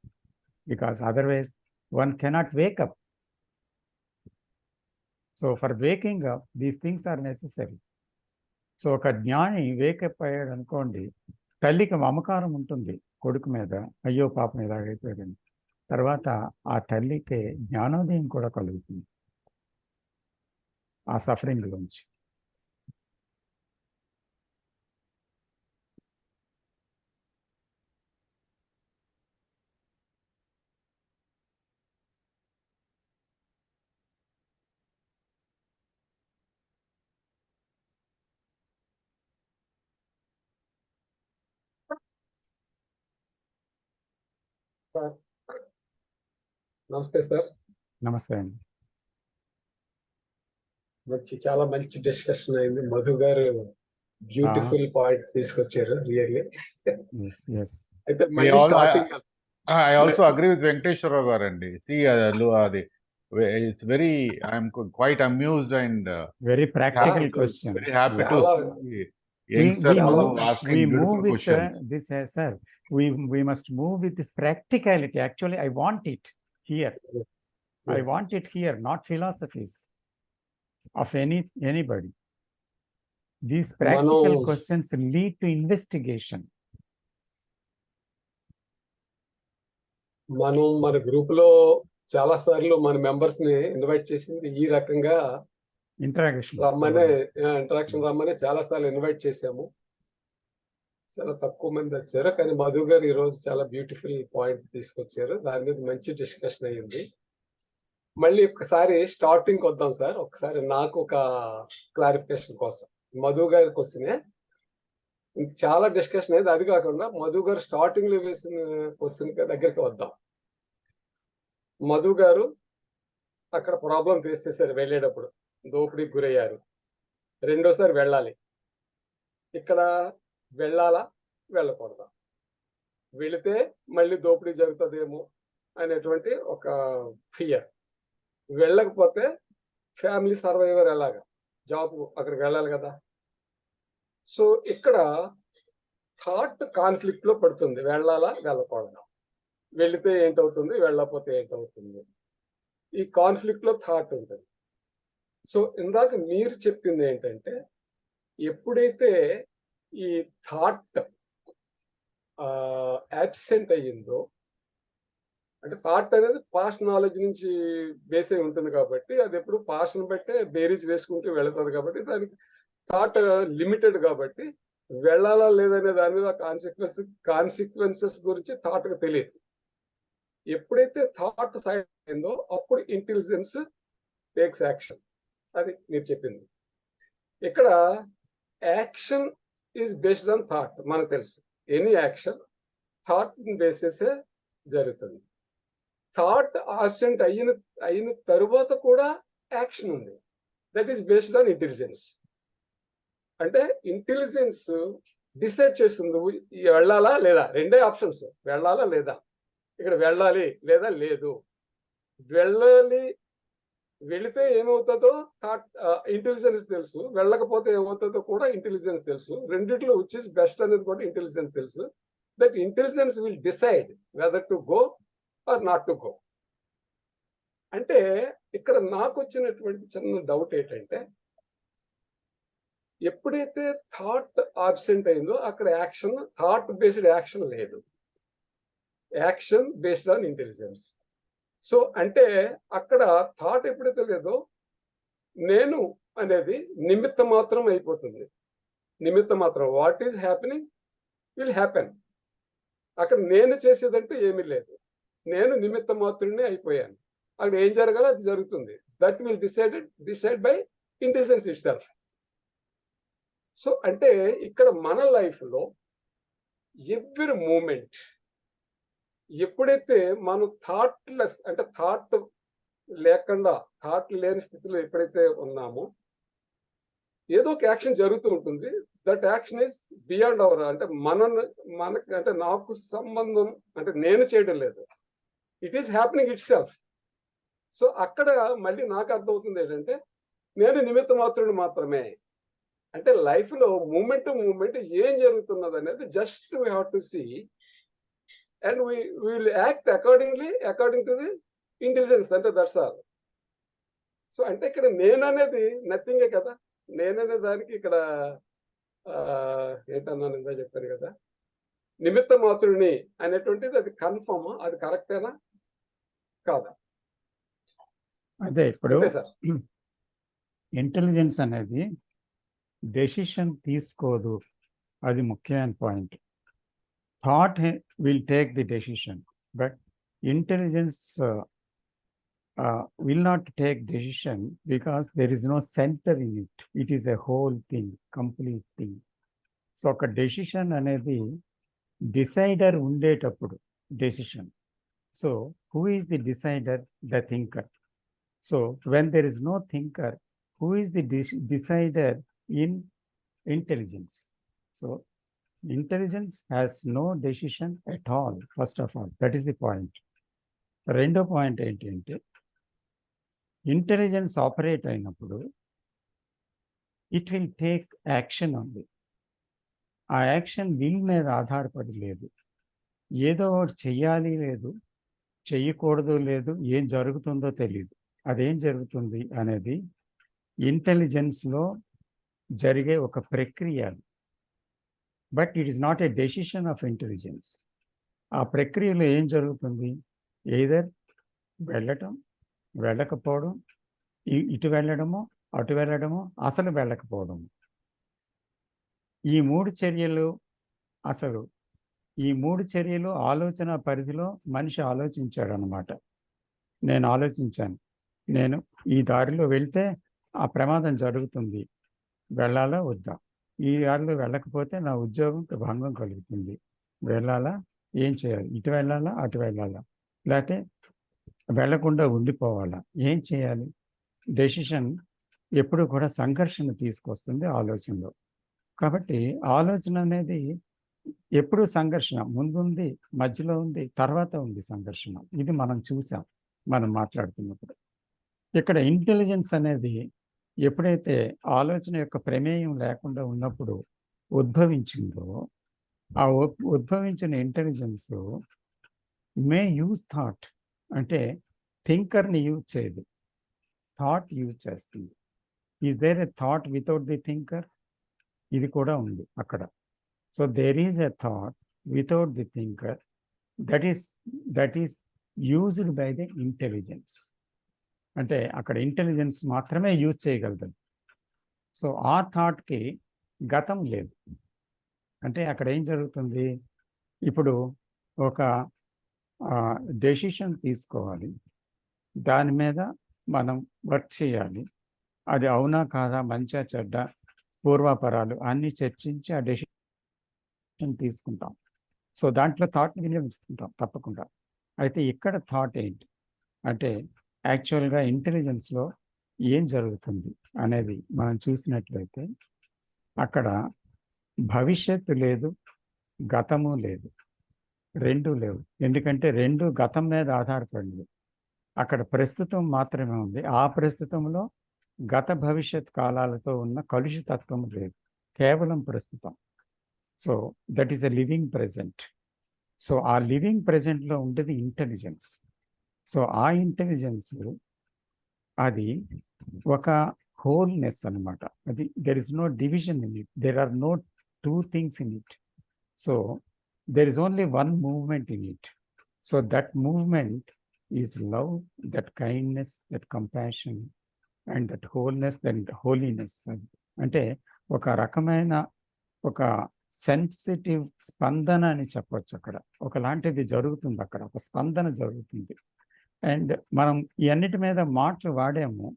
because otherwise one cannot wake up. So for waking up, these things are necessary. So ఒక జ్ఞాని wake up అయ్యాడు అనుకోండి, తల్లికి మమకారం ఉంటుంది కొడుకు మీద, అయ్యో పాపం ఇలాగైపోయాడని. తర్వాత ఆ తల్లికి జ్ఞానోదయం కూడా కలుగుతుంది ఆ సఫరింగ్ నుంచి. నమస్తే సార్. నమస్తే అండి. చాలా మంచి డిస్కషన్ అయింది. మధు గారు బ్యూటిఫుల్ పాయింట్ తీసుకొచ్చారు రియల్లీ. అయితే మళ్ళీ starting I also agree with Venkateshwara గారండి. See, అది it's very, I'm quite amused and very practical question. Very happy to see youngsters asking we beautiful move with questions. this, sir. We must move with this practicality. Actually, I want it here. I want it here, not philosophies of anybody. These practical questions lead to investigation. మనం మన group లో చాలా సార్లు మన members ని invite చేసింది ఈ రకంగా ఇంటరాక్షన్ రమ్మనే చాలా సార్లు ఇన్వైట్ చేసాము. చాలా తక్కువ మంది వచ్చారు, కానీ మధు గారు ఈ రోజు చాలా బ్యూటిఫుల్ పాయింట్ తీసుకొచ్చారు. దాని మీద మంచి డిస్కషన్ అయ్యింది. మళ్ళీ ఒకసారి స్టార్టింగ్ వద్దాం సార్. ఒకసారి నాకు ఒక క్లారిఫికేషన్ కోసం మధు గారి క్వశ్చనే చాలా డిస్కషన్ అయింది. అది కాకుండా మధు గారు స్టార్టింగ్ లో వేసిన క్వశ్చన్ దగ్గరికి వద్దాం. మధు గారు అక్కడ ప్రాబ్లం ఫేస్ చేశారు, వెళ్ళేటప్పుడు దోపిడీకి గురయ్యారు. రెండోసారి వెళ్ళాలి, ఇక్కడ వెళ్ళాలా వెళ్ళకూడదా, వెళితే మళ్ళీ దోపిడీ జరుగుతుందేమో అనేటువంటి ఒక ఫియర్. వెళ్ళకపోతే ఫ్యామిలీ సర్వైవర్ ఎలాగా, జాబ్ అక్కడికి వెళ్ళాలి కదా. సో ఇక్కడ థాట్ కాన్ఫ్లిక్ట్ లో పడుతుంది, వెళ్ళాలా వెళ్ళకూడదా, వెళితే ఏంటవుతుంది, వెళ్ళకపోతే ఏంటవుతుంది. ఈ కాన్ఫ్లిక్ట్ లో థాట్ ఉంటుంది. సో ఇందాక మీరు చెప్పింది ఏంటంటే, ఎప్పుడైతే ఈ థాట్ యాబ్సెంట్ అయ్యిందో, అంటే థాట్ అనేది పాస్ట్ నాలెడ్జ్ నుంచి బేస్ అయి ఉంటుంది కాబట్టి అది ఎప్పుడు పాస్ట్ని బట్టే బేరీజ్ వేసుకుంటూ వెళుతుంది కాబట్టి దానికి థాట్ లిమిటెడ్ కాబట్టి వెళ్ళాలా లేదనే దాని మీద కాన్సిక్వెన్సెస్ గురించి థాట్కి తెలియదు. ఎప్పుడైతే థాట్ సైడ్ అయిందో అప్పుడు ఇంటెలిజెన్స్ టేక్స్ యాక్షన్. అది మీరు చెప్పింది. ఇక్కడ action is based on thought. మనకు తెలుసు ఎనీ యాక్షన్ థాట్ బేసిసే జరుగుతుంది. థాట్ ఆబ్సెంట్ అయిన తరువాత కూడా యాక్షన్ ఉంది. That is based on intelligence. అంటే ఇంటెలిజెన్స్ డిసైడ్ చేస్తుంది వెళ్ళాలా లేదా. రెండే ఆప్షన్స్, వెళ్ళాలా లేదా. ఇక్కడ వెళ్ళాలి లేదా లేదు. వెళ్ళాలి వెళితే ఏమవుతుందో థాట్ ఇంటెలిజెన్స్ తెలుసు, వెళ్ళకపోతే ఏమవుతుందో కూడా ఇంటెలిజెన్స్ తెలుసు. రెండిట్లో విచ్ ఇస్ బెస్ట్ అనేది కూడా ఇంటెలిజెన్స్ తెలుసు. That intelligence will decide whether to go or not to go. అంటే ఇక్కడ నాకు వచ్చినటువంటి చిన్న డౌట్ ఏంటంటే, ఎప్పుడైతే థాట్ ఆబ్సెంట్ అయిందో అక్కడ యాక్షన్, థాట్ బేస్డ్ యాక్షన్ లేదు, action based on intelligence. So అంటే అక్కడ థాట్ ఎప్పుడైతే లేదో నేను అనేది నిమిత్త మాత్రం అయిపోతుంది. నిమిత్త మాత్రం, what is happening will happen. అక్కడ నేను చేసేదంటూ ఏమీ లేదు, నేను నిమిత్త మాత్రమే అయిపోయాను. అక్కడ ఏం జరగాలో అది జరుగుతుంది. That will decide by intelligence it self. So అంటే ఇక్కడ మన లైఫ్లో ఎవ్రీ మూమెంట్ ఎప్పుడైతే మనం థాట్లెస్, అంటే థాట్ లేకుండా, థాట్ లేని స్థితిలో ఎప్పుడైతే ఉన్నామో ఏదో ఒక యాక్షన్ జరుగుతూ ఉంటుంది. That action is beyond our, అంటే మనకి అంటే నాకు సంబంధం, అంటే నేను చేయడం లేదు, it is happening it self. So అక్కడ మళ్ళీ నాకు అర్థమవుతుంది ఏంటంటే నేను నిమిత్త మాత్రమే. అంటే లైఫ్లో మూమెంట్ టు మూమెంట్ ఏం జరుగుతున్నది అనేది just we have to see and we will act according to the intelligence. అంటే దట్స్ ఆల్. సో అంటే ఇక్కడ నేననేది నథింగే కదా. నేననే దానికి ఇక్కడ ఏంటన్నాను ఇందా చెప్పాను కదా, నిమిత్త మాత్రుడిని అనేటువంటిది అది కన్ఫర్మ్, అది కరెక్టేనా కాదా? అదే ఇప్పుడు సార్ ఇంటెలిజెన్స్ అనేది డెసిషన్ తీసుకోదు, అది ముఖ్యమైన point. Thought will take the decision, but intelligence will not take decision because there is no center in it. It is a whole thing, complete thing. So ఒక డెసిషన్ అనేది decider ఉండేటప్పుడు decision. So who is the decider? The thinker. So when there is no thinker, who is the decider in intelligence? So intelligence has no decision at all, first of all. That is the point. రెండో point ఏంటంటే, intelligence operate అయినప్పుడు it will take action ఉంది. ఆ action will మీద ఆధారపడి లేదు. ఏదో ఒకటి చెయ్యాలి లేదు, చెయ్యకూడదు లేదు, ఏం జరుగుతుందో తెలియదు. అదేం జరుగుతుంది అనేది ఇంటెలిజెన్స్లో జరిగే ఒక ప్రక్రియ. But it is not a decision of intelligence. ఆ ప్రక్రియలో ఏం జరుగుతుంది? ఎయిదర్ వెళ్ళటం, వెళ్ళకపోవడం, ఇటు వెళ్ళడము, అటు వెళ్ళడము, అసలు వెళ్ళకపోవడము. ఈ మూడు చర్యలు ఆలోచన పరిధిలో మనిషి ఆలోచించాడు అన్నమాట. నేను ఆలోచించాను, నేను ఈ దారిలో వెళ్తే ఆ ప్రమాదం జరుగుతుంది, వెళ్ళాలా వద్దా? ఈ దారిలో వెళ్ళకపోతే నా ఉద్యోగం భంగం కలుగుతుంది, వెళ్ళాలా? ఏం చేయాలి? ఇటు వెళ్ళాలా, అటు వెళ్ళాలా, లేకపోతే వెళ్లకుండా ఉండిపోవాలా? ఏం చేయాలి? డెసిషన్ ఎప్పుడు కూడా సంఘర్షణ తీసుకొస్తుంది ఆలోచనలో. కాబట్టి ఆలోచన అనేది ఎప్పుడు సంఘర్షణ, ముందుంది, మధ్యలో ఉంది, తర్వాత ఉంది సంఘర్షణ. ఇది మనం చూసాం మనం మాట్లాడుతున్నప్పుడు. ఇక్కడ ఇంటెలిజెన్స్ అనేది ఎప్పుడైతే ఆలోచన యొక్క ప్రమేయం లేకుండా ఉన్నప్పుడు ఉద్భవించిందో, ఆ ఉద్భవించిన ఇంటెలిజెన్స్ మే యూజ్ థాట్, అంటే థింకర్ని యూజ్ చేయదు, థాట్ యూజ్ చేస్తుంది. Is there a thought without the thinker? ఇది కూడా ఉంది అక్కడ. So there is a thought without the thinker. That is used by the intelligence. అంటే అక్కడ ఇంటెలిజెన్స్ మాత్రమే యూజ్ చేయగలదు. సో ఆ థాట్కి గతం లేదు. అంటే అక్కడ ఏం జరుగుతుంది, ఇప్పుడు ఒక డెసిషన్ తీసుకోవాలి, దాని మీద మనం వర్క్ చేయాలి, అది అవునా కాదా, మంచా చెడ్డ, పూర్వాపరాలు అన్నీ చర్చించి ఆ డెసిషన్ తీసుకుంటాం. సో దాంట్లో థాట్ని వినియోగిస్తుంటాం తప్పకుండా. అయితే ఇక్కడ థాట్ ఏంటి అంటే యాక్చువల్గా ఇంటెలిజెన్స్లో ఏం జరుగుతుంది అనేది మనం చూసినట్లయితే అక్కడ భవిష్యత్తు లేదు, గతము లేదు, రెండు లేవు. ఎందుకంటే రెండు గతం మీద ఆధారపడింది. అక్కడ ప్రస్తుతం మాత్రమే ఉంది. ఆ ప్రస్తుతంలో గత భవిష్యత్ కాలాలతో ఉన్న కలుషితత్వం లేదు, కేవలం ప్రస్తుతం. So that is a living present. So ఆ లివింగ్ ప్రెజెంట్లో ఉండేది ఇంటెలిజెన్స్. సో ఆ ఇంటెలిజెన్స్ అది ఒక హోల్నెస్ అనమాట. అది there is no division in it, there are no two things in it. So there is only one movement in it. So that movement is love, that kindness, that compassion and that wholeness, that holiness. అంటే ఒక రకమైన ఒక sensitive స్పందన అని చెప్పొచ్చు. అక్కడ ఒకలాంటిది జరుగుతుంది, అక్కడ ఒక స్పందన జరుగుతుంది. అండ్ మనం ఈ అన్నిటి మీద మాటలు వాడాము.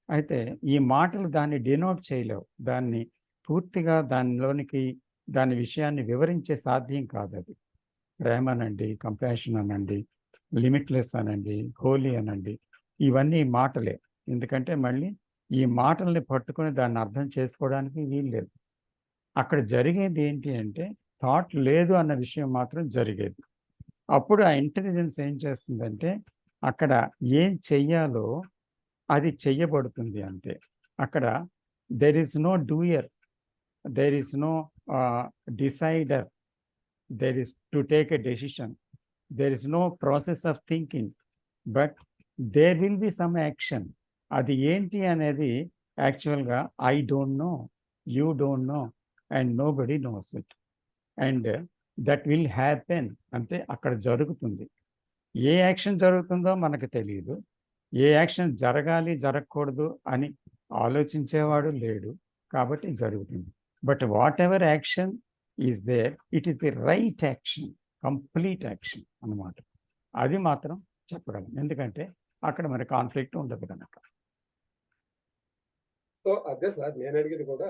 అయితే ఈ మాటలు దాన్ని డినోట్ చేయలేవు, దాన్ని పూర్తిగా దానిలోనికి దాని విషయాన్ని వివరించే సాధ్యం కాదు. అది ప్రేమ అనండి, కంపాషన్ అనండి, లిమిట్లెస్ అనండి, హోలీ అనండి, ఇవన్నీ మాటలే. ఎందుకంటే మళ్ళీ ఈ మాటల్ని పట్టుకొని దాన్ని అర్థం చేసుకోవడానికి వీలు లేదు. అక్కడ జరిగేది ఏంటి అంటే థాట్ లేదు అన్న విషయం మాత్రం జరిగేది. అప్పుడు ఆ ఇంటెలిజెన్స్ ఏం చేస్తుందంటే అక్కడ ఏం చెయ్యాలో అది చెయ్యబడుతుంది అంతే. అక్కడ there is no doer, there is no decider, there is to take a decision, there is no process of thinking, but there will be some action. అది ఏంటి అనేది యాక్చువల్గా I don't know, you don't know and nobody knows it, and that will happen. అంటే అక్కడ జరుగుతుంది. ఏ action జరుగుతుందో మనకు తెలియదు, ఏ యాక్షన్ జరగాలి జరగకూడదు అని ఆలోచించేవాడు లేడు, కాబట్టి జరుగుతుంది. But whatever action is there, it is the right action, complete action అన్నమాట. అది మాత్రం చెప్పగలం, ఎందుకంటే అక్కడ మరి కాన్ఫ్లిక్ట్ ఉండదు కనుక. సో అదే సార్ నేను అడిగేది కూడా,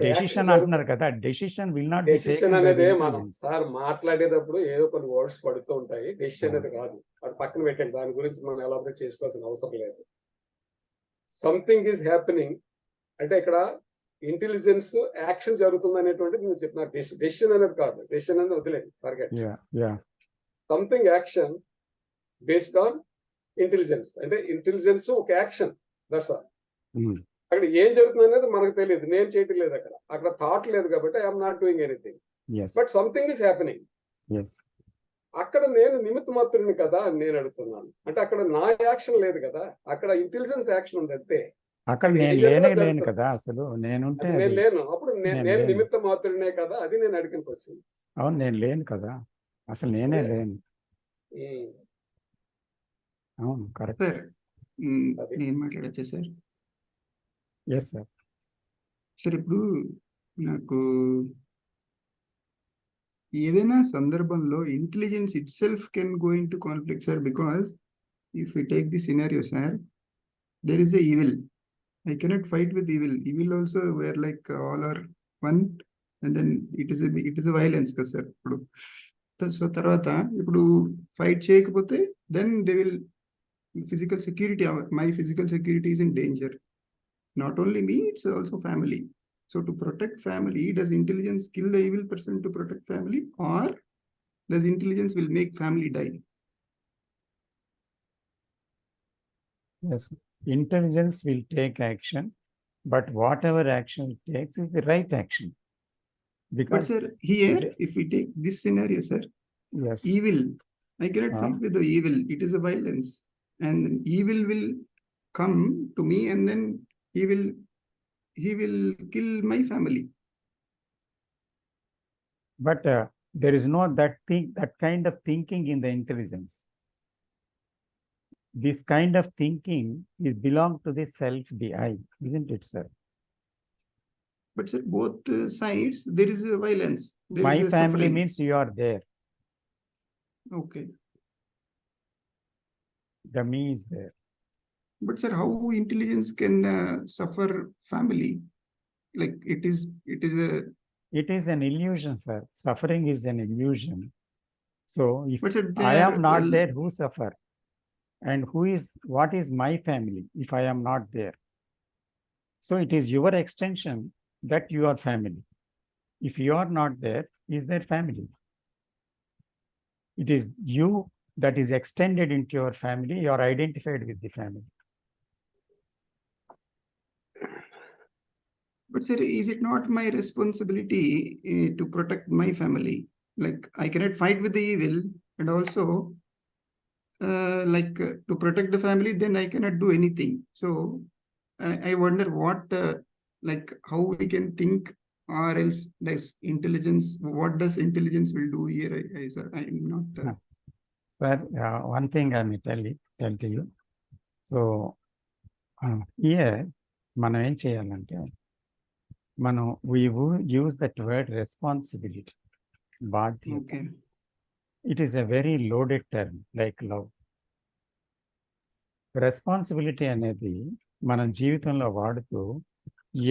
డెసిషన్ అంటున్నారు కదా, decision will not be decision అనేది మనం సార్ మాట్లాడేటప్పుడు ఏదో కొన్ని వర్డ్స్ పడుతూ ఉంటాయి. డెసిషన్ అనేది కాదు, అది పక్కన పెట్టండి, దాని గురించి మనం ఎలాబరేట్ చేసుకోవాల్సిన అవసరం లేదు. సంథింగ్ ఈజ్ హ్యాపెనింగ్ అంటే ఇక్కడ ఇంటెలిజెన్స్ యాక్షన్ జరుగుతుంది అనేటువంటిది మీరు చెప్పిన డెసిషన్ అనేది కాదు. డెసిషన్ అనేది వదిలేదు, forget. Something action based on intelligence. అంటే ఇంటెలిజెన్స్ ఒక యాక్షన్, దట్స్ ఆల్. అక్కడ ఏం జరుగుతుంది అనేది మనకు తెలియదు, నేను చేయటం లేదు. అక్కడ థాట్ లేదు కాబట్టి I'm not doing anything, but something is happening. అక్కడ నేను నిమిత్త మాత్రుని కదా అని నేను అడుగుతున్నాను. అంటే అక్కడ నా యాక్షన్ లేదు కదా, అక్కడ ఇంటెలిజెన్స్ యాక్షన్ ఉంది అంతే. అక్కడ నేను లేను కదా, అసలు నేను లేను. అప్పుడు నేను నిమిత్త మాత్రునే కదా, అది నేను అడిగిన క్వశ్చన్. అవును, నేను లేను కదా, అసలు నేనే లేను. అవును, కరెక్ట్. నేను మాట్లాడచ్చా సార్? Yes sir. సార్ ఇప్పుడు నాకు ఏదైనా సందర్భంలో intelligence itself can go into conflict sir, because if you take the scenario sir, there is a evil. I cannot fight with evil. Evil also where like all are one, and then it is a violence కదా sir. ఇప్పుడు so తర్వాత ఇప్పుడు fight చేయకపోతే then they will physical security, my physical security is in danger. Not only me, it's also family. So to protect family, does intelligence kill the evil person to protect family, or does intelligence will make family die? Yes, intelligence will take action, but whatever action it takes is the right action. Because, but sir, here if we take this scenario, sir, yes, evil, I cannot fight with the evil. It is a violence, and evil will come to me, and then he will kill my family. But There is no that kind of thinking in the intelligence. This kind of thinking is belong to the self, the I, isn't it, sir? But sir, both sides, there is a violence. There My is a family suffering. means you are there. Okay. The me is there. But sir, how intelligence can suffer family? Like it is a. It is an illusion, sir. Suffering is an illusion. So if But sir, I am not there, who suffer? And what is my family if I am not there? So it is your extension that you are family. If you are not there, is there family? It is you that is extended into your family. You are identified with the family. But sir, is it not my responsibility to protect my family? Like I cannot fight with the evil, and also to protect the family, then I cannot do anything. So I wonder what, how we can think, or else like intelligence. What does intelligence will do here? I'm not. But one thing I may tell to you. So here, మనం ఏం చేయాలంటే we use that word responsibility. బాధ్యత. Okay. It is a very loaded term, like love. Responsibility అనేది మనం జీవితంలో వాడుతూ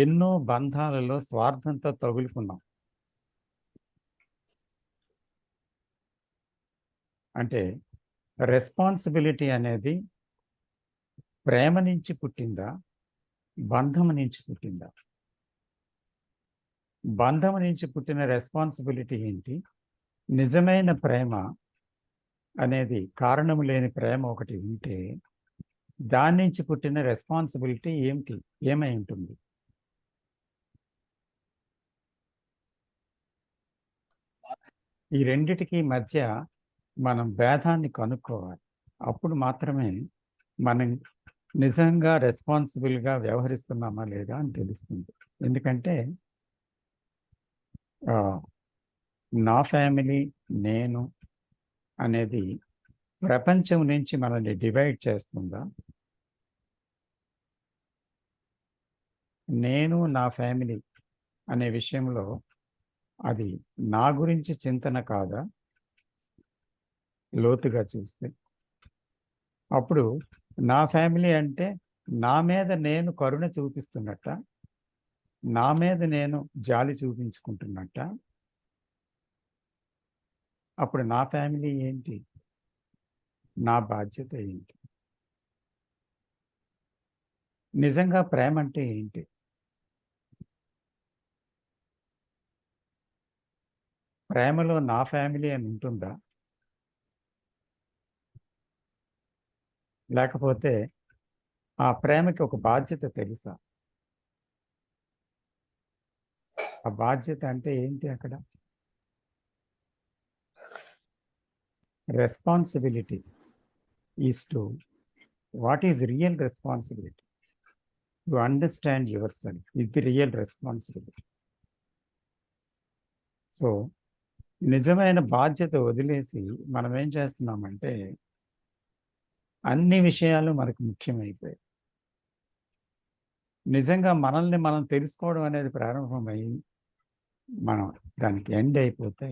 ఎన్నో బంధాలలో స్వార్థంతో తగులుకున్నాం. అంటే రెస్పాన్సిబిలిటీ అనేది ప్రేమ నుంచి పుట్టిందా, బంధం నుంచి పుట్టిందా? బంధం నుంచి పుట్టిన రెస్పాన్సిబిలిటీ ఏంటి? నిజమైన ప్రేమ అనేది కారణం లేని ప్రేమ ఒకటి ఉంటే దాని నుంచి పుట్టిన రెస్పాన్సిబిలిటీ ఏమిటి, ఏమై ఉంటుంది? ఈ రెండిటికి మధ్య మనం భేదాన్ని కనుక్కోవాలి. అప్పుడు మాత్రమే మనం నిజంగా రెస్పాన్సిబుల్గా వ్యవహరిస్తున్నామా లేదా అని తెలుస్తుంది. ఎందుకంటే నా ఫ్యామిలీ, నేను అనేది ప్రపంచం నుంచి మనల్ని డివైడ్ చేస్తుందా? నేను నా ఫ్యామిలీ అనే విషయంలో అది నా గురించి చింతన కాదా? లోతుగా చూస్తే అప్పుడు నా ఫ్యామిలీ అంటే నా మీద నేను కరుణ చూపిస్తున్నట్ట, నా మీద నేను జాలి చూపించుకుంటున్నట్ట? అప్పుడు నా ఫ్యామిలీ ఏంటి, నా బాధ్యత ఏంటి? నిజంగా ప్రేమ అంటే ఏంటి? ప్రేమలో నా ఫ్యామిలీ అని ఉంటుందా? లేకపోతే ఆ ప్రేమకి ఒక బాధ్యత తెలుసా? ఆ బాధ్యత అంటే ఏంటి? అక్కడ responsibility is to what is real responsibility? To understand your self is the real responsibility. So నిజమైన బాధ్యత వదిలేసి మనం ఏం చేస్తున్నామంటే అన్ని విషయాలు మనకు ముఖ్యమైపోయాయి. నిజంగా మనల్ని మనం తెలుసుకోవడం అనేది ప్రారంభమై మనం దానికి ఎండ్ అయిపోతే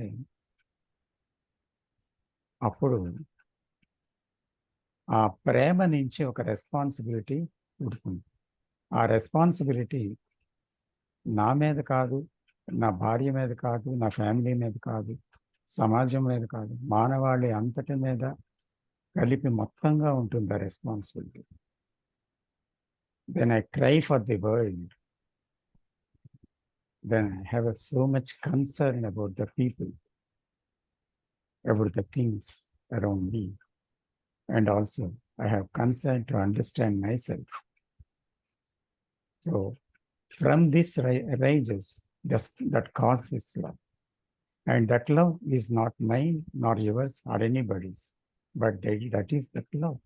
అప్పుడు ఆ ప్రేమ నుంచి ఒక రెస్పాన్సిబిలిటీ పుడుతుంది. ఆ రెస్పాన్సిబిలిటీ నా మీద కాదు, నా భార్య మీద కాదు, నా ఫ్యామిలీ మీద కాదు, సమాజం మీద కాదు, మానవాళి అంతటి మీద కలిపి మొత్తంగా ఉంటుంది ఆ responsibility. Then I cry for the world. Then I have so much concern about the people, about the things around me, and also I have concern to understand myself. So from this arises that cause this love, and that love is not mine nor yours or anybody's, but that is that love,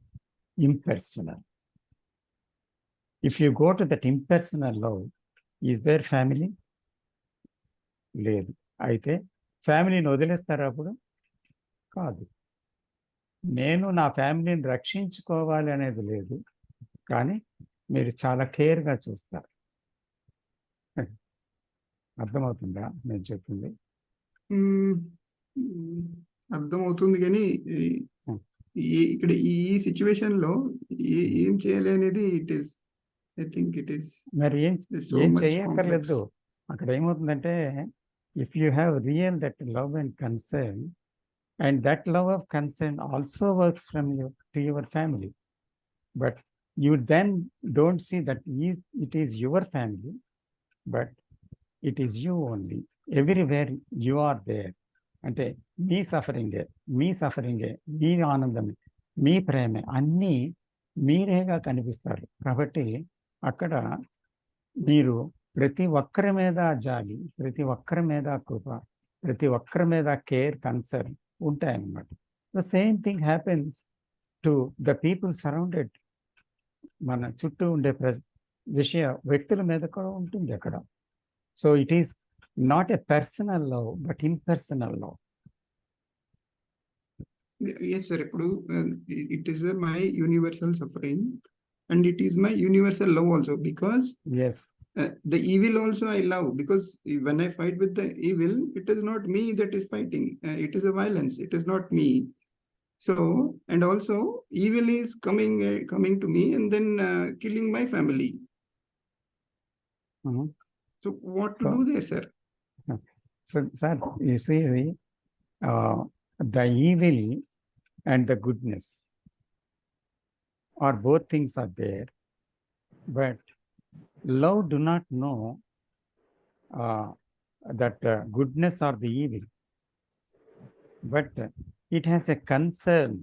impersonal. If you go to that impersonal love, is there family? లేదు. అయితే ఫ్యామిలీని వదిలేస్తారా అప్పుడు? కాదు. నేను నా ఫ్యామిలీని రక్షించుకోవాలి అనేది లేదు, కానీ మీరు చాలా కేర్గా చూస్తారు. అర్థమవుతుందా నేను చెప్పింది? అర్థమవుతుంది, కానీ ఇక్కడ ఈ సిచ్యువేషన్ లో ఏం చేయాలి అనేది ఐ థింక్ ఇట్ ఈస్ మరి ఏం చేయక్కర్లేదు. అక్కడ ఏమవుతుందంటే, if you have real that love and concern, and that love of concern also works from to your family, but you then don't see that it is your family, but it is you only. Everywhere you are there. అంటే మీ సఫరింగే, మీ ఆనందమే, మీ ప్రేమే, అన్నీ మీరేగా కనిపిస్తారు. కాబట్టి అక్కడ మీరు ప్రతి ఒక్కరి మీద జాలి, ప్రతి ఒక్కరి మీద కృప, ప్రతి ఒక్కరి మీద కేర్, కన్సర్న్ ఉంటాయన్నమాట. The same thing happens to the people surrounded. మన చుట్టూ ఉండే వ్యక్తుల మీద కూడా ఉంటుంది అక్కడ. So it is not a personal love, but impersonal love. Yes sir, ఇప్పుడు it is my universal suffering and it is my universal love also, because yes, the evil also I love, because when I fight with the evil, it is not me that is fighting, it is a violence, it is not me. So, and also evil is coming to me and then killing my family. So what to do there, sir? So sir, you see, the evil and the goodness, or both things are there, but love do not know that goodness or the evil, but it has a concern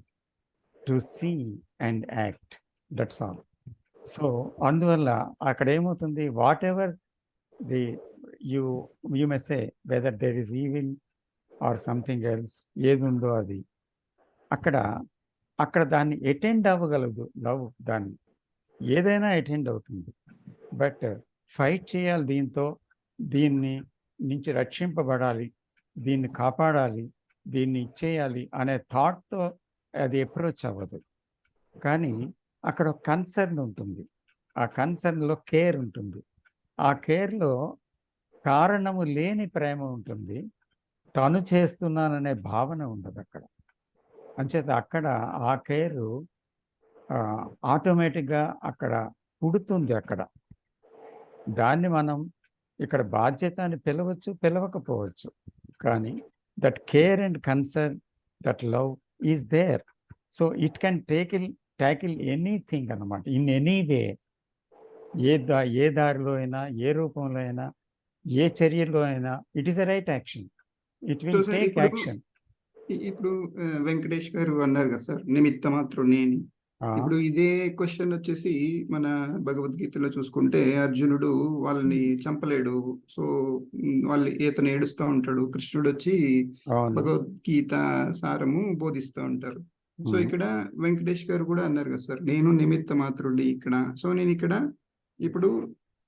to see and act. That's all. So అందువల్ల అక్కడ ఏమవుతుంది, what ever the you may say whether there is evil or something else, ఏది ఉందో అది అక్కడ దాన్ని attend అవ్వగలదు love. దాన్ని ఏదైనా అటెండ్ అవుతుంది, బట్ ఫైట్ చేయాలి, దీన్ని నుంచి రక్షింపబడాలి, దీన్ని కాపాడాలి, దీన్ని ఇచ్చేయాలి అనే థాట్తో అది అప్రోచ్ అవ్వదు. కానీ అక్కడ కన్సర్న్ ఉంటుంది, ఆ కన్సర్న్లో కేర్ ఉంటుంది, ఆ కేర్లో కారణము లేని ప్రేమ ఉంటుంది, తను చేస్తున్నాననే భావన ఉండదు అక్కడ. అంచేత అక్కడ ఆ కేరు ఆటోమేటిక్గా అక్కడ పుడుతుంది. అక్కడ దాన్ని మనం ఇక్కడ బాధ్యత అని పిలవచ్చు, పిలవకపోవచ్చు, కానీ that care and concern, that love is there. So it can tackle anything అన్నమాట, ఇన్ ఎనీ వే. ఏ దారిలో అయినా, ఏ రూపంలో అయినా, ఏ చర్యలో అయినా, it is a right action, it will take action. ఇప్పుడు వెంకటేష్ గారు అన్నారు కదా సార్, నిమిత్త మాత్రుని అని. ఇప్పుడు ఇదే క్వశ్చన్ వచ్చేసి మన భగవద్గీతలో చూసుకుంటే, అర్జునుడు వాళ్ళని చంపలేడు, సో ఇతను ఏడుస్తూ ఉంటాడు, కృష్ణుడు వచ్చి భగవద్గీత సారము బోధిస్తూ ఉంటారు. సో ఇక్కడ వెంకటేష్ గారు కూడా అన్నారు కదా సార్, నేను నిమిత్త మాత్రుడి ఇక్కడ. సో నేను ఇక్కడ ఇప్పుడు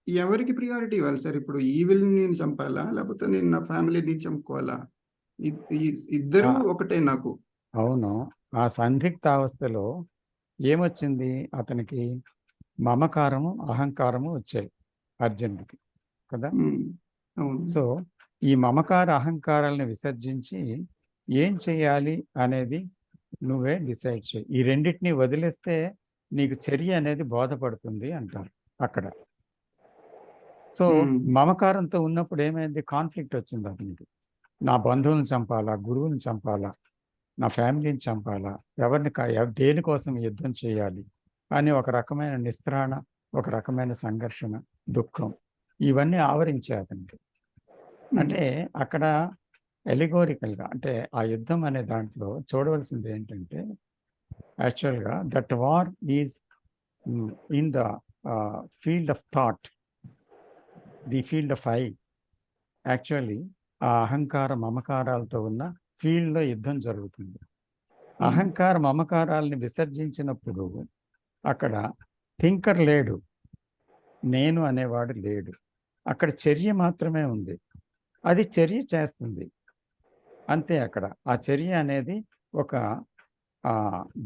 ఎవరికి ప్రియారిటీ ఇవ్వాలి సార్? ఇప్పుడు ఈవిల్ నేను చంపాలా, లేకపోతే నేను నా ఫ్యామిలీని చంపుకోవాలా? ఇద్దరు ఒకటే నాకు. అవును, ఆ సందిగ్ధావస్థలో ఏమొచ్చింది అతనికి? మమకారము, అహంకారము వచ్చాయి అర్జునుడికి కదా. సో ఈ మమకార అహంకారాలను విసర్జించి ఏం చేయాలి అనేది నువ్వే డిసైడ్ చేయి. ఈ రెండింటినీ వదిలేస్తే నీకు చర్య అనేది బోధపడుతుంది అంటారు అక్కడ. సో మమకారంతో ఉన్నప్పుడు ఏమైంది? కాన్ఫ్లిక్ట్ వచ్చింది అతనికి. నా బంధువులను చంపాలా, గురువుని చంపాలా, నా ఫ్యామిలీని చంపాలా, దేనికోసం యుద్ధం చేయాలి అని ఒక రకమైన నిస్త్రాణ, ఒక రకమైన సంఘర్షణ, దుఃఖం, ఇవన్నీ ఆవరించాయి అతనికి. అంటే అక్కడ ఎలిగోరికల్గా, అంటే ఆ యుద్ధం అనే దాంట్లో చూడవలసింది ఏంటంటే, యాక్చువల్గా that war is in the field of thought, the field of I. Actually ఆ అహంకార మమకారాలతో ఉన్న ఫీల్డ్లో యుద్ధం జరుగుతుంది. అహంకార మమకారాలని విసర్జించినప్పుడు అక్కడ థింకర్ లేడు, నేను అనేవాడు లేడు, అక్కడ చర్య మాత్రమే ఉంది. అది చర్య చేస్తుంది. అంతే. అక్కడ ఆ చర్య అనేది ఒక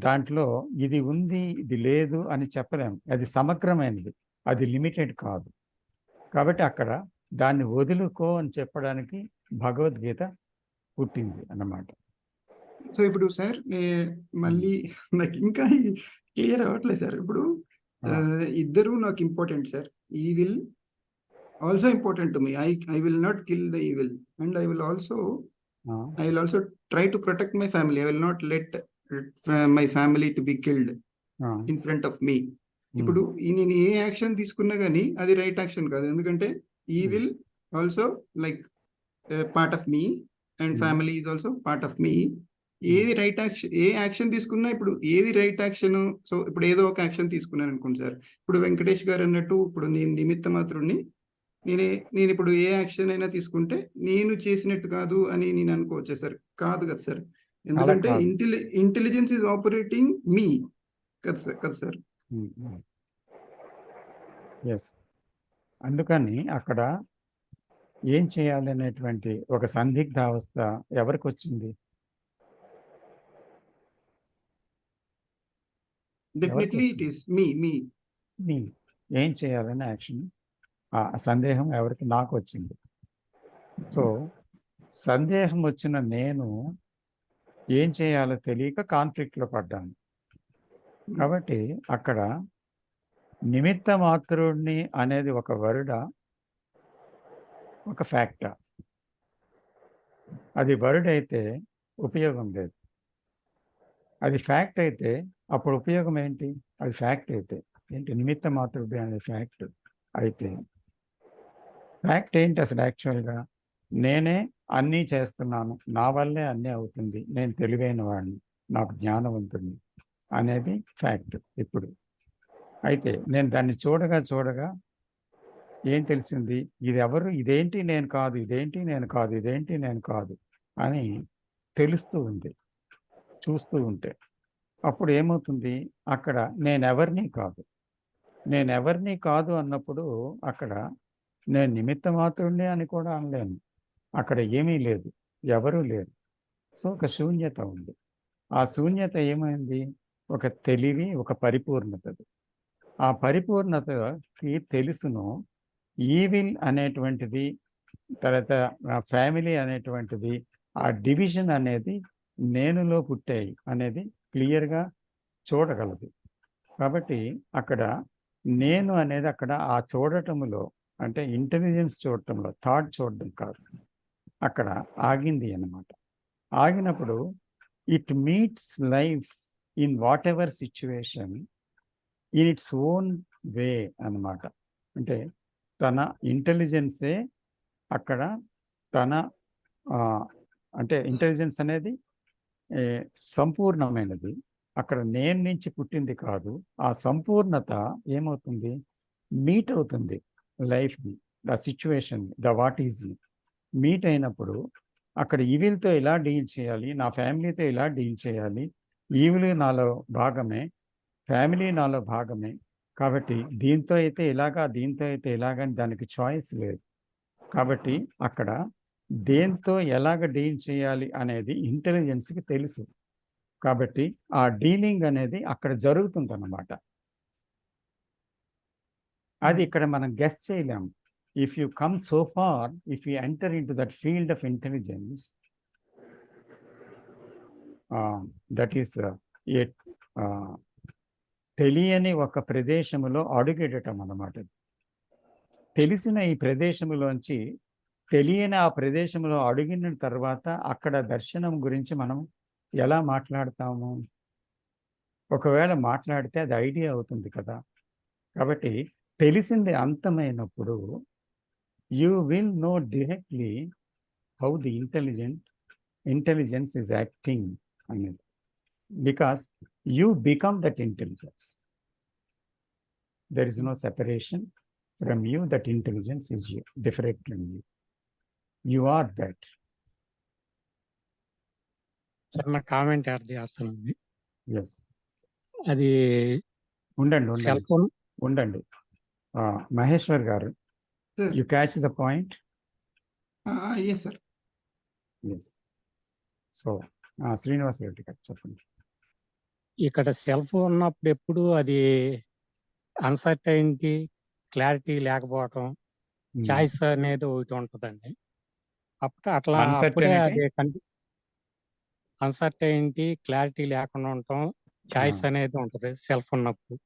దాంట్లో ఇది ఉంది, ఇది లేదు అని చెప్పలేము. అది సమగ్రమైనది, అది లిమిటెడ్ కాదు. కాబట్టి అక్కడ దాన్ని వదులుకో అని చెప్పడానికి భగవద్గీత పుట్టింది అన్నమాట. సో ఇప్పుడు సార్ మళ్ళీ నాకు ఇంకా క్లియర్ అవ్వట్లేదు సార్. ఇప్పుడు ఇద్దరు నాకు important sir. Evil also important to me. I will not kill the evil and I will also try to protect my family. I will not let my family to be killed in front of me. ఇప్పుడు నేను ఏ action తీసుకున్నా కానీ అది right action కాదు. ఎందుకంటే evil also like part of me and family is also part of me. ఏది right action, ఏ action తీసుకున్నా ఇప్పుడు ఏది రైట్ యాక్షన్. సో ఇప్పుడు ఏదో ఒక యాక్షన్ తీసుకున్నాను అనుకోండి సార్. ఇప్పుడు వెంకటేష్ గారు అన్నట్టు ఇప్పుడు నేను నిమిత్త మాత్రుడిని, నేను ఇప్పుడు ఏ యాక్షన్ అయినా తీసుకుంటే నేను చేసినట్టు కాదు అని నేను అనుకోవచ్చా సార్? కాదు కదా సార్. ఎందుకంటే ఇంటెలిజెన్స్ ఈజ్ ఆపరేటింగ్ మీ కదా సార్. అందుకని అక్కడ ఏం చేయాలి అనేటువంటి ఒక సందిగ్ధ అవస్థ ఎవరికి వచ్చింది? డెఫినెట్లీ ఇట్ ఈస్ మీ. ఏం చేయాలనే యాక్షన్, ఆ సందేహం ఎవరికి? నాకు వచ్చింది. సో సందేహం వచ్చిన నేను ఏం చేయాలో తెలియక కాన్ఫ్లిక్ట్లో పడ్డాను. కాబట్టి అక్కడ నిమిత్త మాత్రుడిని అనేది ఒక వర్డా, ఒక ఫ్యాక్టా? అది వర్డ్ అయితే ఉపయోగం లేదు, అది ఫ్యాక్ట్ అయితే అప్పుడు ఉపయోగం ఏంటి? అది ఫ్యాక్ట్ అయితే ఏంటి? నిమిత్త మాత్రుడి అనే ఫ్యాక్ట్ అయితే ఫ్యాక్ట్ ఏంటి అసలు? యాక్చువల్గా నేనే అన్నీ చేస్తున్నాను, నా వల్లే అన్నీ అవుతుంది, నేను తెలివైన వాడిని, నాకు జ్ఞానవంతుడిని అనేది ఫ్యాక్ట్. ఇప్పుడు అయితే నేను దాన్ని చూడగా ఏం తెలిసింది? ఇది ఎవరు? ఇదేంటి నేను కాదు, ఇదేంటి నేను కాదు, ఇదేంటి నేను కాదు అని తెలుస్తూ ఉంది చూస్తూ ఉంటే. అప్పుడు ఏమవుతుంది? అక్కడ నేనెవరిని కాదు అన్నప్పుడు అక్కడ నేను నిమిత్త మాత్రుడిని అని కూడా అనలేను. అక్కడ ఏమీ లేదు, ఎవరూ లేరు. సో ఒక శూన్యత ఉంది. ఆ శూన్యత ఏమైంది? ఒక తెలివి, ఒక పరిపూర్ణతది. ఆ పరిపూర్ణతకి తెలుసును ఈవిల్ అనేటువంటిది, తర్వాత ఫ్యామిలీ అనేటువంటిది, ఆ డివిజన్ అనేది నేనులో పుట్టాయి అనేది క్లియర్గా చూడగలదు. కాబట్టి అక్కడ నేను అనేది అక్కడ ఆ చూడటంలో, అంటే ఇంటెలిజెన్స్ చూడటంలో, థాట్ చూడడం కాదు, అక్కడ ఆగింది అన్నమాట. ఆగినప్పుడు it meets life in whatever situation in its own way అన్నమాట. అంటే తన ఇంటెలిజెన్సే అక్కడ తన అంటే ఇంటెలిజెన్స్ అనేది సంపూర్ణమైనది, అక్కడ నేను నుంచి పుట్టింది కాదు. ఆ సంపూర్ణత ఏమవుతుంది? మీట్ అవుతుంది లైఫ్ని, the situation, the what is meet అయినప్పుడు అక్కడ ఈవిల్తో ఎలా డీల్ చేయాలి, నా ఫ్యామిలీతో ఎలా డీల్ చేయాలి, ఈవిల్ నాలో భాగమే, ఫ్యామిలీ నాలో భాగమే. కాబట్టి దీంతో అయితే ఇలాగా, దీంతో అయితే ఇలాగని దానికి చాయిస్ లేదు. కాబట్టి అక్కడ దేంతో ఎలాగ డీల్ చేయాలి అనేది ఇంటెలిజెన్స్కి తెలుసు. కాబట్టి ఆ డీలింగ్ అనేది అక్కడ జరుగుతుందన్నమాట. అది ఇక్కడ మనం గెస్ చేయలేము. If you come so far, if you enter into that field of intelligence, that is తెలియని ఒక ప్రదేశంలో అడుగెడటం అన్నమాట. తెలిసిన ఈ ప్రదేశంలోంచి తెలియని ఆ ప్రదేశంలో అడిగిన తర్వాత అక్కడ దర్శనం గురించి మనం ఎలా మాట్లాడతాము? ఒకవేళ మాట్లాడితే అది ఐడియా అవుతుంది కదా. కాబట్టి తెలిసింది అంతమైనప్పుడు you will know directly how the intelligence is acting అనేది. Because you become that intelligence. There is no separation from you. That intelligence is you, different from you. You are that. Sir నా comment add చేస్తానండి. Yes. అది ఉండండి. మహేశ్వర్ గారు, you catch the point? Yes sir. Yes. So Srinivas Reddy గారు చెప్పండి. ఇక్కడ self ఉన్నప్పుడు ఎప్పుడు అది అన్సర్టైనిటీ, క్లారిటీ లేకపోవటం, చాయిస్ అనేది ఒకటి ఉంటుందండి. అప్పుడే అన్సర్టనిటీ అది అన్సర్టైనిటీ, క్లారిటీ లేకుండా ఉండటం, చాయిస్ అనేది ఉంటుంది సెల్ఫ్ ఉన్నప్పుడు.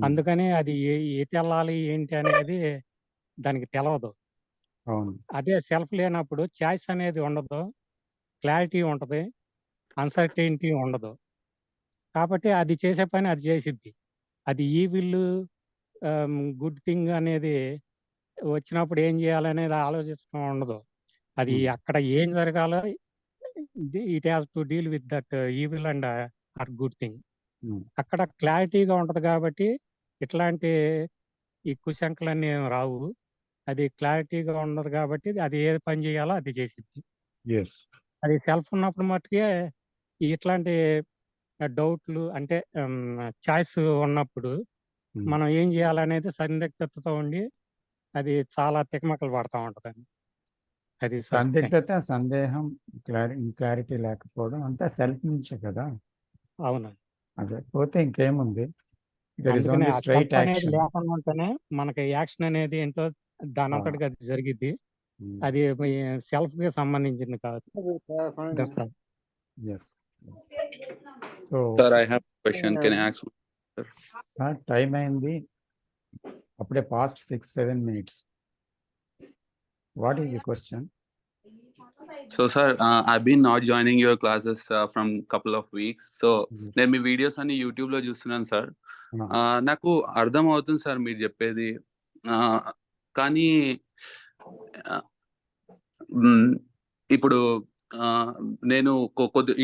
అందుకని అది ఎటు వెళ్ళాలి ఏంటి అనేది దానికి తెలవదు. అవును. అదే సెల్ఫ్ లేనప్పుడు చాయిస్ అనేది ఉండదు, క్లారిటీ ఉంటది, అన్సర్టైనిటీ ఉండదు. కాబట్టి అది చేసే పని అది చేసిద్ది. అది ఈవిల్ గుడ్ థింగ్ అనేది వచ్చినప్పుడు ఏం చేయాలనేది ఆలోచించడం ఉండదు. అది అక్కడ ఏం జరగాలో it has to deal with that evil and or good thing. అక్కడ క్లారిటీగా ఉంటది కాబట్టి ఇట్లాంటి ఈ కుశంకలన్నీ రావు. అది క్లారిటీగా ఉండదు కాబట్టి అది ఏ పని చేయాలో అది చేసిద్ది. అది సెల్ఫ్ ఉన్నప్పుడు మట్టుకే ఇట్లాంటి డౌట్లు అంటే చాయిస్ ఉన్నప్పుడు మనం ఏం చేయాలనేది సందిగ్ధతతో ఉండి అది చాలా తికమకలు పడతా ఉంటదండి. అది సందిగ్ధత, సందేహం, క్లారిటీ లేకపోవడం అంతా సెల్ఫ్ నుంచే కదా. అవును. అదే పోతే ఇంకేముంది. అందుకనే ఆ సెల్ఫ్ అనేది లేకుండా ఉంటేనే మనకి యాక్షన్ అనేది ఏంటో దాని అంతటికి అది జరిగిద్ది. అది సెల్ఫ్ కి సంబంధించింది కాదు. Sir, I have a question. Can I ask? Time అయింది అప్పుడే, past 6-7 minutes. What is the question? So, sir, I've been not joining your classes from couple of weeks. So, నేను మీ వీడియోస్ అన్ని యూట్యూబ్ లో చూస్తున్నాను sir. నాకు అర్థం అవుతుంది sir మీరు చెప్పేది, కానీ ఇప్పుడు నేను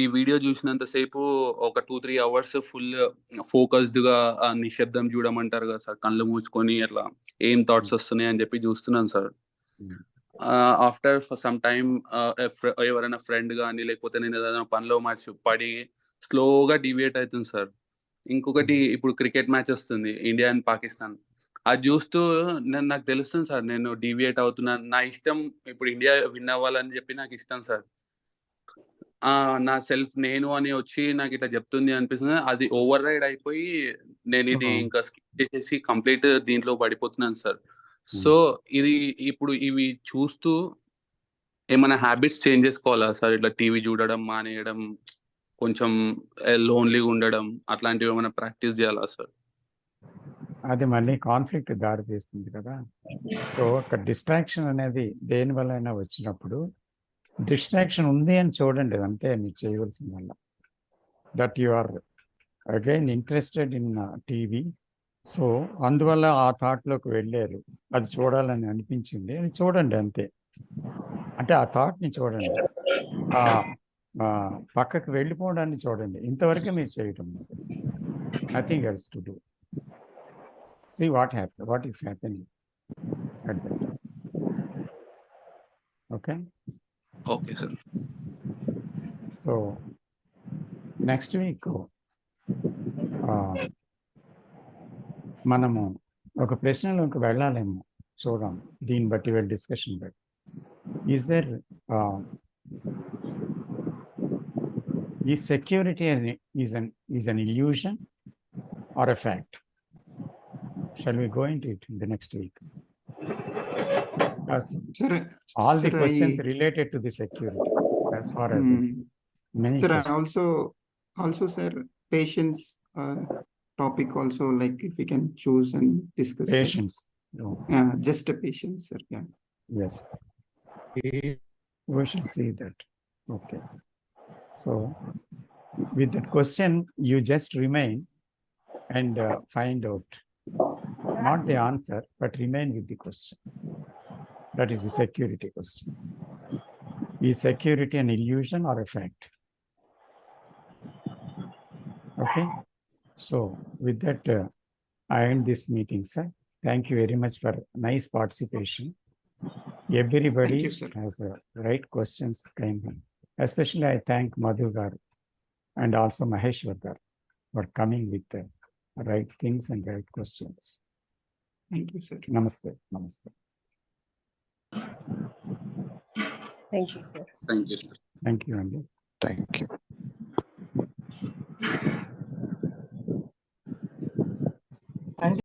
ఈ వీడియో చూసినంతసేపు ఒక 2-3 hours ఫుల్ ఫోకస్డ్ గా నిశ్శబ్దం చూడమంటారు కదా సార్, కళ్ళు మూసుకొని అట్లా ఏం థాట్స్ వస్తున్నాయి అని చెప్పి చూస్తున్నాను సార్. ఆఫ్టర్ సమ్ టైమ్ ఎవరైనా ఫ్రెండ్ కానీ లేకపోతే నేను ఏదైనా పనిలో పడి స్లోగా డివియేట్ అవుతుంది సార్. ఇంకొకటి, ఇప్పుడు క్రికెట్ మ్యాచ్ వస్తుంది ఇండియా అండ్ పాకిస్తాన్, అది చూస్తూ నాకు తెలుస్తుంది సార్ నేను డివియేట్ అవుతున్నాను. నా ఇష్టం ఇప్పుడు ఇండియా విన్ అవ్వాలని చెప్పి నాకు ఇష్టం సార్. నా సెల్ఫ్ నేను అని వచ్చి నాకు ఇట్లా చెప్తుంది అనిపిస్తుంది. అది ఓవర్ రైడ్ అయిపోయి నేను ఇది ఇంకా స్కిప్ చేసేసి కంప్లీట్ దీంట్లో పడిపోతున్నాను సార్. సో ఇది ఇప్పుడు ఇవి చూస్తూ ఏమైనా హ్యాబిట్స్ చేంజ్ చేసుకోవాలా సార్? ఇట్లా టీవీ చూడడం మానేయడం, కొంచెం లోన్లీగా ఉండడం, అట్లాంటివి ఏమైనా ప్రాక్టీస్ చేయాలా సార్? అది మళ్ళీ కాన్ఫ్లిక్ట్ దారి తీస్తుంది కదా. సో ఒక డిస్ట్రాక్షన్ అనేది దేని వల్ల అయినా వచ్చినప్పుడు డిస్ట్రాక్షన్ ఉంది అని చూడండి, అంతే మీరు చేయవలసిన వల్ల. That you are again interested in TV, so అందువల్ల ఆ థాట్లోకి వెళ్ళారు, అది చూడాలని అనిపించింది, అది చూడండి అంతే. అంటే ఆ థాట్ని చూడండి, పక్కకి వెళ్ళిపోవడాన్ని చూడండి, ఇంతవరకే మీరు చేయటం, nothing else to do. See what is happening at that time. Okay? Okay, sir. So, next week, మనము ఒక ప్రశ్నలోకి వెళ్ళాలేమో చూద్దాం, దీన్ని బట్టి వెళ్ళి డిస్కషన్ బట్టి. Is security is an illusion or a fact? Shall we go into it in the next week? All the questions related to the security, as far as many sir, questions. Also sir, patience topic also, like if we can choose and discuss. Patience. No. Just a patience, sir. Yeah. Yes. We should see that. Okay. So, with that question, you just remain and find out not the answer, but remain with the question. That is the security question. Is security an illusion or a fact? Okay. So, with that, I end this meeting, sir. Thank you very much for nice participation. Everybody has right questions came in. Especially I thank Madhu gar and also Maheshwar gar for coming with the right things and right questions. Thank you, sir. Namaste. Namaste. Thank you, sir. Thank you, sir. Thank you, Andy. Thank you.